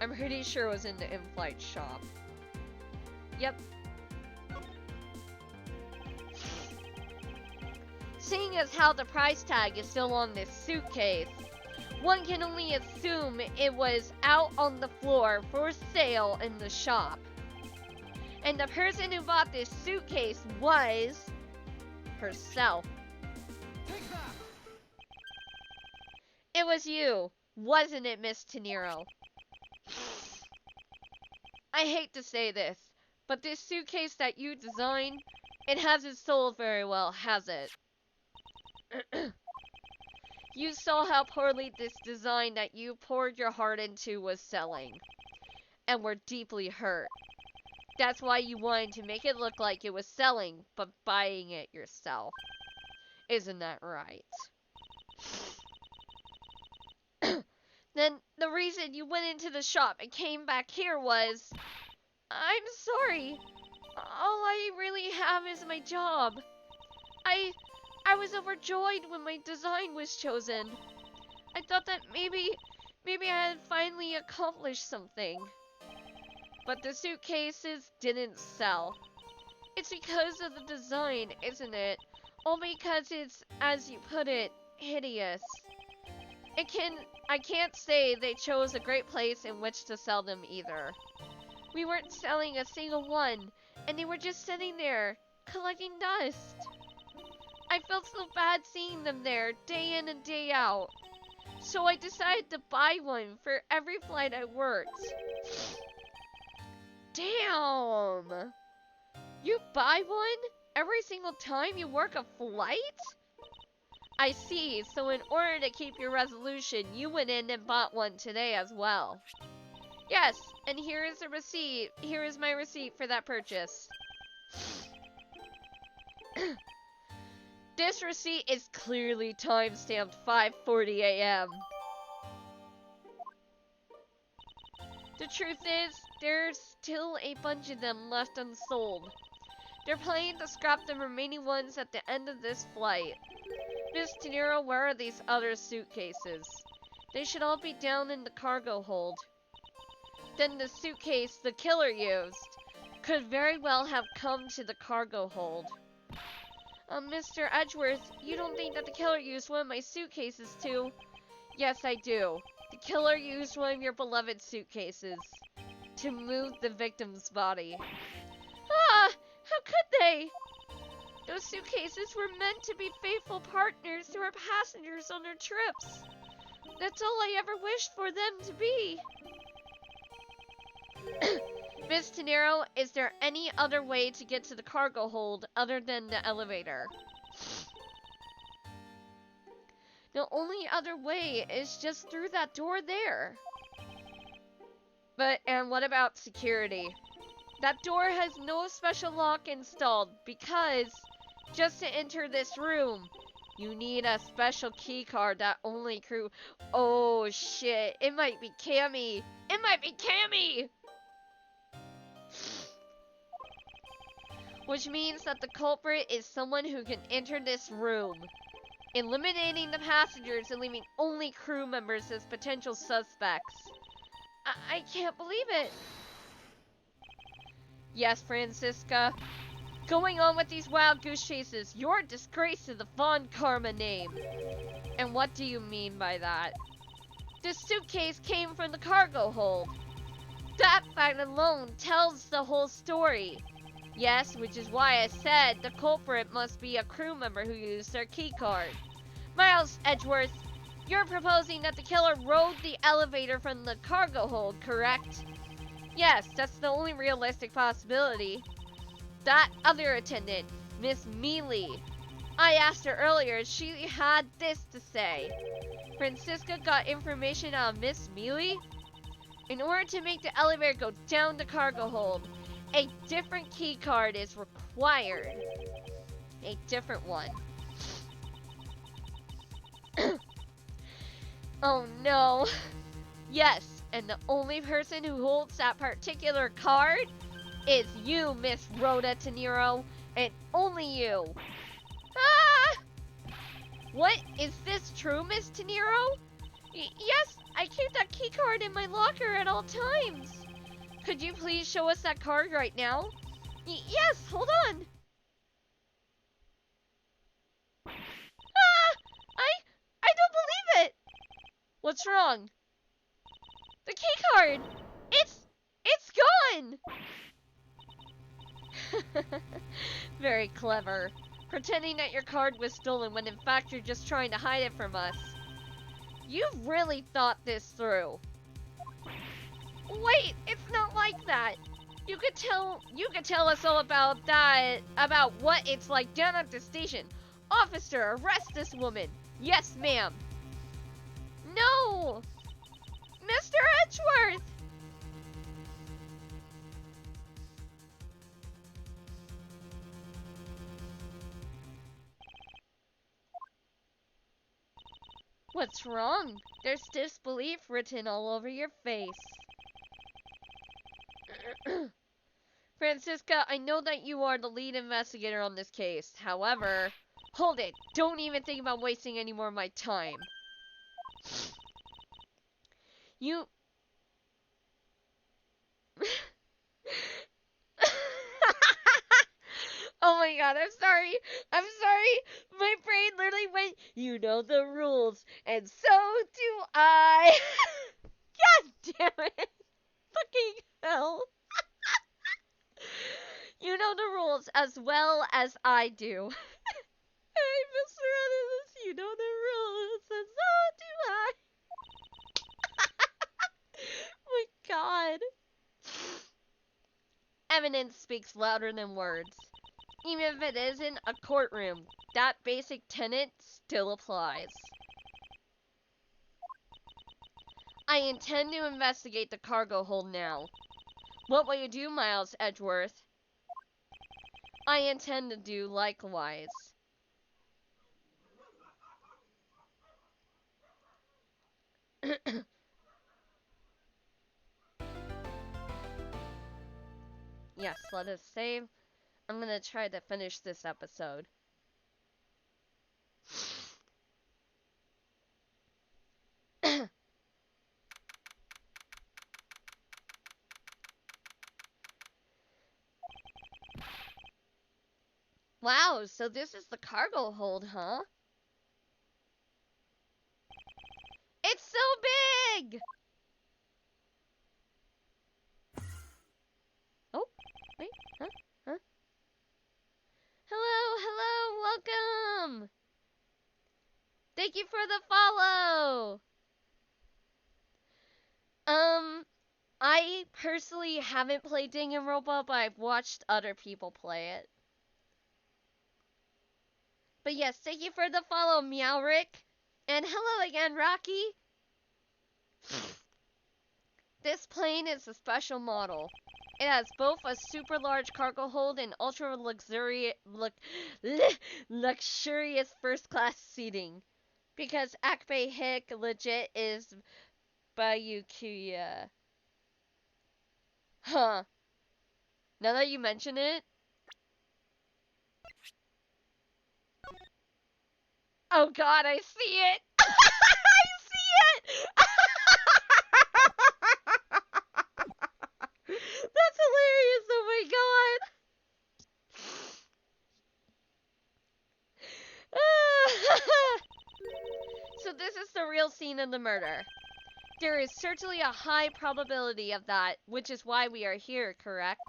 I'm pretty sure it was in the in-flight shop. Yep. Seeing as how the price tag is still on this suitcase, one can only assume it was out on the floor for sale in the shop. And the person who bought this suitcase was... herself. It was you, wasn't it, Miss Tenero? I hate to say this, but this suitcase that you designed, it hasn't sold very well, has it? You saw how poorly this design that you poured your heart into was selling, and were deeply hurt. That's why you wanted to make it look like it was selling, but buying it yourself. Isn't that right? Then the reason you went into the shop and came back here was... I'm sorry. All I really have is my job. I was overjoyed when my design was chosen. I thought that maybe I had finally accomplished something. But the suitcases didn't sell. It's because of the design, isn't it? Or because it's, as you put it, hideous. I can't say they chose a great place in which to sell them either. We weren't selling a single one, and they were just sitting there, collecting dust. I felt so bad seeing them there, day in and day out. So I decided to buy one for every flight I worked. Damn! You buy one every single time you work a flight? I see, so in order to keep your resolution, you went in and bought one today as well. Yes, and here is the receipt. Here is my receipt for that purchase. This receipt is clearly timestamped 5:40 a.m. The truth is, there's still a bunch of them left unsold. They're planning to scrap the remaining ones at the end of this flight. Miss Tenero, where are these other suitcases? They should all be down in the cargo hold. Then the suitcase the killer used could very well have come to the cargo hold. Mr. Edgeworth, you don't think that the killer used one of my suitcases too? Yes, I do. The killer used one of your beloved suitcases to move the victim's body. Ah! How could they? Those suitcases were meant to be faithful partners to our passengers on their trips. That's all I ever wished for them to be. Miss Tenero, is there any other way to get to the cargo hold other than the elevator? The only other way is just through that door there. And what about security? That door has no special lock installed because just to enter this room, you need a special key card that only crew... Oh shit, it might be Cammy. It might be Cammy! Which means that the culprit is someone who can enter this room. eliminating the passengers and leaving only crew members as potential suspects. I can't believe it. Yes, Francisca. Going on with these wild goose chases, you're a disgrace to the Von Karma name. And what do you mean by that? This suitcase came from the cargo hold. That fact alone tells the whole story. Yes, which is why I said the culprit must be a crew member who used their keycard. Miles Edgeworth, you're proposing that the killer rode the elevator from the cargo hold, correct? Yes, that's the only realistic possibility. That other attendant, Miss Mealy. I asked her earlier, she had this to say. Francisca got information out of Miss Mealy? In order to make the elevator go down the cargo hold, a different key card is required. A different one. Oh no. Yes, and the only person who holds that particular card is you, Miss Rhoda De Niro, and only you. Ah! What? Is this true, Miss De Niro? Yes, I keep that key card in my locker at all times. Could you please show us that card right now? Yes, hold on. Ah! I don't believe it. What's wrong? The key card. It's gone. Very clever. Pretending that your card was stolen when in fact you're just trying to hide it from us. You've really thought this through. Wait, it's not like that. You could tell us all about that, about what it's like down at the station. Officer, arrest this woman. Yes, ma'am. No! Mr. Edgeworth! What's wrong? There's disbelief written all over your face. Francisca, I know that you are the lead investigator on this case. However, hold it. Don't even think about wasting any more of my time. You... Oh my god, I'm sorry. I'm sorry. My brain literally went, you know the rules, and so do I. God damn it. Fucking hell. You know the rules as well as I do. Hey, Mr. Attendants, you know the rules, and so do I. My god. Evidence speaks louder than words. Even if it isn't a courtroom, that basic tenet still applies. I intend to investigate the cargo hold now. What will you do, Miles Edgeworth? I intend to do likewise. Yes, let us save. I'm gonna try to finish this episode. Wow, so this is the cargo hold, huh? It's so big! Oh, wait, huh? Huh? Hello, welcome! Thank you for the follow! I personally haven't played Danganronpa, but I've watched other people play it. But yes, thank you for the follow, Meowrick. And hello again, Rocky. This plane is a special model. It has both a super large cargo hold and ultra luxurious first class seating. Because Akbe Hick legit is Bayukuya. Huh. Now that you mention it. Oh god, I see it! I see it! That's hilarious, oh my god! So this is the real scene of the murder. There is certainly a high probability of that, which is why we are here, correct?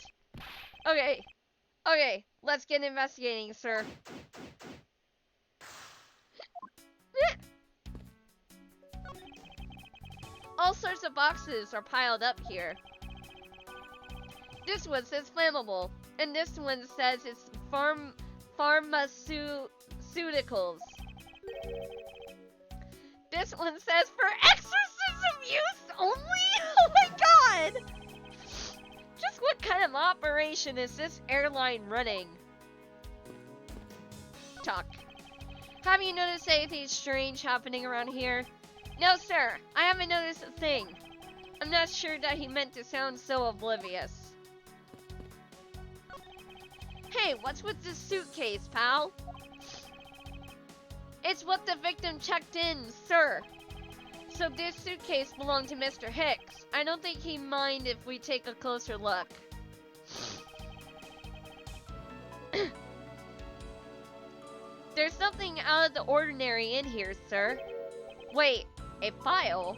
Okay. Okay, let's get investigating, sir. All sorts of boxes are piled up here. This one says flammable, and this one says it's pharmaceuticals. This one says for exorcism use only? Oh my god! Just what kind of operation is this airline running? Talk. Have you noticed anything strange happening around here? No, sir. I haven't noticed a thing. I'm not sure that he meant to sound so oblivious. Hey, what's with this suitcase, pal? It's what the victim checked in, sir. So this suitcase belonged to Mr. Hicks. I don't think he'd mind if we take a closer look. There's something out of the ordinary in here, sir. Wait, a file?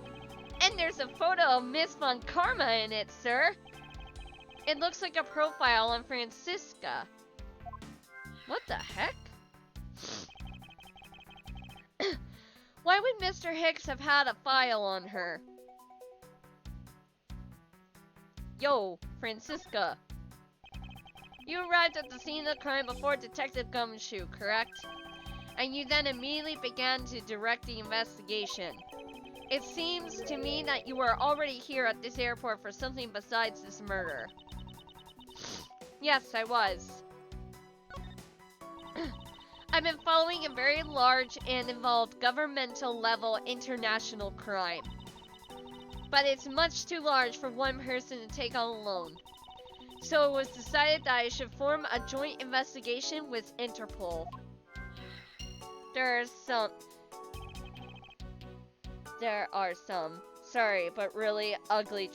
And there's a photo of Miss Von Karma in it, sir. It looks like a profile on Francisca. What the heck? Why would Mr. Hicks have had a file on her? Yo, Francisca. You arrived at the scene of the crime before Detective Gumshoe, correct? And you then immediately began to direct the investigation. It seems to me that you were already here at this airport for something besides this murder. Yes, I was. I've been following a very large and involved governmental level international crime. But it's much too large for one person to take on alone. So it was decided that I should form a joint investigation with Interpol. There are some, sorry, but really ugly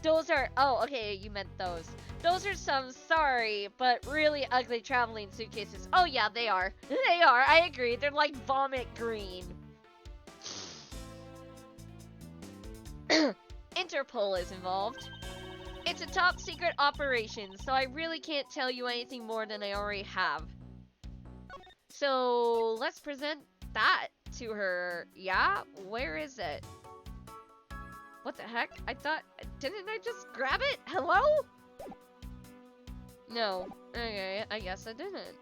those are, oh, okay, you meant those. Those are some, sorry, but really ugly traveling suitcases. Oh yeah, they are. They are, I agree. They're like vomit green. Interpol is involved. It's a top secret operation, so I really can't tell you anything more than I already have. So, let's present that to her. Yeah? Where is it? What the heck? I thought, didn't I just grab it? Hello? No. Okay, I guess I didn't.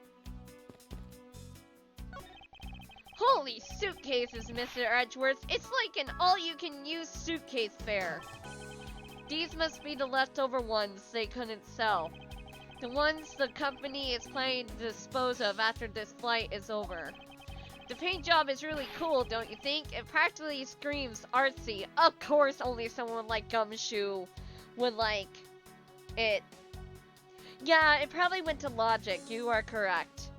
Holy suitcases, Mr. Edgeworth. It's like an all-you-can-use suitcase fair. These must be the leftover ones they couldn't sell. The ones the company is planning to dispose of after this flight is over. The paint job is really cool, don't you think? It practically screams artsy. Of course, only someone like Gumshoe would like it. Yeah, it probably went to Logic. You are correct.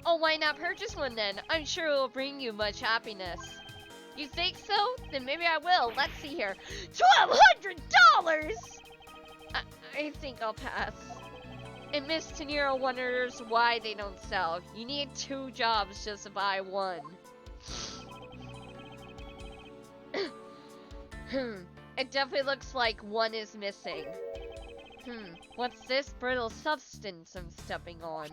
Oh, why not purchase one then? I'm sure it will bring you much happiness. You think so? Then maybe I will. Let's see here. $1,200! I think I'll pass. And Miss Tenero wonders why they don't sell. You need 2 jobs just to buy one. It definitely looks like one is missing. What's this brittle substance I'm stepping on?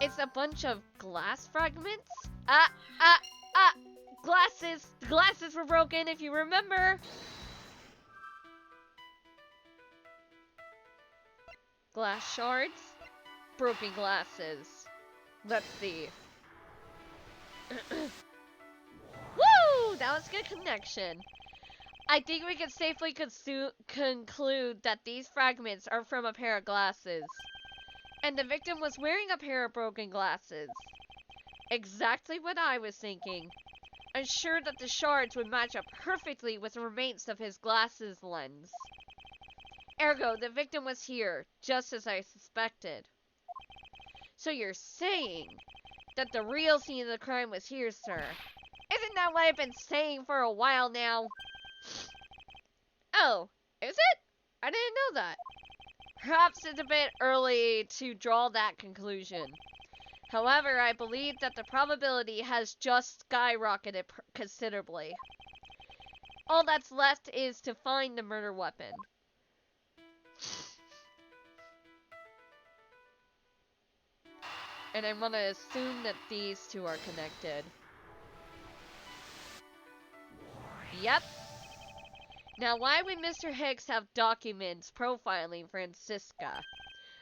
It's a bunch of glass fragments? Glasses! The glasses were broken, if you remember! Glass shards? Broken glasses. Let's see. Woo! That was a good connection. I think we can safely conclude that these fragments are from a pair of glasses. And the victim was wearing a pair of broken glasses. Exactly what I was thinking. I'm sure that the shards would match up perfectly with the remains of his glasses lens. Ergo, the victim was here, just as I suspected. So you're saying that the real scene of the crime was here, sir? Isn't that what I've been saying for a while now? Oh, is it? I didn't know that. Perhaps it's a bit early to draw that conclusion. However, I believe that the probability has just skyrocketed considerably. All that's left is to find the murder weapon. And I'm gonna assume that these two are connected. Yep. Now, why would Mr. Hicks have documents profiling Francisca?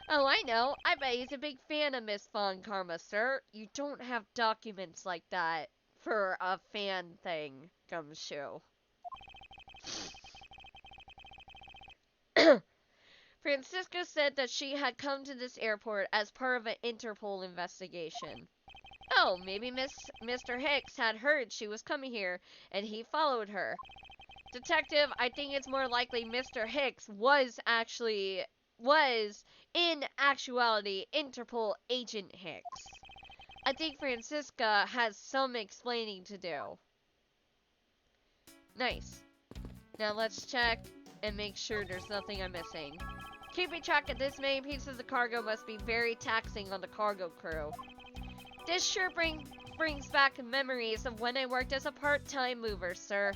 Oh, I know. I bet he's a big fan of Miss Von Karma, sir. You don't have documents like that for a fan thing, Gumshoe. Francisca said that she had come to this airport as part of an Interpol investigation. Oh, maybe Mr. Hicks had heard she was coming here, and he followed her. Detective, I think it's more likely Mr. Hicks was in actuality Interpol agent Hicks. I think Francisca has some explaining to do. Nice. Now let's check and make sure there's nothing I'm missing. Keeping track of this many pieces of cargo must be very taxing on the cargo crew. This sure brings back memories of when I worked as a part-time mover, sir.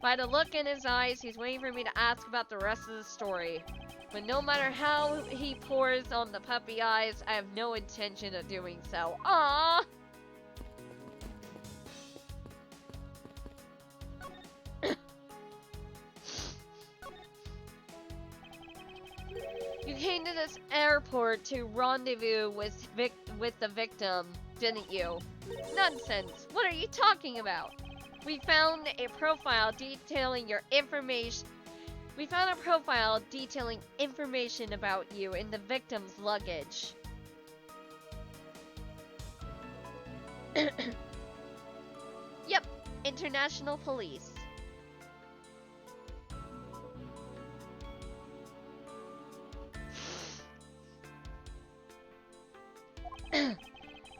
By the look in his eyes, he's waiting for me to ask about the rest of the story. But no matter how he pours on the puppy eyes, I have no intention of doing so. Aww! You came to this airport to rendezvous with the victim, didn't you? Nonsense! What are you talking about? We found a profile detailing your information. We found a profile detailing information about you in the victim's luggage. Yep, international police.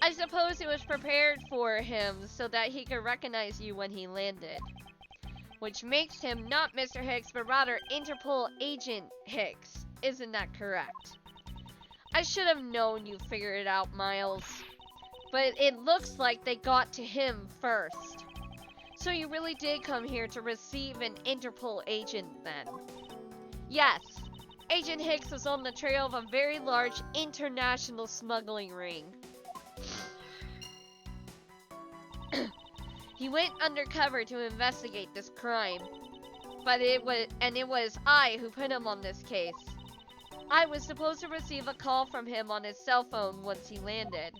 I suppose it was prepared for him so that he could recognize you when he landed. Which makes him not Mr. Hicks, but rather Interpol agent Hicks. Isn't that correct? I should have known you figured it out, Miles. But it looks like they got to him first. So you really did come here to receive an Interpol agent then? Yes. Agent Hicks was on the trail of a very large international smuggling ring. He went undercover to investigate this crime, but it was I who put him on this case. I was supposed to receive a call from him on his cell phone once he landed.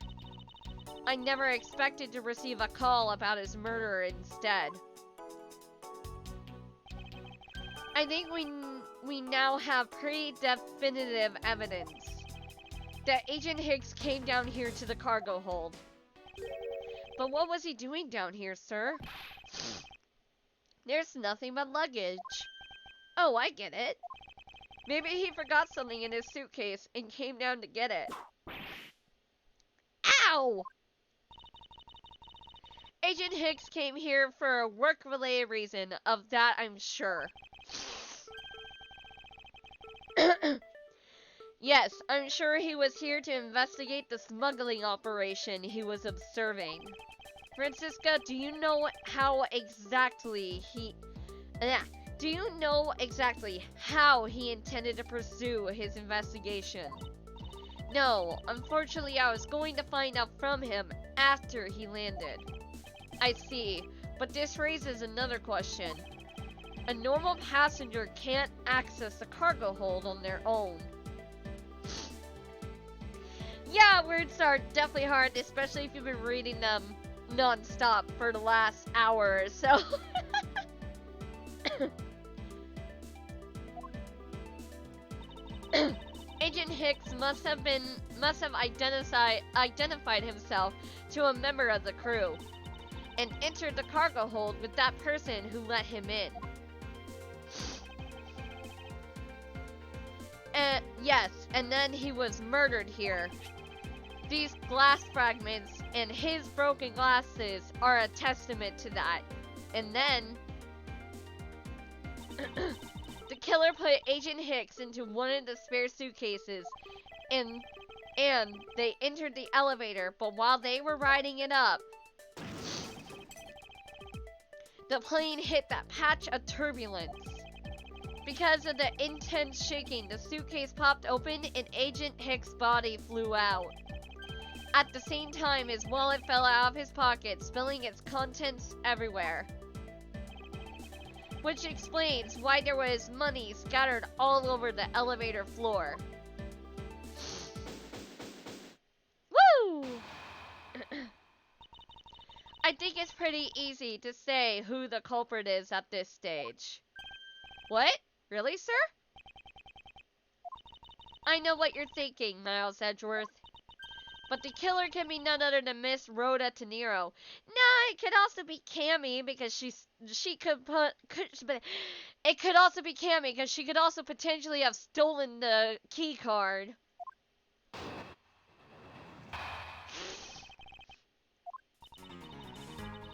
I never expected to receive a call about his murder instead. I think we now have pretty definitive evidence that Agent Hicks came down here to the cargo hold. But what was he doing down here, sir? There's nothing but luggage. Oh, I get it. Maybe he forgot something in his suitcase and came down to get it. Ow! Agent Hicks came here for a work-related reason, of that I'm sure. Yes, I'm sure he was here to investigate the smuggling operation he was observing. Francisca, do you know how exactly how he intended to pursue his investigation? No, unfortunately I was going to find out from him after he landed. I see, but this raises another question. A normal passenger can't access the cargo hold on their own. Yeah, words are definitely hard, especially if you've been reading them non-stop for the last hour or so. Agent Hicks must have identified himself to a member of the crew and entered the cargo hold with that person who let him in. Yes, and then he was murdered here. These glass fragments and his broken glasses are a testament to that. And then the killer put Agent Hicks into one of the spare suitcases and they entered the elevator, but while they were riding it up, the plane hit that patch of turbulence. Because of the intense shaking, the suitcase popped open and Agent Hicks' body flew out. At the same time, his wallet fell out of his pocket, spilling its contents everywhere. Which explains why there was money scattered all over the elevator floor. Woo! I think it's pretty easy to say who the culprit is at this stage. What? Really, sir? I know what you're thinking, Miles Edgeworth. But the killer can be none other than Miss Rhoda De Niro. Nah, it could also be Cammy because she could it could also be Cammy because she could also potentially have stolen the key card.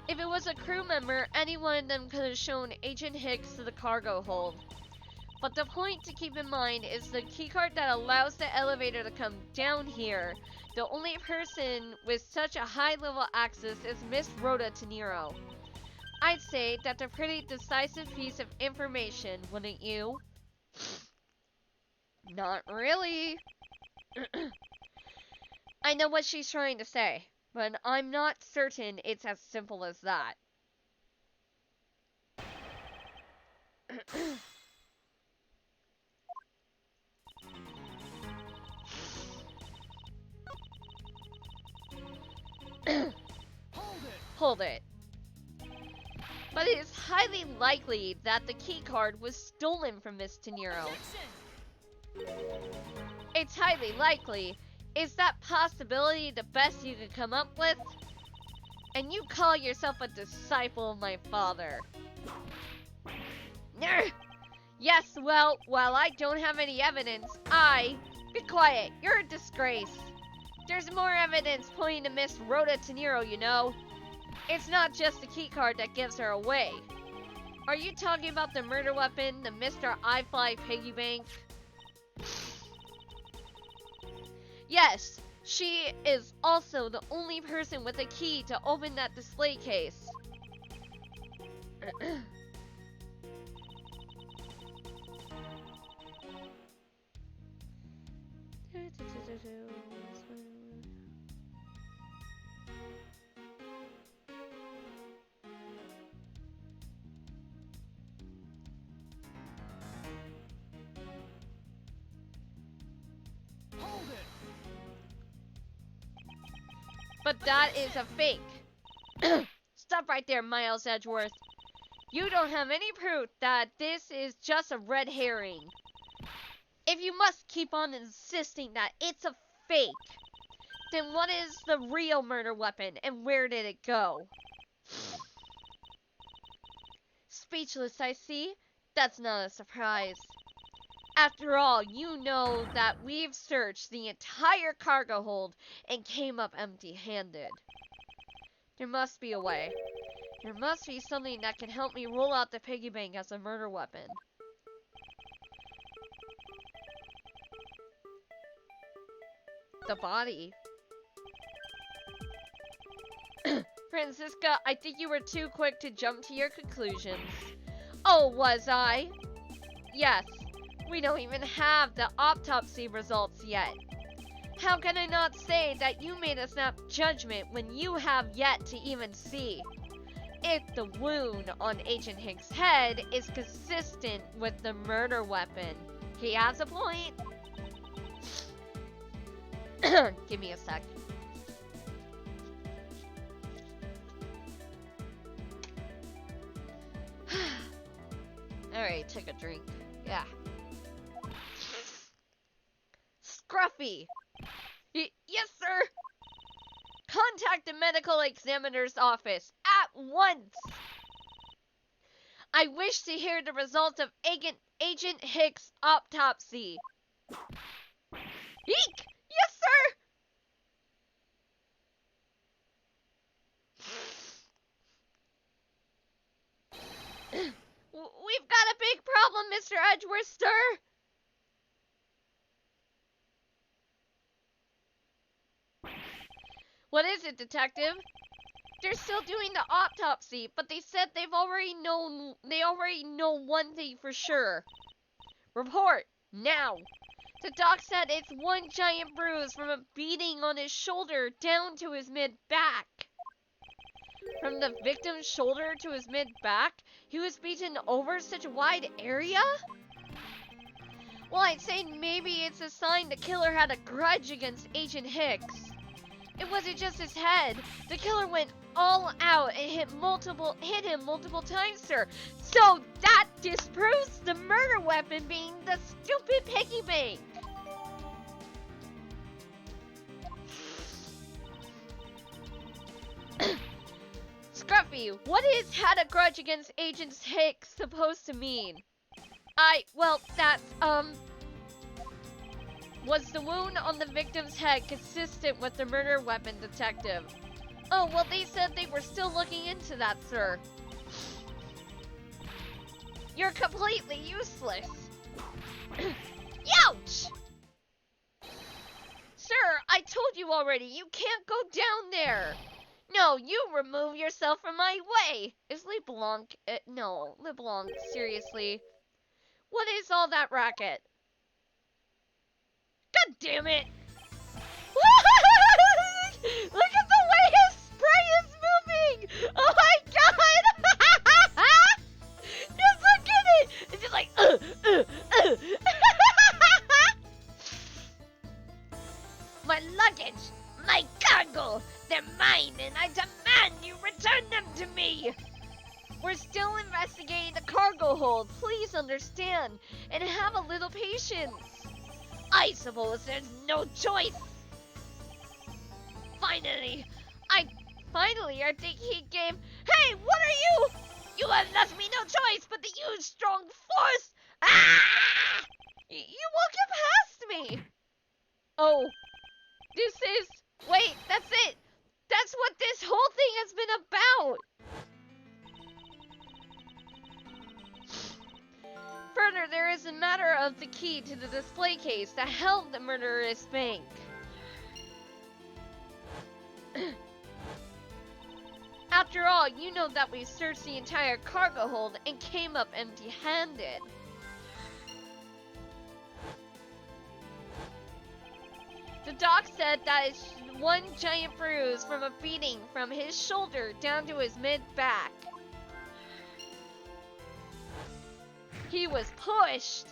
If it was a crew member, any one of them could have shown Agent Hicks to the cargo hold. But the point to keep in mind is the keycard that allows the elevator to come down here. The only person with such a high level access is Miss Rhoda De Niro. I'd say that's a pretty decisive piece of information, wouldn't you? Not really. I know what she's trying to say, but I'm not certain it's as simple as that. Hold it. But it is highly likely that the keycard was stolen from Miss De Niro. It's highly likely. Is that possibility the best you could come up with? And you call yourself a disciple of my father. Yes, well, while I don't have any evidence, Be quiet, you're a disgrace. There's more evidence pointing to Miss Rhoda De Niro, you know. It's not just the keycard that gives her away. Are you talking about the murder weapon, the Mr. I Fly piggy bank? Yes, she is also the only person with a key to open that display case. But that is a fake. Stop right there, Miles Edgeworth. You don't have any proof that this is just a red herring. If you must keep on insisting that it's a fake, then what is the real murder weapon and where did it go? Speechless, I see. That's not a surprise. After all, you know that we've searched the entire cargo hold and came up empty-handed. There must be a way. There must be something that can help me rule out the piggy bank as a murder weapon. The body. Francisca, I think you were too quick to jump to your conclusions. Oh, was I? Yes. We don't even have the autopsy results yet. How can I not say that you made a snap judgment when you have yet to even see if the wound on Agent Hicks' head is consistent with the murder weapon? He has a point. Give me a sec. Alright, take a drink. Yeah. Scruffy! Yes, sir! Contact the medical examiner's office at once! I wish to hear the results of Agent Hicks' autopsy. Eek! Yes, sir! Mr. Edgeworth, sir? What is it, detective? They're still doing the autopsy, but they said they already know one thing for sure. Report, now. The doc said it's one giant bruise from a beating on his shoulder down to his mid-back. From the victim's shoulder to his mid-back, he was beaten over such a wide area? Well, I'd say maybe it's a sign the killer had a grudge against Agent Hicks. It wasn't just his head. The killer went all out and hit him multiple times, sir. So that disproves the murder weapon being the stupid piggy bank. Scruffy, what is had a grudge against Agent Hicks supposed to mean? Was the wound on the victim's head consistent with the murder weapon, detective? Oh, well, they said they were still looking into that, sir. You're completely useless. Youch! Sir, I told you already, you can't go down there. No, you remove yourself from my way. Is Leblanc, no, Leblanc, seriously. What is all that racket? God damn it! Look at the way his spray is moving! Oh my god! Just look at it! It's just like, My luggage! My cargo! They're mine and I demand you return them to me! We're still investigating the cargo hold. Please understand and have a little patience. I suppose there's no choice. Finally, I think he gave... Hey, what are you? you have left me no choice but to use strong force! Ah! You won't get past me. Oh, this is... Wait, that's it. That's what this whole thing has been about. Further, there is a matter of the key to the display case that held the murderous bank. After all, you know that we searched the entire cargo hold and came up empty-handed. The doc said that it's one giant bruise from a beating from his shoulder down to his mid-back. He was pushed.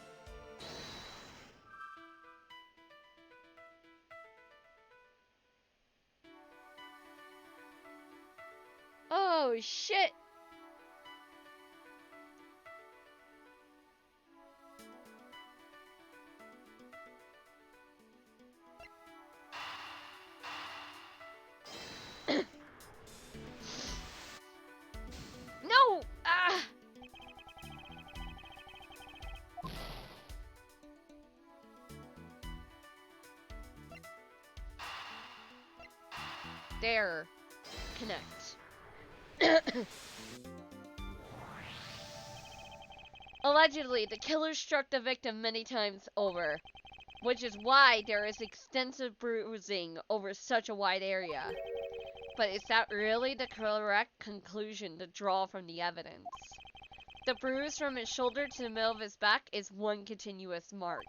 Oh, shit. No! Ah! There. Connect. Allegedly, the killer struck the victim many times over, which is why there is extensive bruising over such a wide area. But is that really the correct conclusion to draw from the evidence? The bruise from his shoulder to the middle of his back is one continuous mark,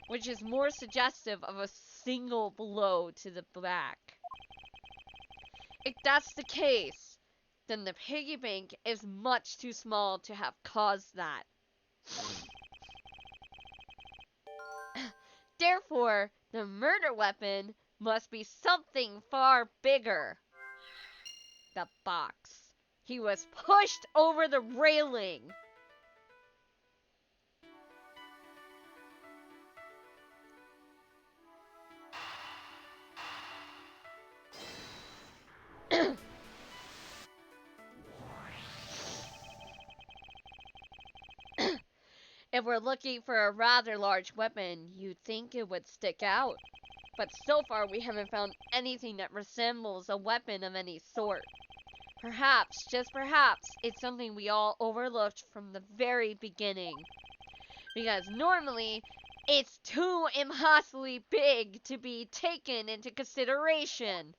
which is more suggestive of a single blow to the back. If that's the case, then the piggy bank is much too small to have caused that. Therefore, the murder weapon must be something far bigger. The box. He was pushed over the railing. If we're looking for a rather large weapon, you'd think it would stick out. But so far we haven't found anything that resembles a weapon of any sort. Perhaps, just perhaps, it's something we all overlooked from the very beginning. Because normally, it's too impossibly big to be taken into consideration.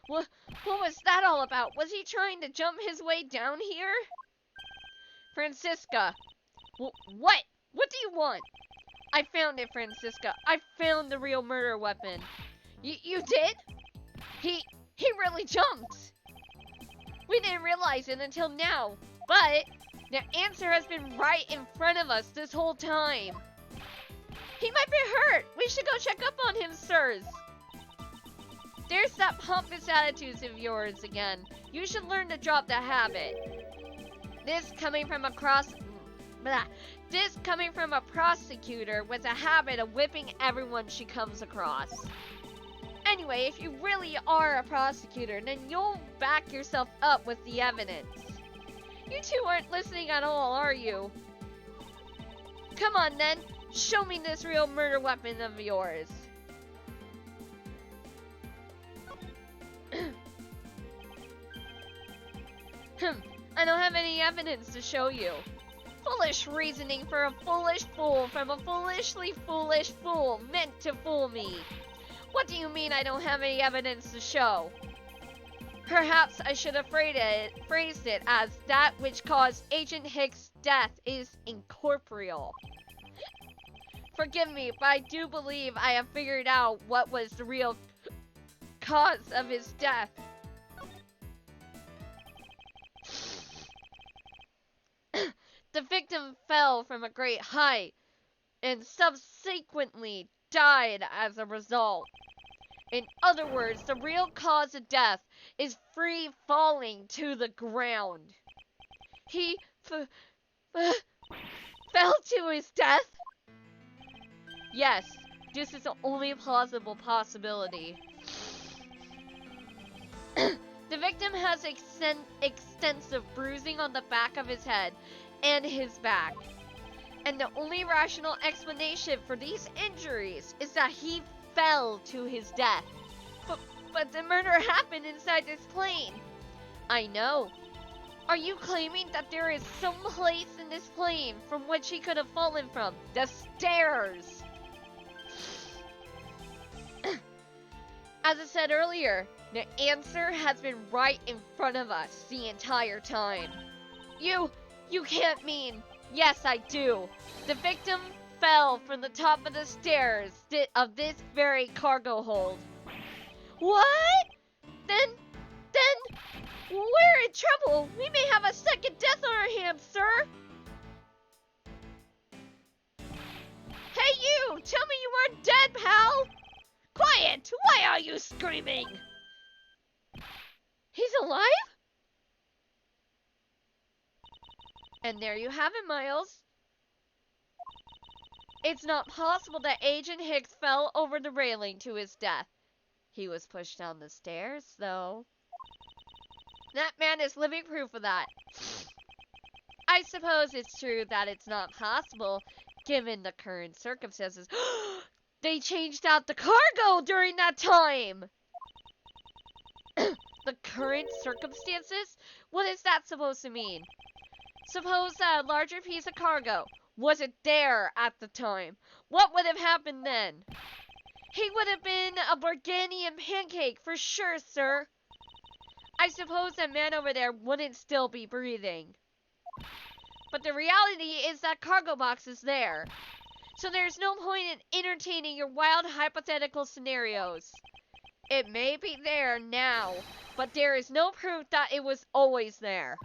What was that all about? Was he trying to jump his way down here? Francisca. What? What do you want? I found it, Francisca. I found the real murder weapon. You did? He really jumped. We didn't realize it until now, but the answer has been right in front of us this whole time. He might be hurt. We should go check up on him, sirs. There's that pompous attitude of yours again. You should learn to drop that habit. This coming from a prosecutor with a habit of whipping everyone she comes across. Anyway, if you really are a prosecutor, then you'll back yourself up with the evidence. You two aren't listening at all, are you? Come on then, show me this real murder weapon of yours. I don't have any evidence to show you. Foolish reasoning for a foolish fool from a foolishly foolish fool meant to fool me. What do you mean I don't have any evidence to show? Perhaps I should have phrased it as that which caused Agent Hicks' death is incorporeal. Forgive me, but I do believe I have figured out what was the real cause of his death. The victim fell from a great height and subsequently died as a result. In other words, the real cause of death is free falling to the ground. He fell to his death? Yes, this is the only plausible possibility. The victim has extensive bruising on the back of his head and his back. And the only rational explanation for these injuries is that he fell to his death. But the murder happened inside this plane. I know. Are you claiming that there is some place in this plane from which he could have fallen from? The stairs! As I said earlier, the answer has been right in front of us the entire time. You can't mean... Yes, I do. The victim fell from the top of the stairs of this very cargo hold. What? Then, we're in trouble. We may have a second death on our hands, sir. Hey, you! Tell me you aren't dead, pal! Quiet! Why are you screaming? He's alive? And there you have it, Miles. It's not possible that Agent Hicks fell over the railing to his death. He was pushed down the stairs, though. That man is living proof of that. I suppose it's true that it's not possible, given the current circumstances. They changed out the cargo during that time! The current circumstances? What is that supposed to mean? Suppose that a larger piece of cargo wasn't there at the time. What would have happened then? He would have been a Burgundian pancake for sure, sir. I suppose that man over there wouldn't still be breathing. But the reality is that cargo box is there. So there's no point in entertaining your wild hypothetical scenarios. It may be there now, but there is no proof that it was always there.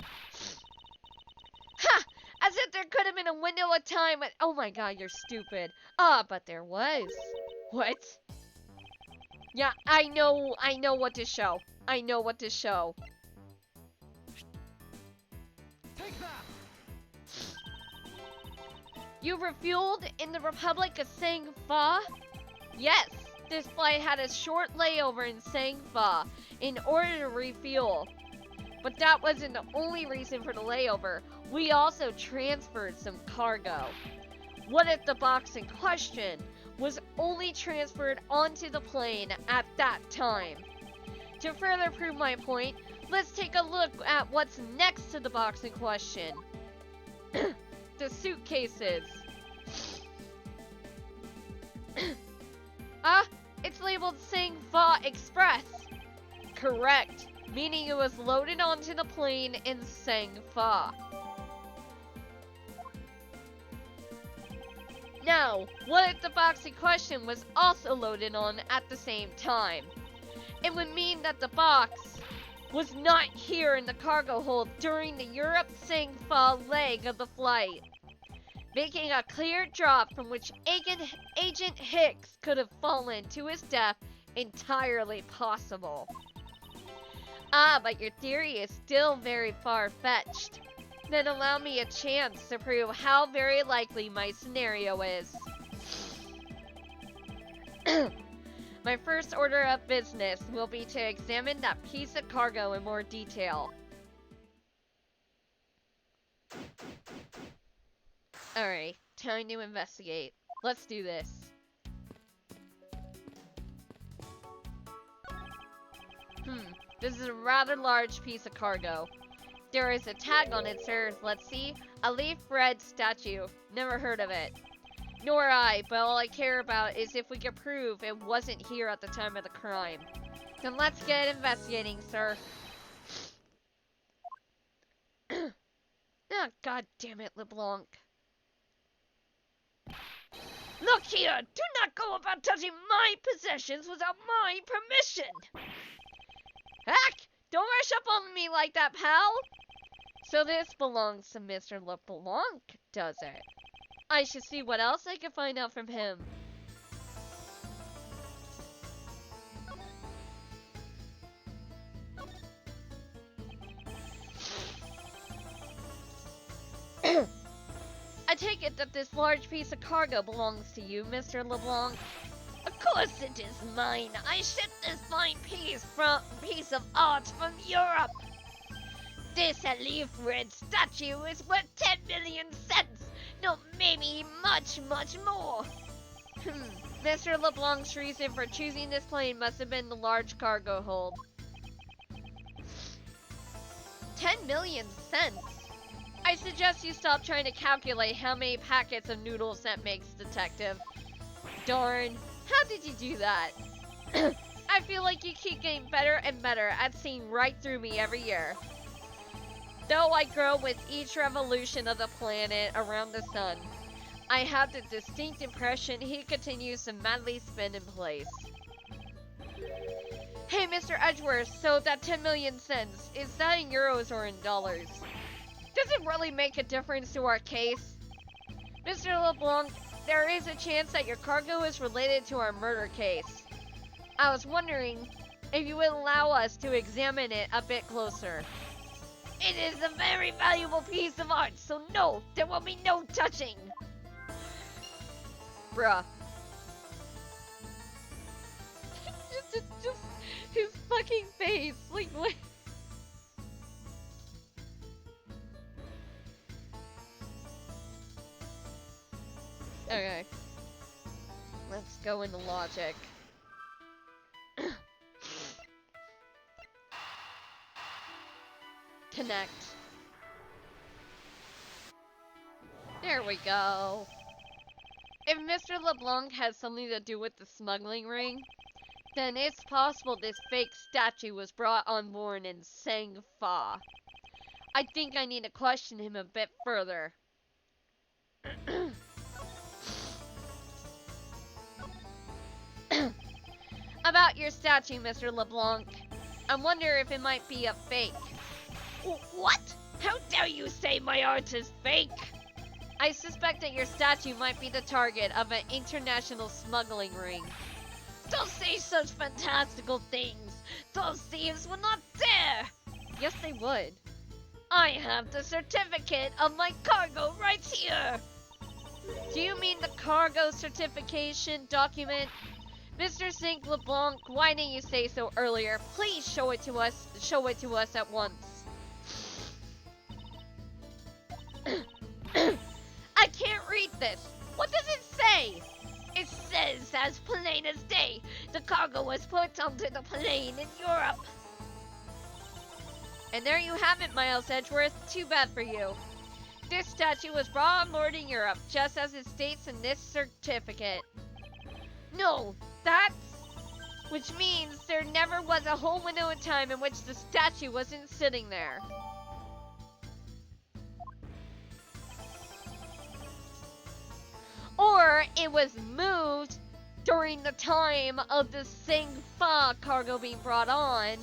Ha! As if there could have been a window of time when... Oh my god, you're stupid. But there was. What? Yeah, I know what to show. I know what to show. Take that! You refueled in the Republic of Sang-Fa? Yes, this flight had a short layover in Sang-Fa in order to refuel. But that wasn't the only reason for the layover. We also transferred some cargo. What if the box in question was only transferred onto the plane at that time? To further prove my point, let's take a look at what's next to the box in question. The suitcases. It's labeled Sang-Fa Express. Correct, meaning it was loaded onto the plane in Sang-Fa. Now, what if the box in question was also loaded on at the same time? It would mean that the box was not here in the cargo hold during the Europe-Sang-Fa leg of the flight, making a clear drop from which Agent Hicks could have fallen to his death entirely possible. But your theory is still very far-fetched. Then allow me a chance to prove how very likely my scenario is. My first order of business will be to examine that piece of cargo in more detail. Alright, time to investigate. Let's do this. This is a rather large piece of cargo. There is a tag on it, sir. Let's see. A leaf red statue. Never heard of it. Nor I, but all I care about is if we can prove it wasn't here at the time of the crime. Then let's get investigating, sir. Ah, God damn it, Leblanc. Look here! Do not go about touching my possessions without my permission! Heck! Don't rush up on me like that, pal! So this belongs to Mr. Leblanc, does it? I should see what else I can find out from him. I take it that this large piece of cargo belongs to you, Mr. Leblanc. Of course it is mine. I shipped this fine piece of art from Europe. This leaf red statue is worth 10 million cents. No, maybe much, much more. Mr. Leblanc's reason for choosing this plane must have been the large cargo hold. 10 million cents? I suggest you stop trying to calculate how many packets of noodles that makes, Detective. Darn, how did you do that? I feel like you keep getting better and better at seeing right through me every year. Though I grow with each revolution of the planet around the sun, I have the distinct impression he continues to madly spin in place. Hey, Mr. Edgeworth, so that 10 million cents, is that in euros or in dollars? Does it really make a difference to our case? Mr. LeBlanc, there is a chance that your cargo is related to our murder case. I was wondering if you would allow us to examine it a bit closer. It is a very valuable piece of art, so no, there will be no touching. Bruh. just his fucking face. Like, what? Okay. Let's go into logic. Connect. There we go. If Mr. LeBlanc has something to do with the smuggling ring, then it's possible this fake statue was brought on board in Sang-Fa. I think I need to question him a bit further. About your statue, Mr. LeBlanc. I wonder if it might be a fake. What? How dare you say my art is fake? I suspect that your statue might be the target of an international smuggling ring. Don't say such fantastical things. Those thieves would not dare. Yes, they would. I have the certificate of my cargo right here. Do you mean the cargo certification document? Mr. St. LeBlanc, why didn't you say so earlier? Please show it to us. Show it to us at once. I can't read this. What does it say? It says as plain as day, the cargo was put onto the plane in Europe. And there you have it, Miles Edgeworth. Too bad for you. This statue was brought on board in Europe, just as it states in this certificate. No, that's... which means there never was a whole window of time in which the statue wasn't sitting there. Or it was moved during the time of the Sing-Fa cargo being brought on.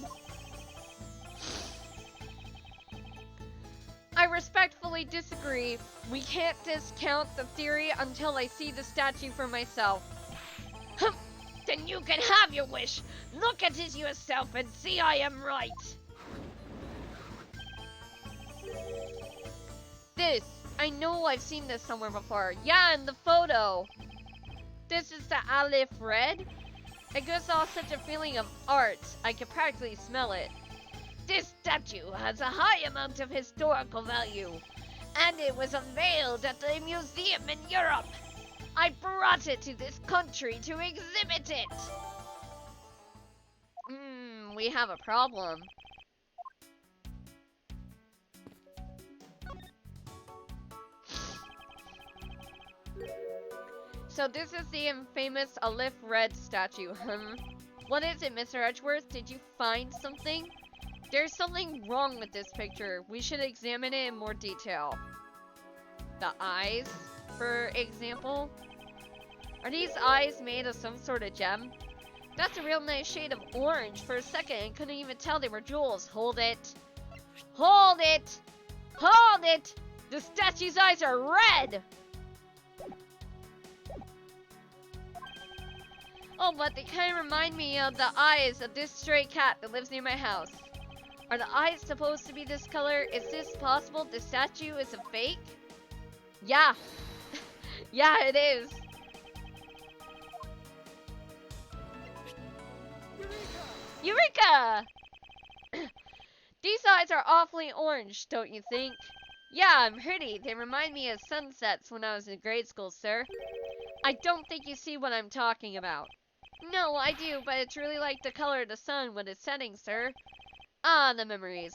I respectfully disagree. We can't discount the theory until I see the statue for myself. Then you can have your wish. Look at it yourself and see I am right. This, I know I've seen this somewhere before. Yeah, in the photo. This is the Aleph Red. It gives off such a feeling of art. I can practically smell it. This statue has a high amount of historical value, and it was unveiled at the museum in Europe. I brought it to this country to exhibit it. We have a problem. So this is the infamous Aleph Red statue, What is it, Mr. Edgeworth? Did you find something? There's something wrong with this picture. We should examine it in more detail. The eyes, for example. Are these eyes made of some sort of gem? That's a real nice shade of orange. For a second, I couldn't even tell they were jewels. Hold it. Hold it! Hold it! The statue's eyes are red! Oh, but they kind of remind me of the eyes of this stray cat that lives near my house. Are the eyes supposed to be this color? Is this possible? The statue is a fake? Yeah. Yeah, it is. Eureka! These eyes are awfully orange, don't you think? Yeah, I'm pretty. They remind me of sunsets when I was in grade school, sir. I don't think you see what I'm talking about. No, I do, but it's really like the color of the sun when it's setting, sir. Ah, the memories.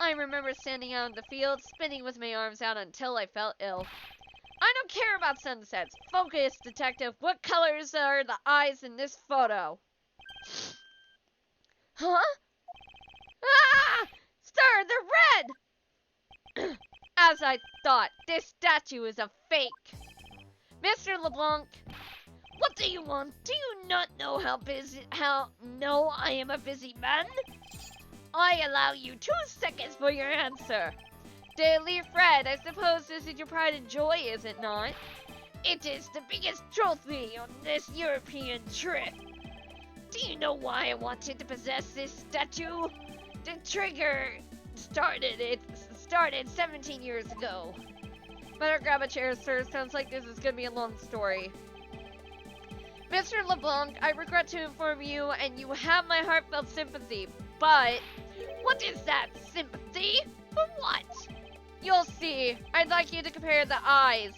I remember standing out in the field, spinning with my arms out until I felt ill. I don't care about sunsets. Focus, detective. What colors are the eyes in this photo? Huh? Ah! Sir, they're red! As I thought, this statue is a fake. Mr. Leblanc. What do you want? Do you not know No, I am a busy man? I allow you 2 seconds for your answer. The Leaf Red, I suppose this is your pride and joy, is it not? It is the biggest trophy on this European trip. Do you know why I wanted to possess this statue? The trigger started 17 years ago. Better grab a chair, sir. Sounds like this is gonna be a long story. Mr. Leblanc, I regret to inform you, and you have my heartfelt sympathy, but... What is that? Sympathy? For what? You'll see. I'd like you to compare the eyes.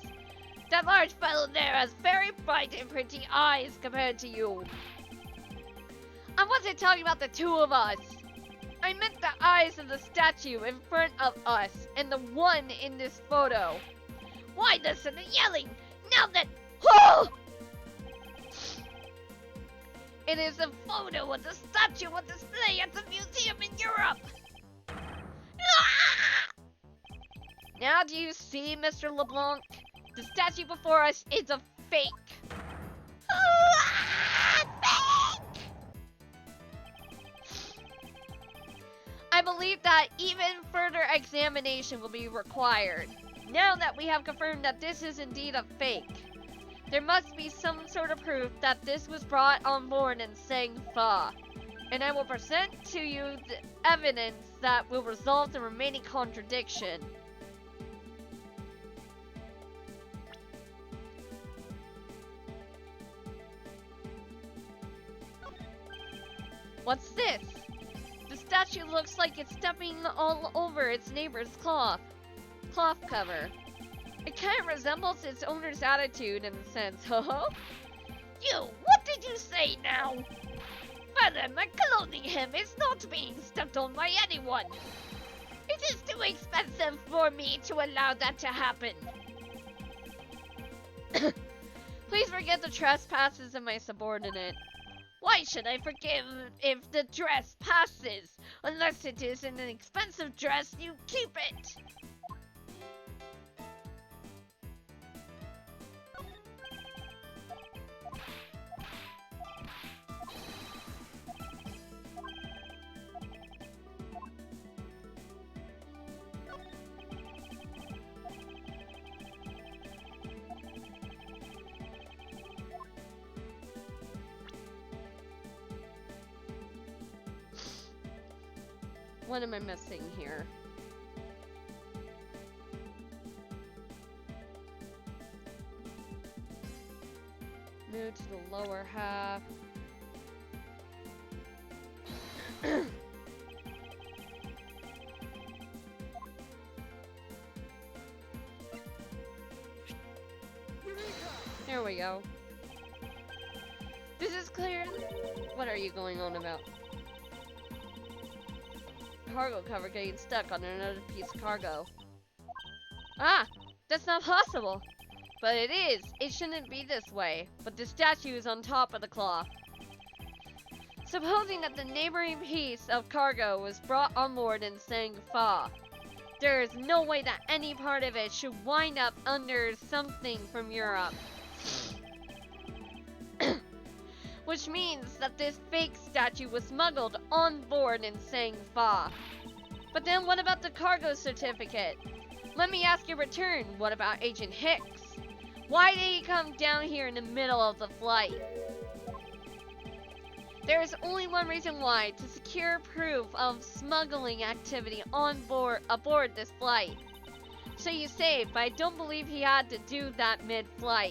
That large fellow there has very bright and pretty eyes compared to you. I wasn't talking about the two of us. I meant the eyes of the statue in front of us, and the one in this photo. Why the sudden yelling? Now that... Oh! It is a photo of the statue on display at the museum in Europe. Ah! Now do you see, Mr. Leblanc? The statue before us is a fake. Fake! I believe that even further examination will be required. Now that we have confirmed that this is indeed a fake, there must be some sort of proof that this was brought on board in Sang-Fa. And I will present to you the evidence that will resolve the remaining contradiction. What's this? The statue looks like it's stepping all over its neighbor's cloth cover. It kind of resembles its owner's attitude in a sense, ho-ho. You, what did you say now? Further, my clothing hem is not being stepped on by anyone. It is too expensive for me to allow that to happen. Please forget the trespasses of my subordinate. Why should I forgive if the dress passes? Unless it is an expensive dress, you keep it. What am I missing here? Move to the lower half. There we go. This is clear. What are you going on about? Cargo cover getting stuck on another piece of cargo. Ah! That's not possible! But it is! It shouldn't be this way. But the statue is on top of the cloth. Supposing that the neighboring piece of cargo was brought on board in Sang-Fa, there is no way that any part of it should wind up under something from Europe. Which means that this fake statue was smuggled on board in Sang-Fa. But then what about the cargo certificate? Let me ask in return, what about Agent Hicks? Why did he come down here in the middle of the flight? There is only one reason why, to secure proof of smuggling activity aboard this flight. So you say, but I don't believe he had to do that mid-flight.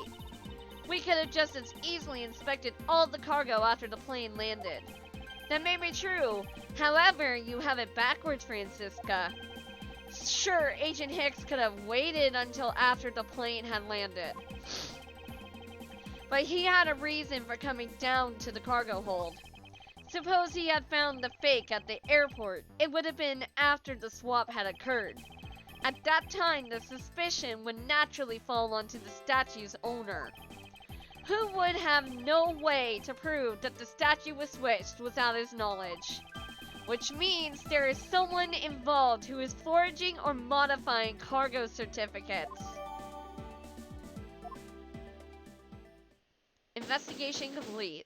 We could have just as easily inspected all the cargo after the plane landed. That may be true. However, you have it backwards, Francisca. Sure, Agent Hicks could have waited until after the plane had landed. But he had a reason for coming down to the cargo hold. Suppose he had found the fake at the airport. It would have been after the swap had occurred. At that time, the suspicion would naturally fall onto the statue's owner, who would have no way to prove that the statue was switched without his knowledge. Which means there is someone involved who is forging or modifying cargo certificates. Investigation complete.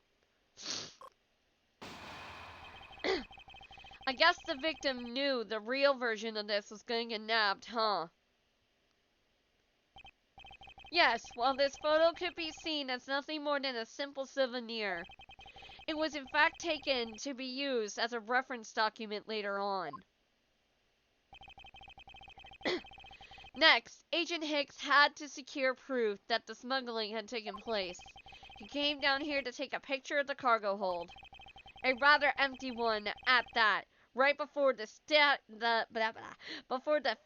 I guess the victim knew the real version of this was going to get nabbed, huh? Yes, while this photo could be seen as nothing more than a simple souvenir, it was in fact taken to be used as a reference document later on. Next, Agent Hicks had to secure proof that the smuggling had taken place. He came down here to take a picture of the cargo hold. A rather empty one at that, right before the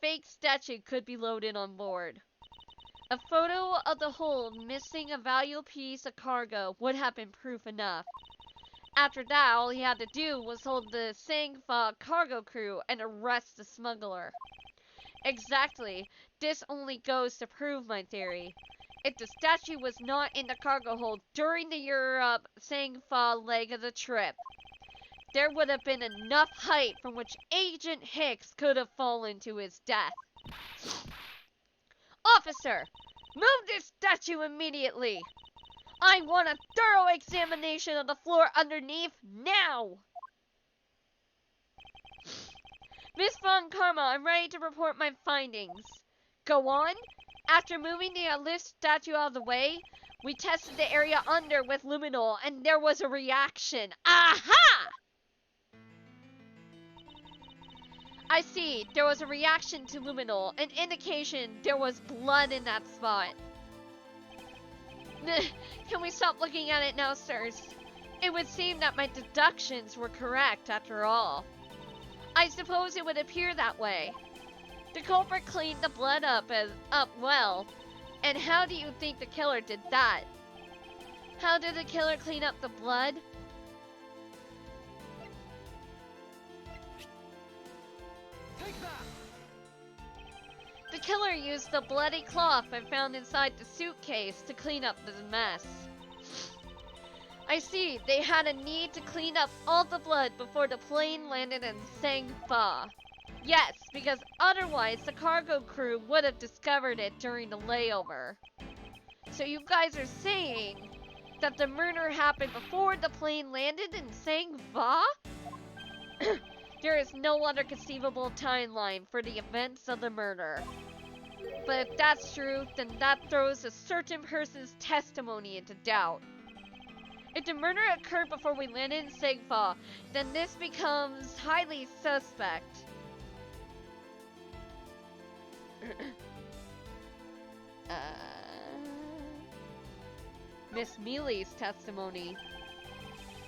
fake statue could be loaded on board. A photo of the hold missing a valuable piece of cargo would have been proof enough. After that, all he had to do was hold the Sang-Fa cargo crew and arrest the smuggler. Exactly. This only goes to prove my theory. If the statue was not in the cargo hold during the Europe Sang-Fa leg of the trip, there would have been enough height from which Agent Hicks could have fallen to his death. Officer, move this statue immediately! I want a thorough examination of the floor underneath now! Miss Von Karma, I'm ready to report my findings. Go on. After moving the lift statue out of the way, we tested the area under with luminol and there was a reaction. Aha! I see. There was a reaction to luminol, an indication there was blood in that spot. Can we stop looking at it now, sirs? It would seem that my deductions were correct after all. I suppose it would appear that way. The culprit cleaned the blood up well. And how do you think the killer did that? How did the killer clean up the blood? Take that! killer used the bloody cloth I found inside the suitcase to clean up the mess. I see, they had a need to clean up all the blood before the plane landed in Sangfa. Yes, because otherwise the cargo crew would have discovered it during the layover. So you guys are saying that the murder happened before the plane landed in Sangfa? There is no other conceivable timeline for the events of the murder. But if that's true, then that throws a certain person's testimony into doubt. If the murder occurred before we landed in Sangfa, then this becomes highly suspect. Miss Mealy's testimony.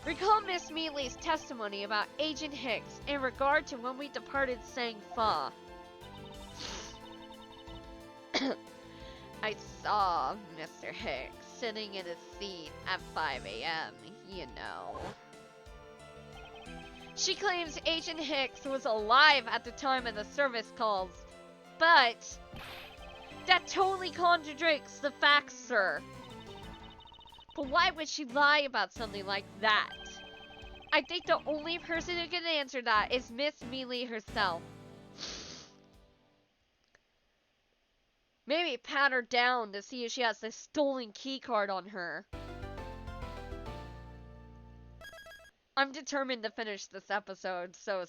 Recall Miss Mealy's testimony about Agent Hicks in regard to when we departed Sangfa. I saw Mr. Hicks sitting in his seat at 5 a.m., you know. She claims Agent Hicks was alive at the time of the service calls, but that totally contradicts the facts, sir. But why would she lie about something like that? I think the only person who can answer that is Miss Mealy herself. Maybe pat her down to see if she has the stolen key card on her. I'm determined to finish this episode, so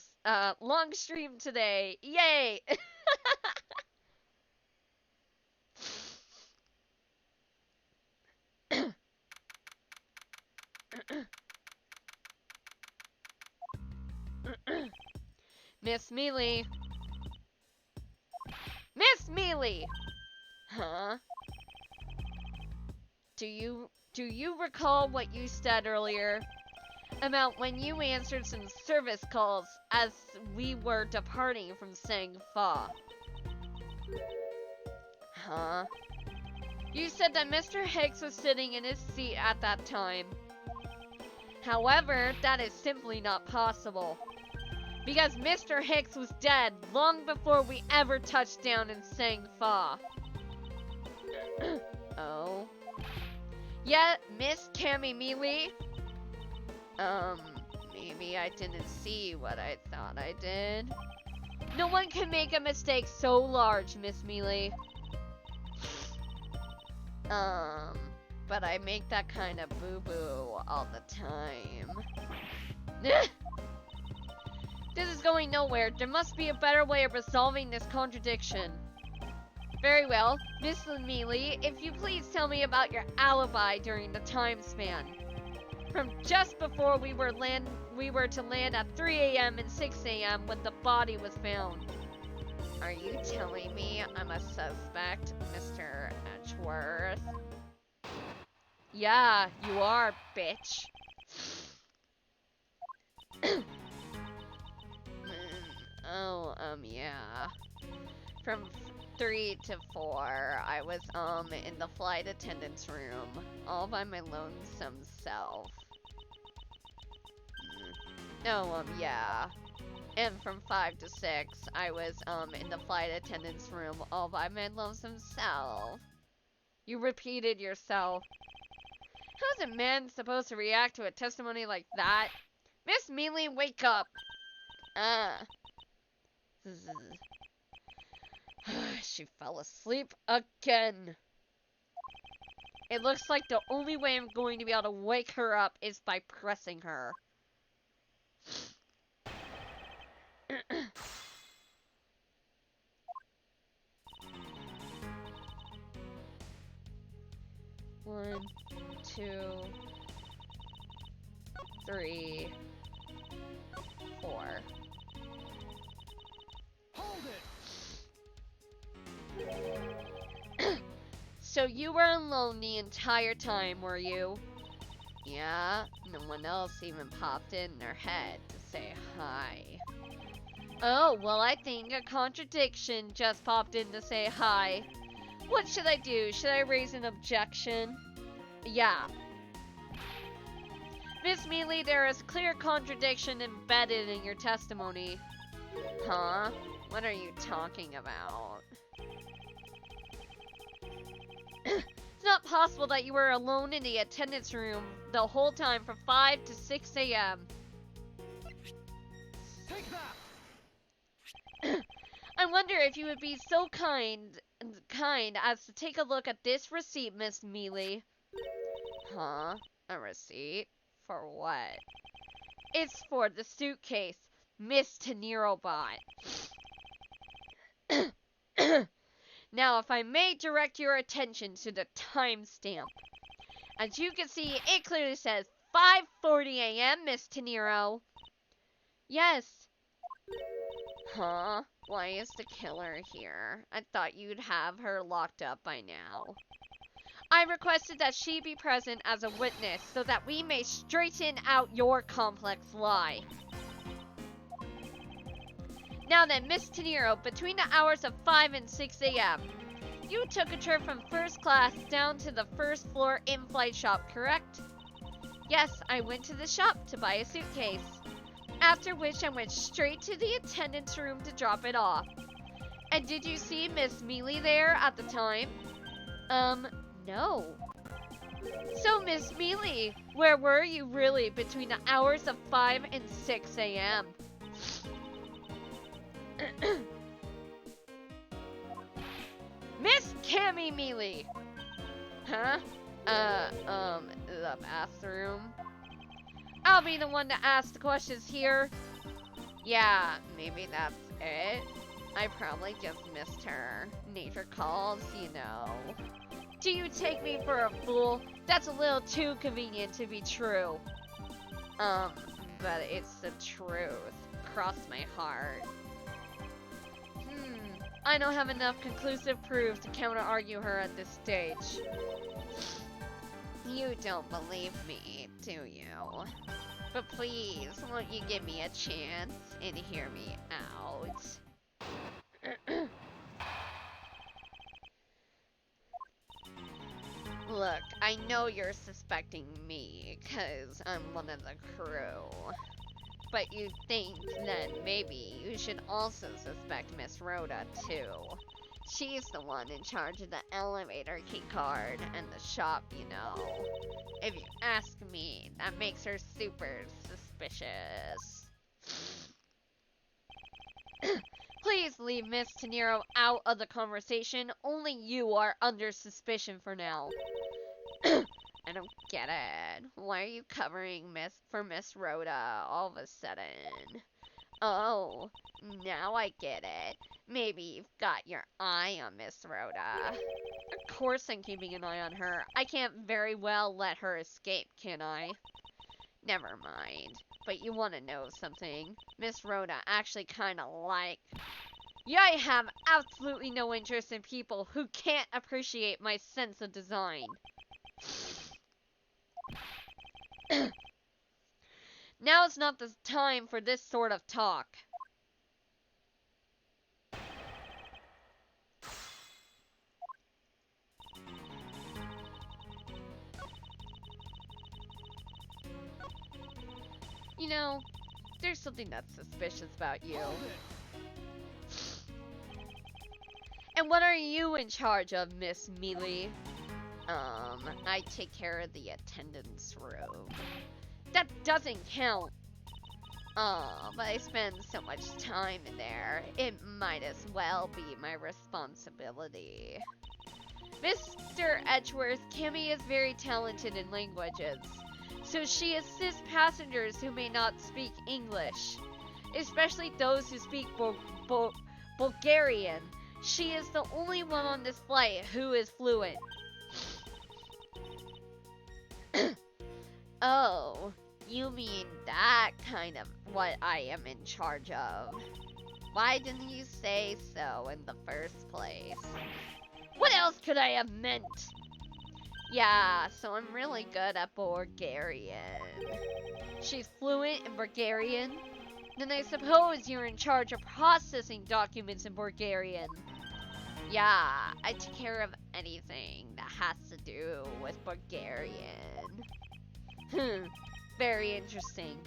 long stream today. Yay! Miss Mealy. Miss Mealy! Huh? Do you recall what you said earlier about when you answered some service calls as we were departing from Sangfa? Huh? You said that Mr. Hicks was sitting in his seat at that time. However, that is simply not possible. Because Mr. Hicks was dead long before we ever touched down in Sangfa. Oh? Yeah, Miss Cammy Mealy? Maybe I didn't see what I thought I did. No one can make a mistake so large, Miss Mealy. But I make that kind of boo-boo all the time. This is going nowhere. There must be a better way of resolving this contradiction. Very well. Miss Mealy, if you please tell me about your alibi during the time span. From just before we were to land at 3 a.m. and 6 a.m. when the body was found. Are you telling me I'm a suspect, Mr. Edgeworth? Yeah, you are, bitch. Yeah. From 3 to 4, I was, in the flight attendant's room, all by my lonesome self. Yeah. And from 5 to 6, I was, in the flight attendant's room, all by my lonesome self. You repeated yourself. How's a man supposed to react to a testimony like that? Miss Mealy, wake up! She fell asleep again. It looks like the only way I'm going to be able to wake her up is by pressing her. One, 2, 3, 4. Hold it! So you were alone the entire time, were you? Yeah, no one else even popped in their head to say hi. Oh, well I think a contradiction just popped in to say hi. What should I do? Should I raise an objection? Yeah. Miss Mealy, there is clear contradiction embedded in your testimony. Huh? What are you talking about? not possible that you were alone in the attendance room the whole time from 5 to 6 a.m. Take that! I wonder if you would be so kind as to take a look at this receipt, Miss Mealy. Huh? A receipt? For what? It's for the suitcase Miss Tenero bought. Now, if I may direct your attention to the timestamp. As you can see, it clearly says 5:40 a.m., Miss Tenero. Yes. Huh? Why is the killer here? I thought you'd have her locked up by now. I requested that she be present as a witness so that we may straighten out your complex lie. Now then, Miss Tenero, between the hours of 5 and 6 a.m., you took a trip from first class down to the first floor in-flight shop, correct? Yes, I went to the shop to buy a suitcase. After which I went straight to the attendance room to drop it off. And did you see Miss Mealy there at the time? No. So, Miss Mealy, where were you really between the hours of 5 and 6 a.m.? Miss Cammy Mealy! Huh? The bathroom? I'll be the one to ask the questions here. Yeah, maybe that's it. I probably just missed her. Nature calls, you know. Do you take me for a fool? That's a little too convenient to be true. But it's the truth. Cross my heart. I don't have enough conclusive proof to counter-argue her at this stage. You don't believe me, do you? But please, won't you give me a chance and hear me out? Look, I know you're suspecting me, 'cause I'm one of the crew. But you think that maybe you should also suspect Miss Rhoda, too. She's the one in charge of the elevator key card and the shop, you know. If you ask me, that makes her super suspicious. Please leave Miss Tenero out of the conversation. Only you are under suspicion for now. I don't get it. Why are you covering Miss Rhoda all of a sudden? Oh, now I get it. Maybe you've got your eye on Miss Rhoda. Of course I'm keeping an eye on her. I can't very well let her escape, can I? Never mind. But you want to know something? Miss Rhoda actually kind of like... Yeah, I have absolutely no interest in people who can't appreciate my sense of design. Now is not the time for this sort of talk. You know, there's something that's suspicious about you. And what are you in charge of, Miss Mealy? I take care of the attendance room. That doesn't count. But I spend so much time in there, it might as well be my responsibility. Mr. Edgeworth, Kimmy is very talented in languages, so she assists passengers who may not speak English, especially those who speak Bulgarian. She is the only one on this flight who is fluent. Oh, you mean that kind of what I am in charge of. Why didn't you say so in the first place? What else could I have meant? Yeah, so I'm really good at Bulgarian. She's fluent in Bulgarian? Then I suppose you're in charge of processing documents in Bulgarian. Yeah, I take care of anything that has to do with Bulgarian. Very interesting.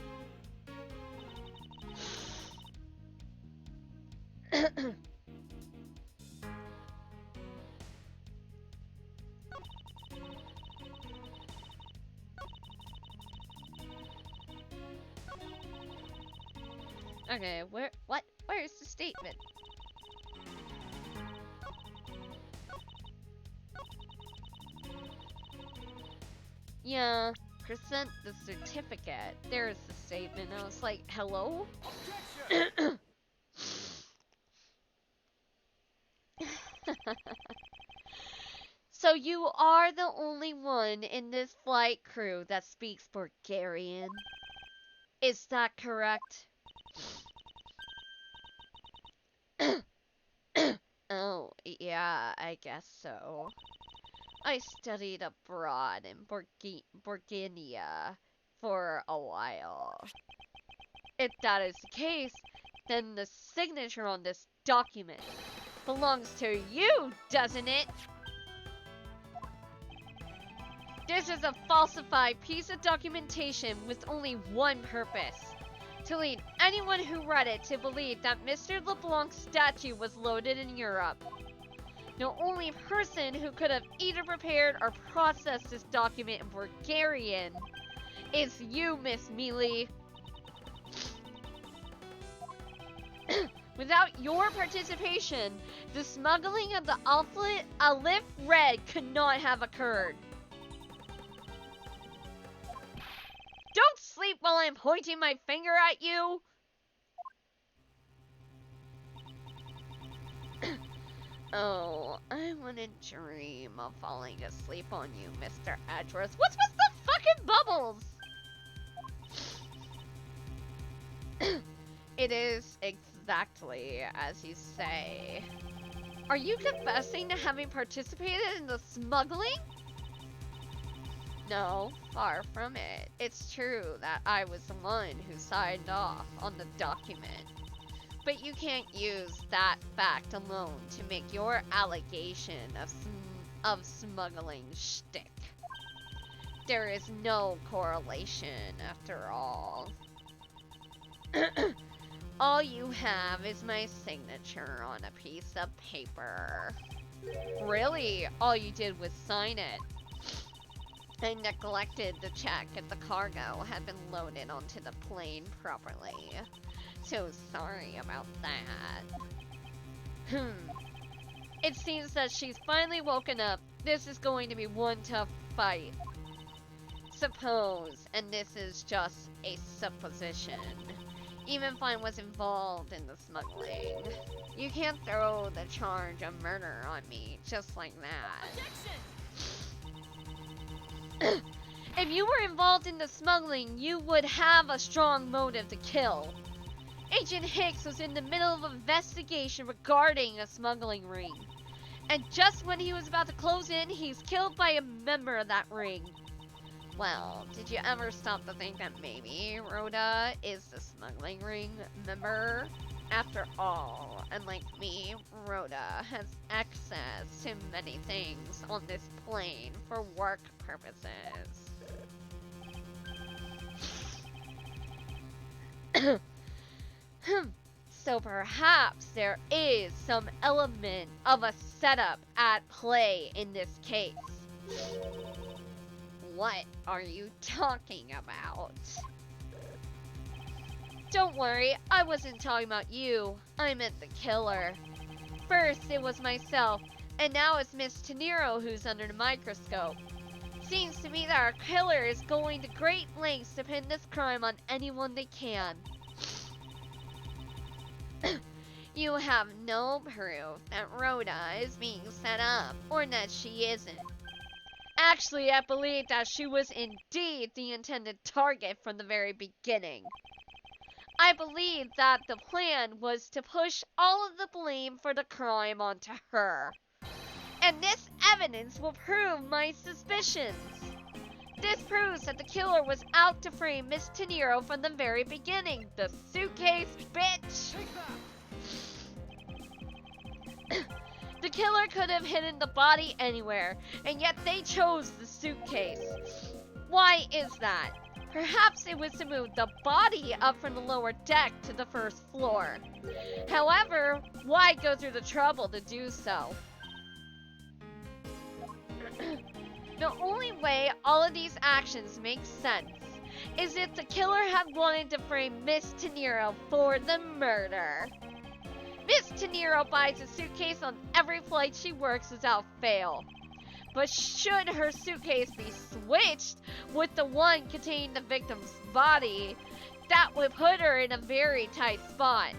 Okay, where's the statement? Yeah, present the certificate. There's the statement. I was like, hello? Objection! So you are the only one in this flight crew that speaks Bulgarian? Is that correct? Oh, yeah, I guess so. I studied abroad in Bulgaria for a while. If that is the case, then the signature on this document belongs to you, doesn't it? This is a falsified piece of documentation with only one purpose: to lead anyone who read it to believe that Mr. Leblanc's statue was loaded in Europe. The only person who could have either prepared or processed this document in Bulgarian is you, Miss Mealy. Without your participation, the smuggling of the Alif Red could not have occurred. Don't sleep while I'm pointing my finger at you! Oh, I wouldn't dream of falling asleep on you, Mr. Edgeworth. What's with the fucking bubbles? It is exactly as you say. Are you confessing to having participated in the smuggling? No, far from it. It's true that I was the one who signed off on the document. But you can't use that fact alone to make your allegation of smuggling shtick. There is no correlation after all. All you have is my signature on a piece of paper. Really, all you did was sign it. I neglected to check if the cargo had been loaded onto the plane properly. So sorry about that. It seems that she's finally woken up. This is going to be one tough fight. Suppose, and this is just a supposition, even if I was involved in the smuggling. You can't throw the charge of murder on me just like that. If you were involved in the smuggling, you would have a strong motive to kill. Agent Hicks was in the middle of an investigation regarding a smuggling ring. And just when he was about to close in, he's killed by a member of that ring. Well, did you ever stop to think that maybe Rhoda is the smuggling ring member? After all, unlike me, Rhoda has access to many things on this plane for work purposes. So perhaps there is some element of a setup at play in this case. What are you talking about? Don't worry, I wasn't talking about you. I meant the killer. First it was myself, and now it's Miss Tenero who's under the microscope. Seems to me that our killer is going to great lengths to pin this crime on anyone they can. You have no proof that Rhoda is being set up, or that she isn't. Actually, I believe that she was indeed the intended target from the very beginning. I believe that the plan was to push all of the blame for the crime onto her. And this evidence will prove my suspicions. This proves that the killer was out to frame Miss Tenero from the very beginning. The suitcase bitch! Take that! The killer could have hidden the body anywhere, and yet they chose the suitcase. Why is that? Perhaps it was to move the body up from the lower deck to the first floor. However, why go through the trouble to do so? The only way all of these actions make sense is if the killer had wanted to frame Miss Tenero for the murder. Miss Tenero buys a suitcase on every flight she works without fail. But should her suitcase be switched with the one containing the victim's body, that would put her in a very tight spot.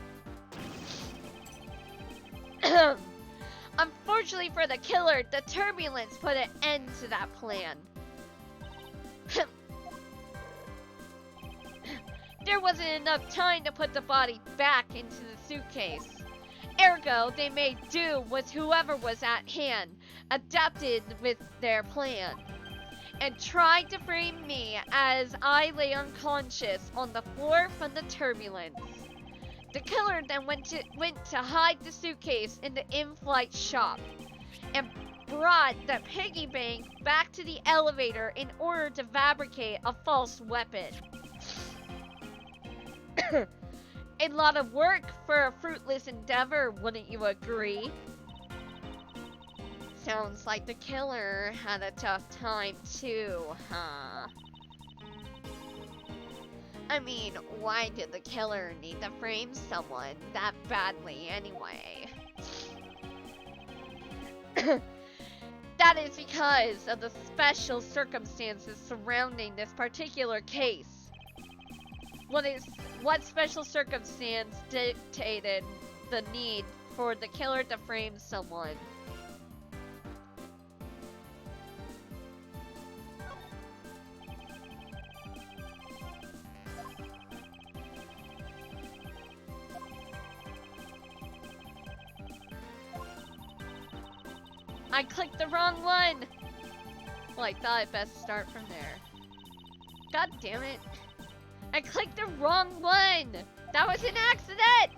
Unfortunately for the killer, the turbulence put an end to that plan. There wasn't enough time to put the body back into the suitcase. Ergo, they made do with whoever was at hand, adapted with their plan, and tried to frame me as I lay unconscious on the floor from the turbulence. The killer then went to hide the suitcase in the in-flight shop and brought the piggy bank back to the elevator in order to fabricate a false weapon. A lot of work for a fruitless endeavor, wouldn't you agree? Sounds like the killer had a tough time too, huh? I mean, why did the killer need to frame someone that badly anyway? That is because of the special circumstances surrounding this particular case. What special circumstance dictated the need for the killer to frame someone? I clicked the wrong one! Well, I thought I'd best start from there. God damn it. I clicked the wrong one! That was an accident!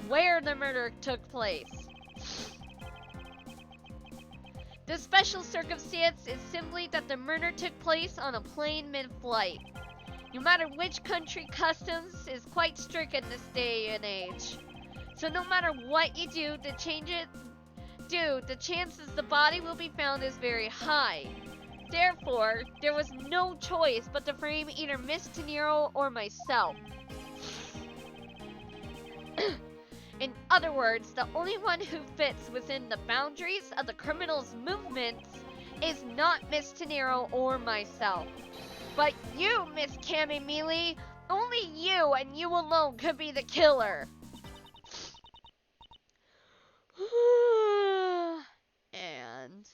Where the murder took place. The special circumstance is simply that the murder took place on a plane mid-flight. No matter which country, customs is quite strict in this day and age. So no matter what you do to change it, the chances the body will be found is very high. Therefore, there was no choice but to frame either Miss Tenero or myself. In other words, the only one who fits within the boundaries of the criminal's movements is not Miss Tenero or myself. But you, Miss Camille, only you and you alone could be the killer. And...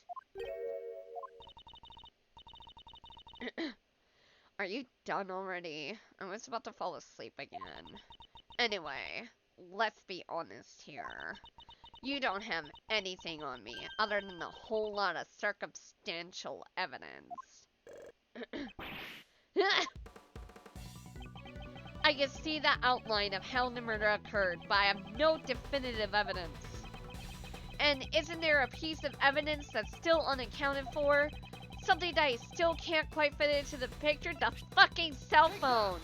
Are you done already? I was about to fall asleep again. Anyway, let's be honest here. You don't have anything on me other than a whole lot of circumstantial evidence. I can see the outline of how the murder occurred, but I have no definitive evidence. And isn't there a piece of evidence that's still unaccounted for? Something that I still can't quite fit into the picture? The fucking cell phone!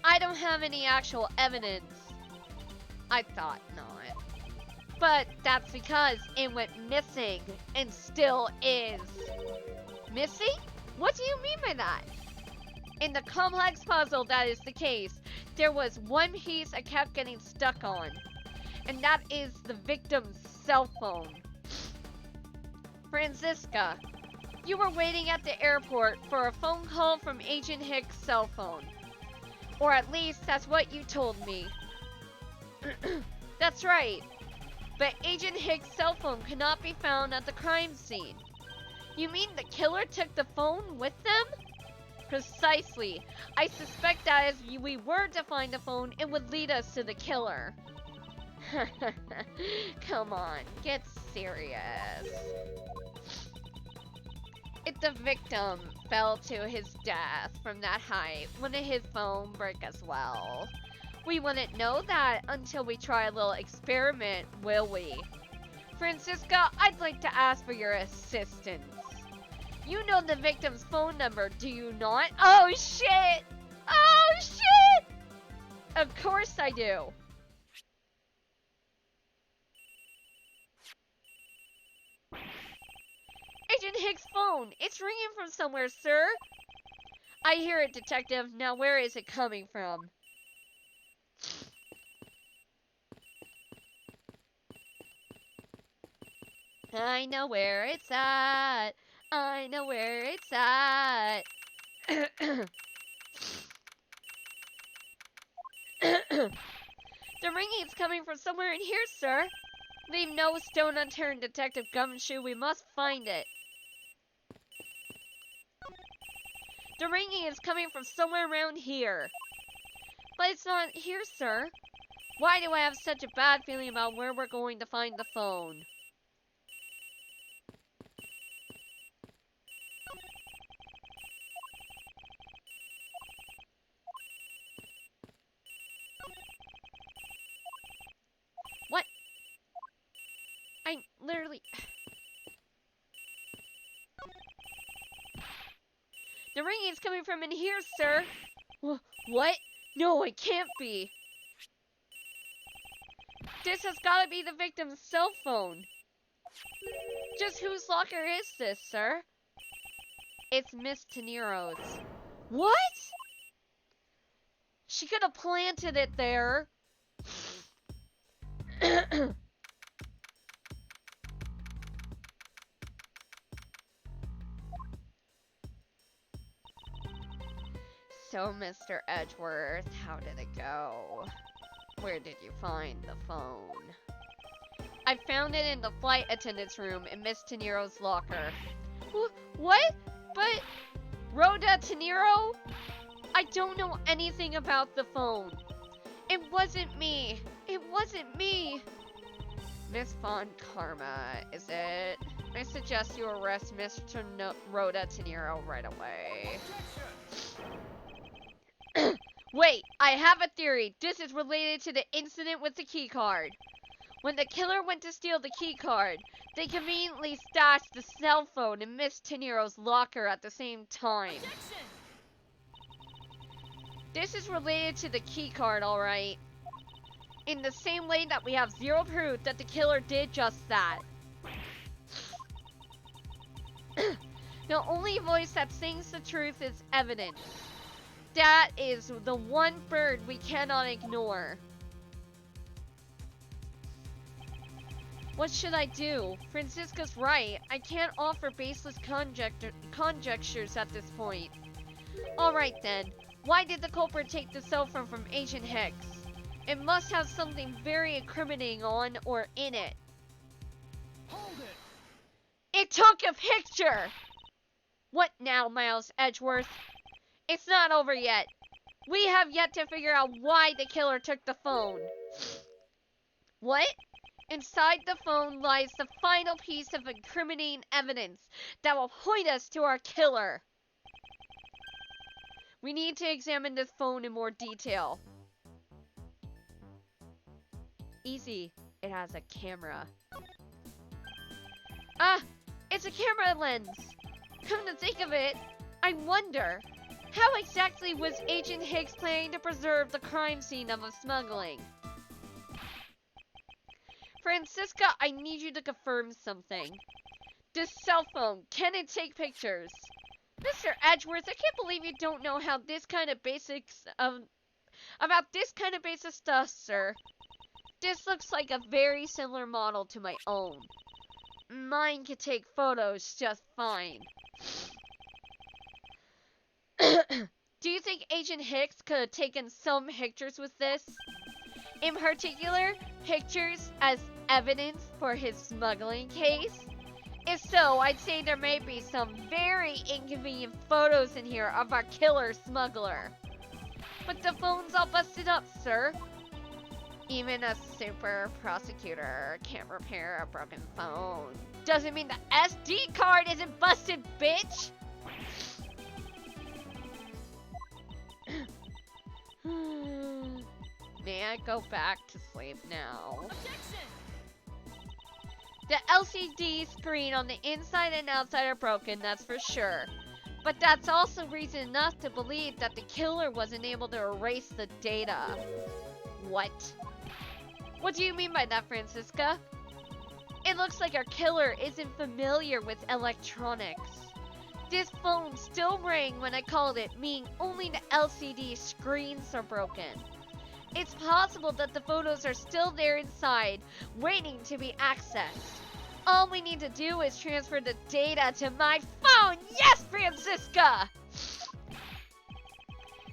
I don't have any actual evidence. I thought not. But that's because it went missing, and still is. Missing? What do you mean by that? In the complex puzzle that is the case, there was one piece I kept getting stuck on. And that is the victim's cell phone. Francisca, you were waiting at the airport for a phone call from Agent Hicks' cell phone. Or at least that's what you told me. That's right. But Agent Hicks' cell phone could not be found at the crime scene. You mean the killer took the phone with them? Precisely. I suspect that if we were to find the phone, it would lead us to the killer. Come on, get serious. If the victim fell to his death from that height, wouldn't his phone break as well? We wouldn't know that until we try a little experiment, will we? Francisca, I'd like to ask for your assistance. You know the victim's phone number, do you not? Oh shit! Oh shit! Of course I do. Hicks' phone. It's ringing from somewhere, sir. I hear it, Detective. Now where is it coming from? I know where it's at. I know where it's at. The ringing is coming from somewhere in here, sir. Leave no stone unturned, Detective Gumshoe. We must find it. The ringing is coming from somewhere around here. But it's not here, sir. Why do I have such a bad feeling about where we're going to find the phone? What? I'm literally... The ringing is coming from in here, sir. What? No, it can't be. This has got to be the victim's cell phone. Just whose locker is this, sir? It's Miss Tenero's. What? She could have planted it there. So, Mr. Edgeworth, how did it go? Where did you find the phone? I found it in the flight attendant's room in Miss Tenero's locker. What? But Rhoda Tenero? I don't know anything about the phone. It wasn't me. It wasn't me. Miss Von Karma, is it? I suggest you arrest Mr. Rhoda Tenero right away. Wait, I have a theory. This is related to the incident with the keycard. When the killer went to steal the keycard, they conveniently stashed the cell phone in Miss Tenero's locker at the same time. Objection! This is related to the keycard, alright. In the same way that we have zero proof that the killer did just that. The only voice that sings the truth is evidence. That is the one bird we cannot ignore. What should I do? Francisca's right. I can't offer baseless conjectures at this point. Alright then. Why did the culprit take the cell phone from Agent Hicks? It must have something very incriminating on or in it. Hold it! It took a picture! What now, Miles Edgeworth? It's not over yet. We have yet to figure out why the killer took the phone. What? Inside the phone lies the final piece of incriminating evidence that will point us to our killer. We need to examine this phone in more detail. Easy. It has a camera. Ah! It's a camera lens! Come to think of it, I wonder, how exactly was Agent Hicks planning to preserve the crime scene of a smuggling? Francisca, I need you to confirm something. This cell phone, can it take pictures? Mr. Edgeworth, I can't believe you don't know how this kind of basics about this kind of basic stuff, sir. This looks like a very similar model to my own. Mine can take photos just fine. Do you think Agent Hicks could have taken some pictures with this? In particular, pictures as evidence for his smuggling case? If so, I'd say there may be some very inconvenient photos in here of our killer smuggler. But the phone's all busted up, sir. Even a super prosecutor can't repair a broken phone. Doesn't mean the SD card isn't busted, bitch! May I go back to sleep now? Objection! The LCD screen on the inside and outside are broken, that's for sure. But that's also reason enough to believe that the killer wasn't able to erase the data. What? What do you mean by that, Francisca? It looks like our killer isn't familiar with electronics. This phone still rang when I called it, meaning only the LCD screens are broken. It's possible that the photos are still there inside, waiting to be accessed. All we need to do is transfer the data to my phone! Yes, Francisca!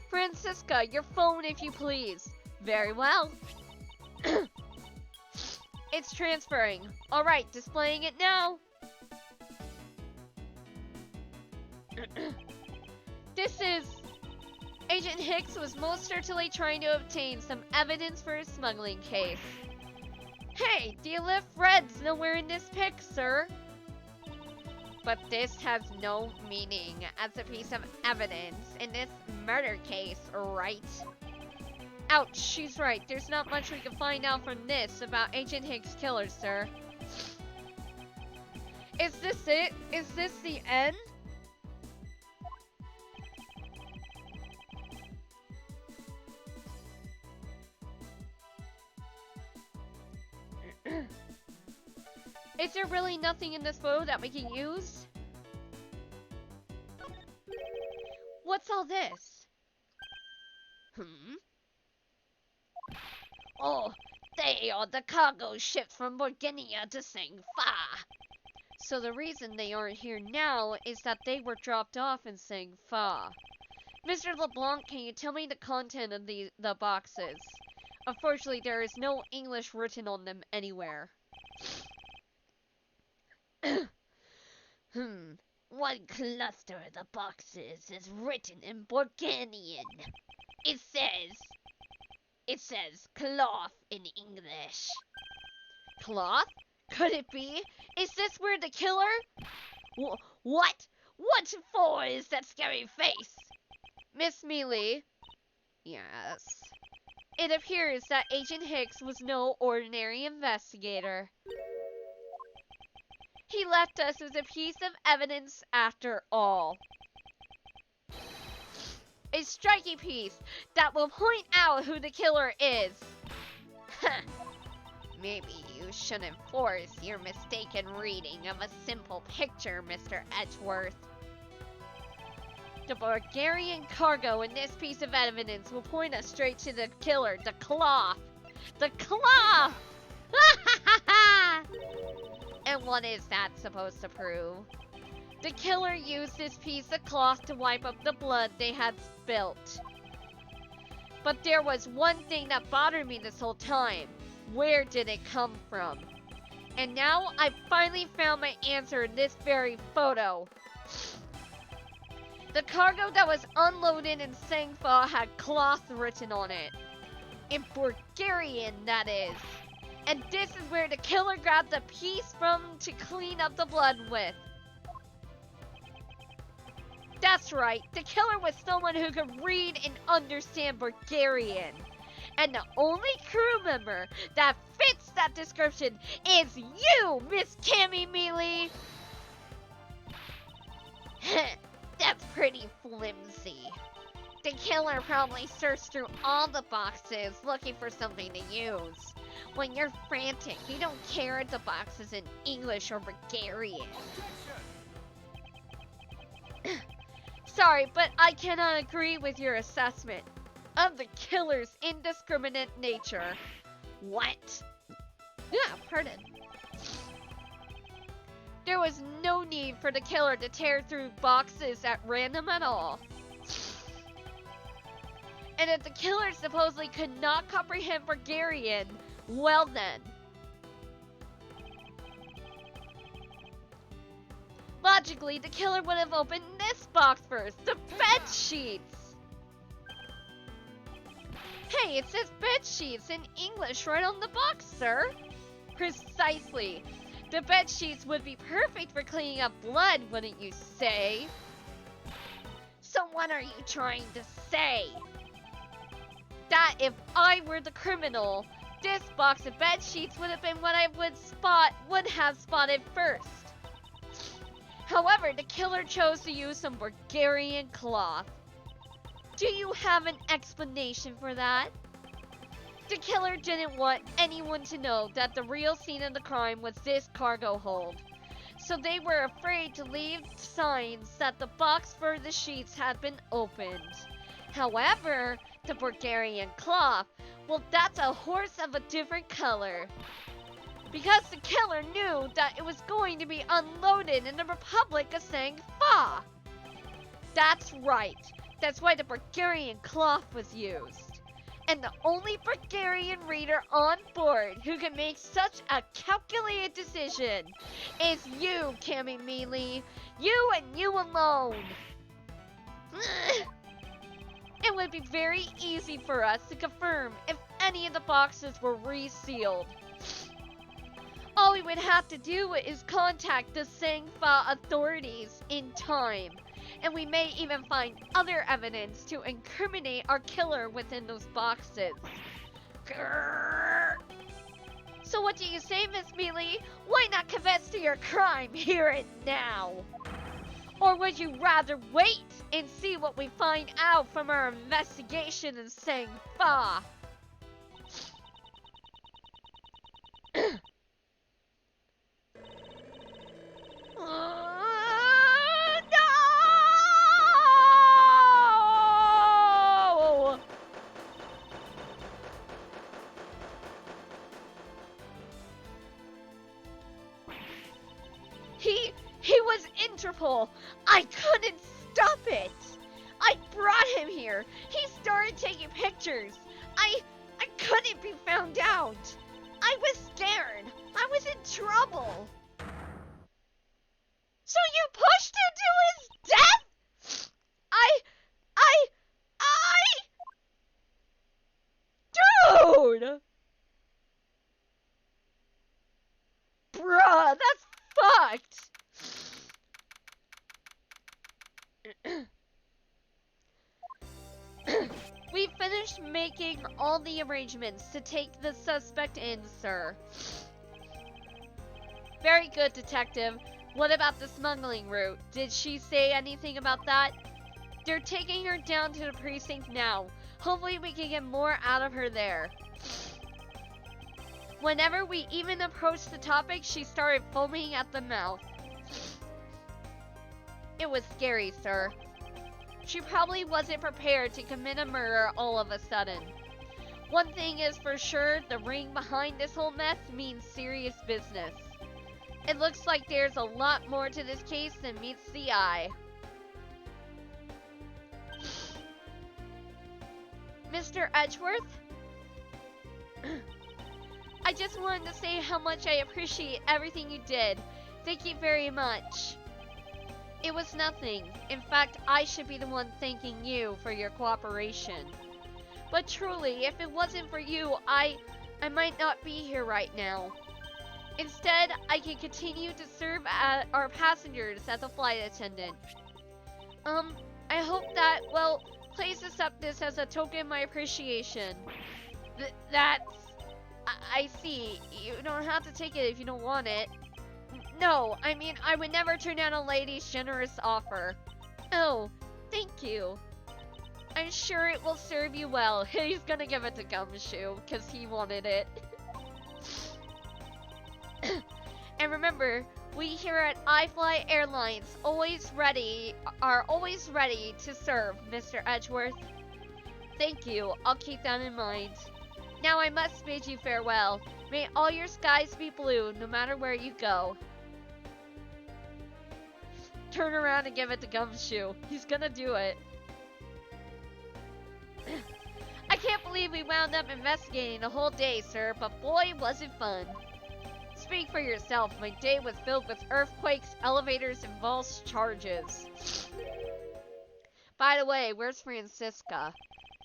Francisca, your phone if you please. Very well. It's transferring. Alright, displaying it now. This is... Agent Hicks was most certainly trying to obtain some evidence for his smuggling case. Hey, do you live Fred's nowhere in this pic, sir? But this has no meaning as a piece of evidence in this murder case, right? Ouch, she's right. There's not much we can find out from this about Agent Hicks' killer, sir. Is this it? Is this the end? Is there really nothing in this photo that we can use? What's all this? Oh, they are the cargo ships from Burguinia to St. Fa. So the reason they aren't here now is that they were dropped off in St. Fa. Mr. Leblanc, can you tell me the content of the boxes? Unfortunately, there is no English written on them anywhere. One cluster of the boxes is written in Burgundian. It says cloth in English. Cloth? Could it be? Is this where the killer? What? What for is that scary face? Miss Mealy? Yes. It appears that Agent Hicks was no ordinary investigator. He left us as a piece of evidence after all. A striking piece that will point out who the killer is. Maybe you shouldn't force your mistaken reading of a simple picture, Mr. Edgeworth. The Bulgarian cargo in this piece of evidence will point us straight to the killer, the cloth. The cloth! And what is that supposed to prove? The killer used this piece of cloth to wipe up the blood they had spilt. But there was one thing that bothered me this whole time. Where did it come from? And now I finally found my answer in this very photo. The cargo that was unloaded in Sangfa had cloth written on it. In Bulgarian, that is. And this is where the killer grabbed the piece from to clean up the blood with. That's right, the killer was someone who could read and understand Bulgarian. And the only crew member that fits that description is you, Miss Cammy Mealy! That's pretty flimsy. The killer probably searched through all the boxes looking for something to use. When you're frantic, you don't care if the box is in English or Bulgarian. Sorry, but I cannot agree with your assessment of the killer's indiscriminate nature. What? Yeah, pardon. There was no need for the killer to tear through boxes at random at all. And if the killer supposedly could not comprehend Bulgarian, well then. Logically, the killer would have opened this box first, the bed sheets. Hey, it says bed sheets in English right on the box, sir. Precisely. The bed sheets would be perfect for cleaning up blood, wouldn't you say? So what are you trying to say? That if I were the criminal, this box of bed sheets would have been what I would have spotted first. However, the killer chose to use some Bulgarian cloth. Do you have an explanation for that? The killer didn't want anyone to know that the real scene of the crime was this cargo hold. So they were afraid to leave signs that the box for the sheets had been opened. However, the Bulgarian cloth, well, that's a horse of a different color. Because the killer knew that it was going to be unloaded in the Republic of Sang-Fa. That's right. That's why the Bulgarian cloth was used. And the only Bulgarian reader on board who can make such a calculated decision is you, Cammy Mealy. You and you alone. It would be very easy for us to confirm if any of the boxes were resealed. All we would have to do is contact the Sang-Fa authorities in time. And we may even find other evidence to incriminate our killer within those boxes. Grrr. So what do you say, Miss Mealy? Why not confess to your crime here and now? Or would you rather wait and see what we find out from our investigation in Sang-Fa? He was Interpol. I couldn't stop it. I brought him here. He started taking pictures. I couldn't be found out. I was scared. I was in trouble. So you pushed him to his death? Dude! Bruh, that's fucked. We finished making all the arrangements to take the suspect in, sir. Very good, detective. What about the smuggling route? Did she say anything about that? They're taking her down to the precinct now. Hopefully we can get more out of her there. Whenever we even approached the topic, she started foaming at the mouth. It was scary, sir. She probably wasn't prepared to commit a murder all of a sudden. One thing is for sure, the ring behind this whole mess means serious business. It looks like there's a lot more to this case than meets the eye. Mr. Edgeworth? I just wanted to say how much I appreciate everything you did. Thank you very much. It was nothing. In fact, I should be the one thanking you for your cooperation. But truly, if it wasn't for you, I might not be here right now. Instead, I can continue to serve our passengers as a flight attendant. I hope that, well, please accept this as a token of my appreciation. I see. You don't have to take it if you don't want it. No, I mean, I would never turn down a lady's generous offer. Oh, thank you. I'm sure it will serve you well. He's gonna give it to Gumshoe, because he wanted it. And remember, we here at iFly Airlines are always ready to serve, Mr. Edgeworth. Thank you, I'll keep that in mind. Now I must bid you farewell. May all your skies be blue, no matter where you go. Turn around and give it to Gumshoe. He's gonna do it. I can't believe we wound up investigating the whole day, sir, but boy, was it fun. Speak for yourself. My day was filled with earthquakes, elevators, and false charges. By the way, where's Francisca?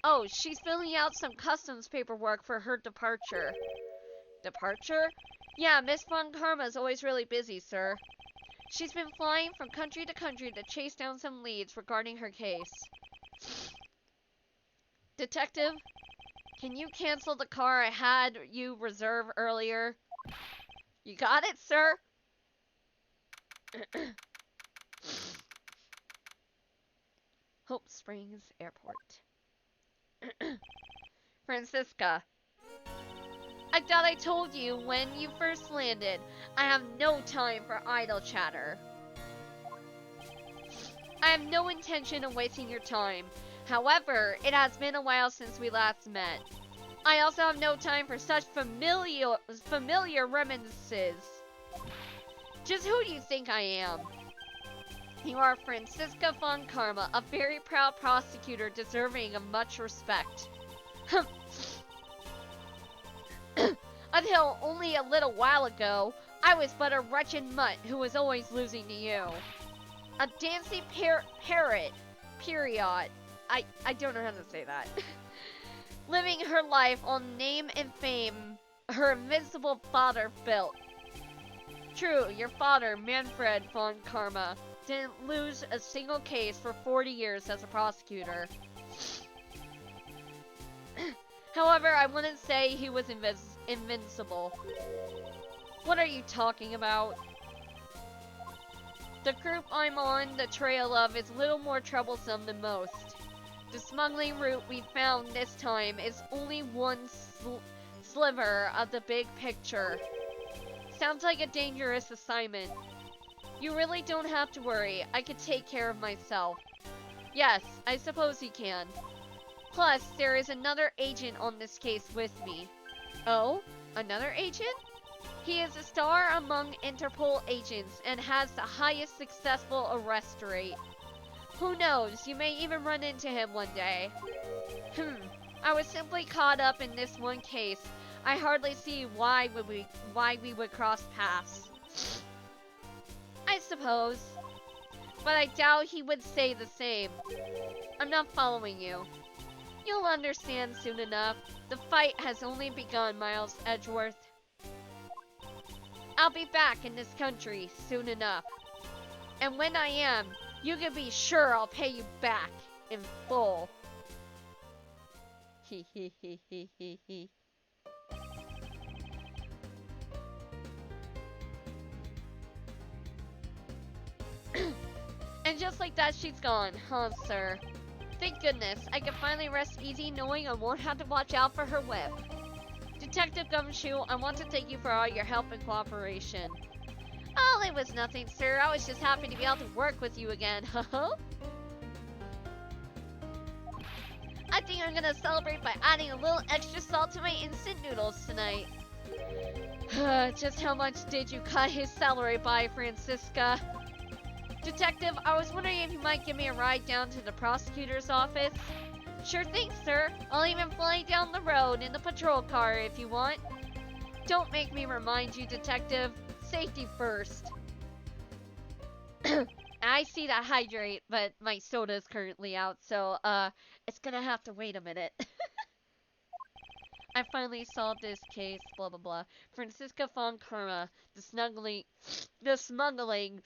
Oh, she's filling out some customs paperwork for her departure. Departure? Yeah, Miss Von Karma's always really busy, sir. She's been flying from country to country to chase down some leads regarding her case. Detective, can you cancel the car I had you reserve earlier? You got it, sir? Hope Springs Airport. Francisca, I thought I told you when you first landed. I have no time for idle chatter. I have no intention of wasting your time. However, it has been a while since we last met. I also have no time for such familiar reminiscences. Just who do you think I am? You are Franziska von Karma, a very proud prosecutor deserving of much respect. Until only a little while ago, I was but a wretched mutt who was always losing to you. A dancing parrot, period. I don't know how to say that. Living her life on name and fame her invincible father built. True, your father, Manfred von Karma, didn't lose a single case for 40 years as a prosecutor. However, I wouldn't say he was invincible. What are you talking about? The group I'm on the trail of is little more troublesome than most. The smuggling route we found this time is only one sliver of the big picture. Sounds like a dangerous assignment. You really don't have to worry. I can take care of myself. Yes, I suppose you can. Plus, there is another agent on this case with me. Oh? Another agent? He is a star among Interpol agents and has the highest successful arrest rate. Who knows, you may even run into him one day. I was simply caught up in this one case. I hardly see why we would cross paths. I suppose. But I doubt he would say the same. I'm not following you. You'll understand soon enough. The fight has only begun, Miles Edgeworth. I'll be back in this country soon enough. And when I am, you can be sure I'll pay you back in full. He. And just like that, she's gone, huh, sir? Thank goodness, I can finally rest easy knowing I won't have to watch out for her whip. Detective Gumshoe, I want to thank you for all your help and cooperation. Oh, it was nothing, sir. I was just happy to be able to work with you again, huh? I think I'm gonna celebrate by adding a little extra salt to my instant noodles tonight. Just how much did you cut his salary by, Franziska? Detective, I was wondering if you might give me a ride down to the prosecutor's office. Sure thing, sir. I'll even fly down the road in the patrol car if you want. Don't make me remind you, Detective. Safety first. I see that hydrate, but my soda is currently out, so it's gonna have to wait a minute. I finally solved this case, blah blah blah. Franziska von Karma, the smuggling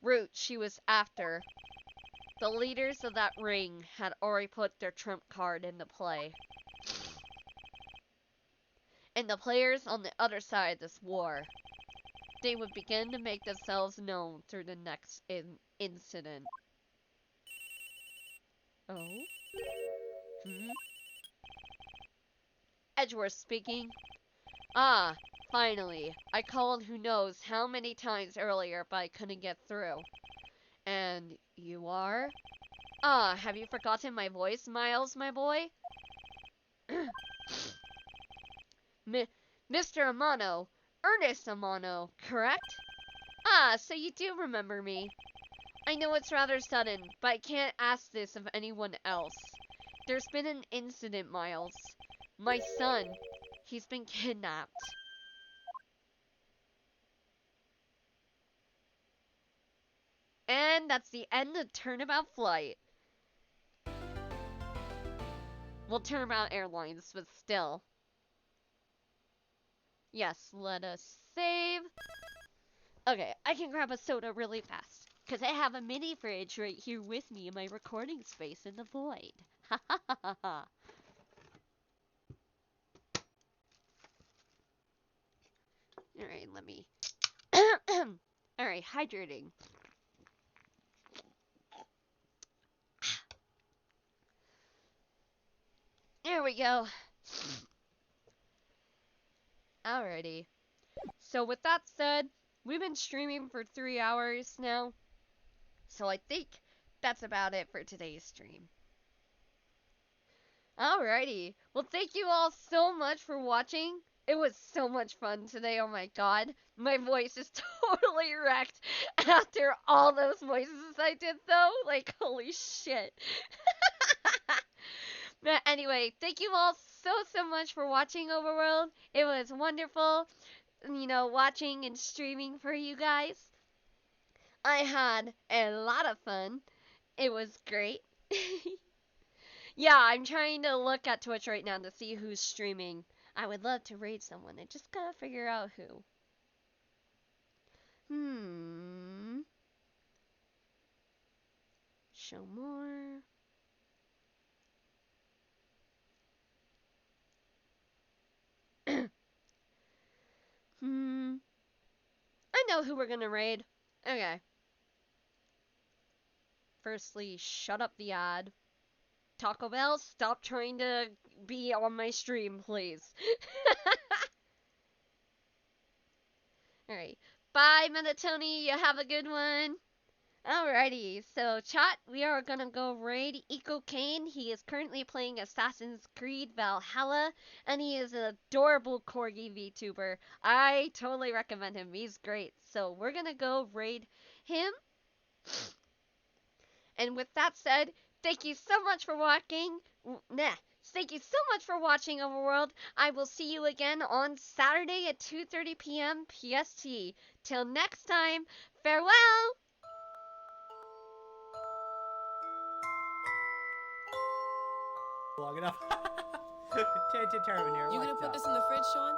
route she was after. The leaders of that ring had already put their trump card into play. And the players on the other side of this war, they would begin to make themselves known through the next incident. Oh? Edgeworth speaking. Ah, finally. I called who knows how many times earlier, but I couldn't get through. And you are? Ah, have you forgotten my voice, Miles, my boy? Mr. Amano. Ernest Amano, correct? Ah, so you do remember me. I know it's rather sudden, but I can't ask this of anyone else. There's been an incident, Miles. My son, he's been kidnapped. And that's the end of Turnabout Flight. Well, Turnabout Airlines, but still. Yes, let us save. Okay, I can grab a soda really fast. Because I have a mini fridge right here with me in my recording space in the void. Ha ha ha ha ha. Alright, let me... Alright, hydrating. There we go. Alrighty. So with that said, we've been streaming for 3 hours now. So I think that's about it for today's stream. Alrighty. Well, thank you all so much for watching. It was so much fun today, oh my god. My voice is totally wrecked after all those voices I did, though. Like, holy shit. But anyway, thank you all so much for watching Overworld. It was wonderful, watching and streaming for you guys. I had a lot of fun. It was great. Yeah, I'm trying to look at Twitch right now to see who's streaming. I would love to raid someone. I just gotta figure out who. Show more. I know who we're gonna raid. Okay. Firstly, shut up the ad. Taco Bell, stop trying to be on my stream, please. Alright. Bye, Metatoni. You have a good one. Alrighty, so chat, we are gonna go raid Eco Kane. He is currently playing Assassin's Creed Valhalla, and he is an adorable corgi VTuber. I totally recommend him. He's great. So we're gonna go raid him. And with that said, thank you so much for watching. Thank you so much for watching Overworld. I will see you again on Saturday at 2:30 p.m. PST. Till next time, farewell! Long enough. Tangent Terminator. You gonna put this in the fridge, Sean?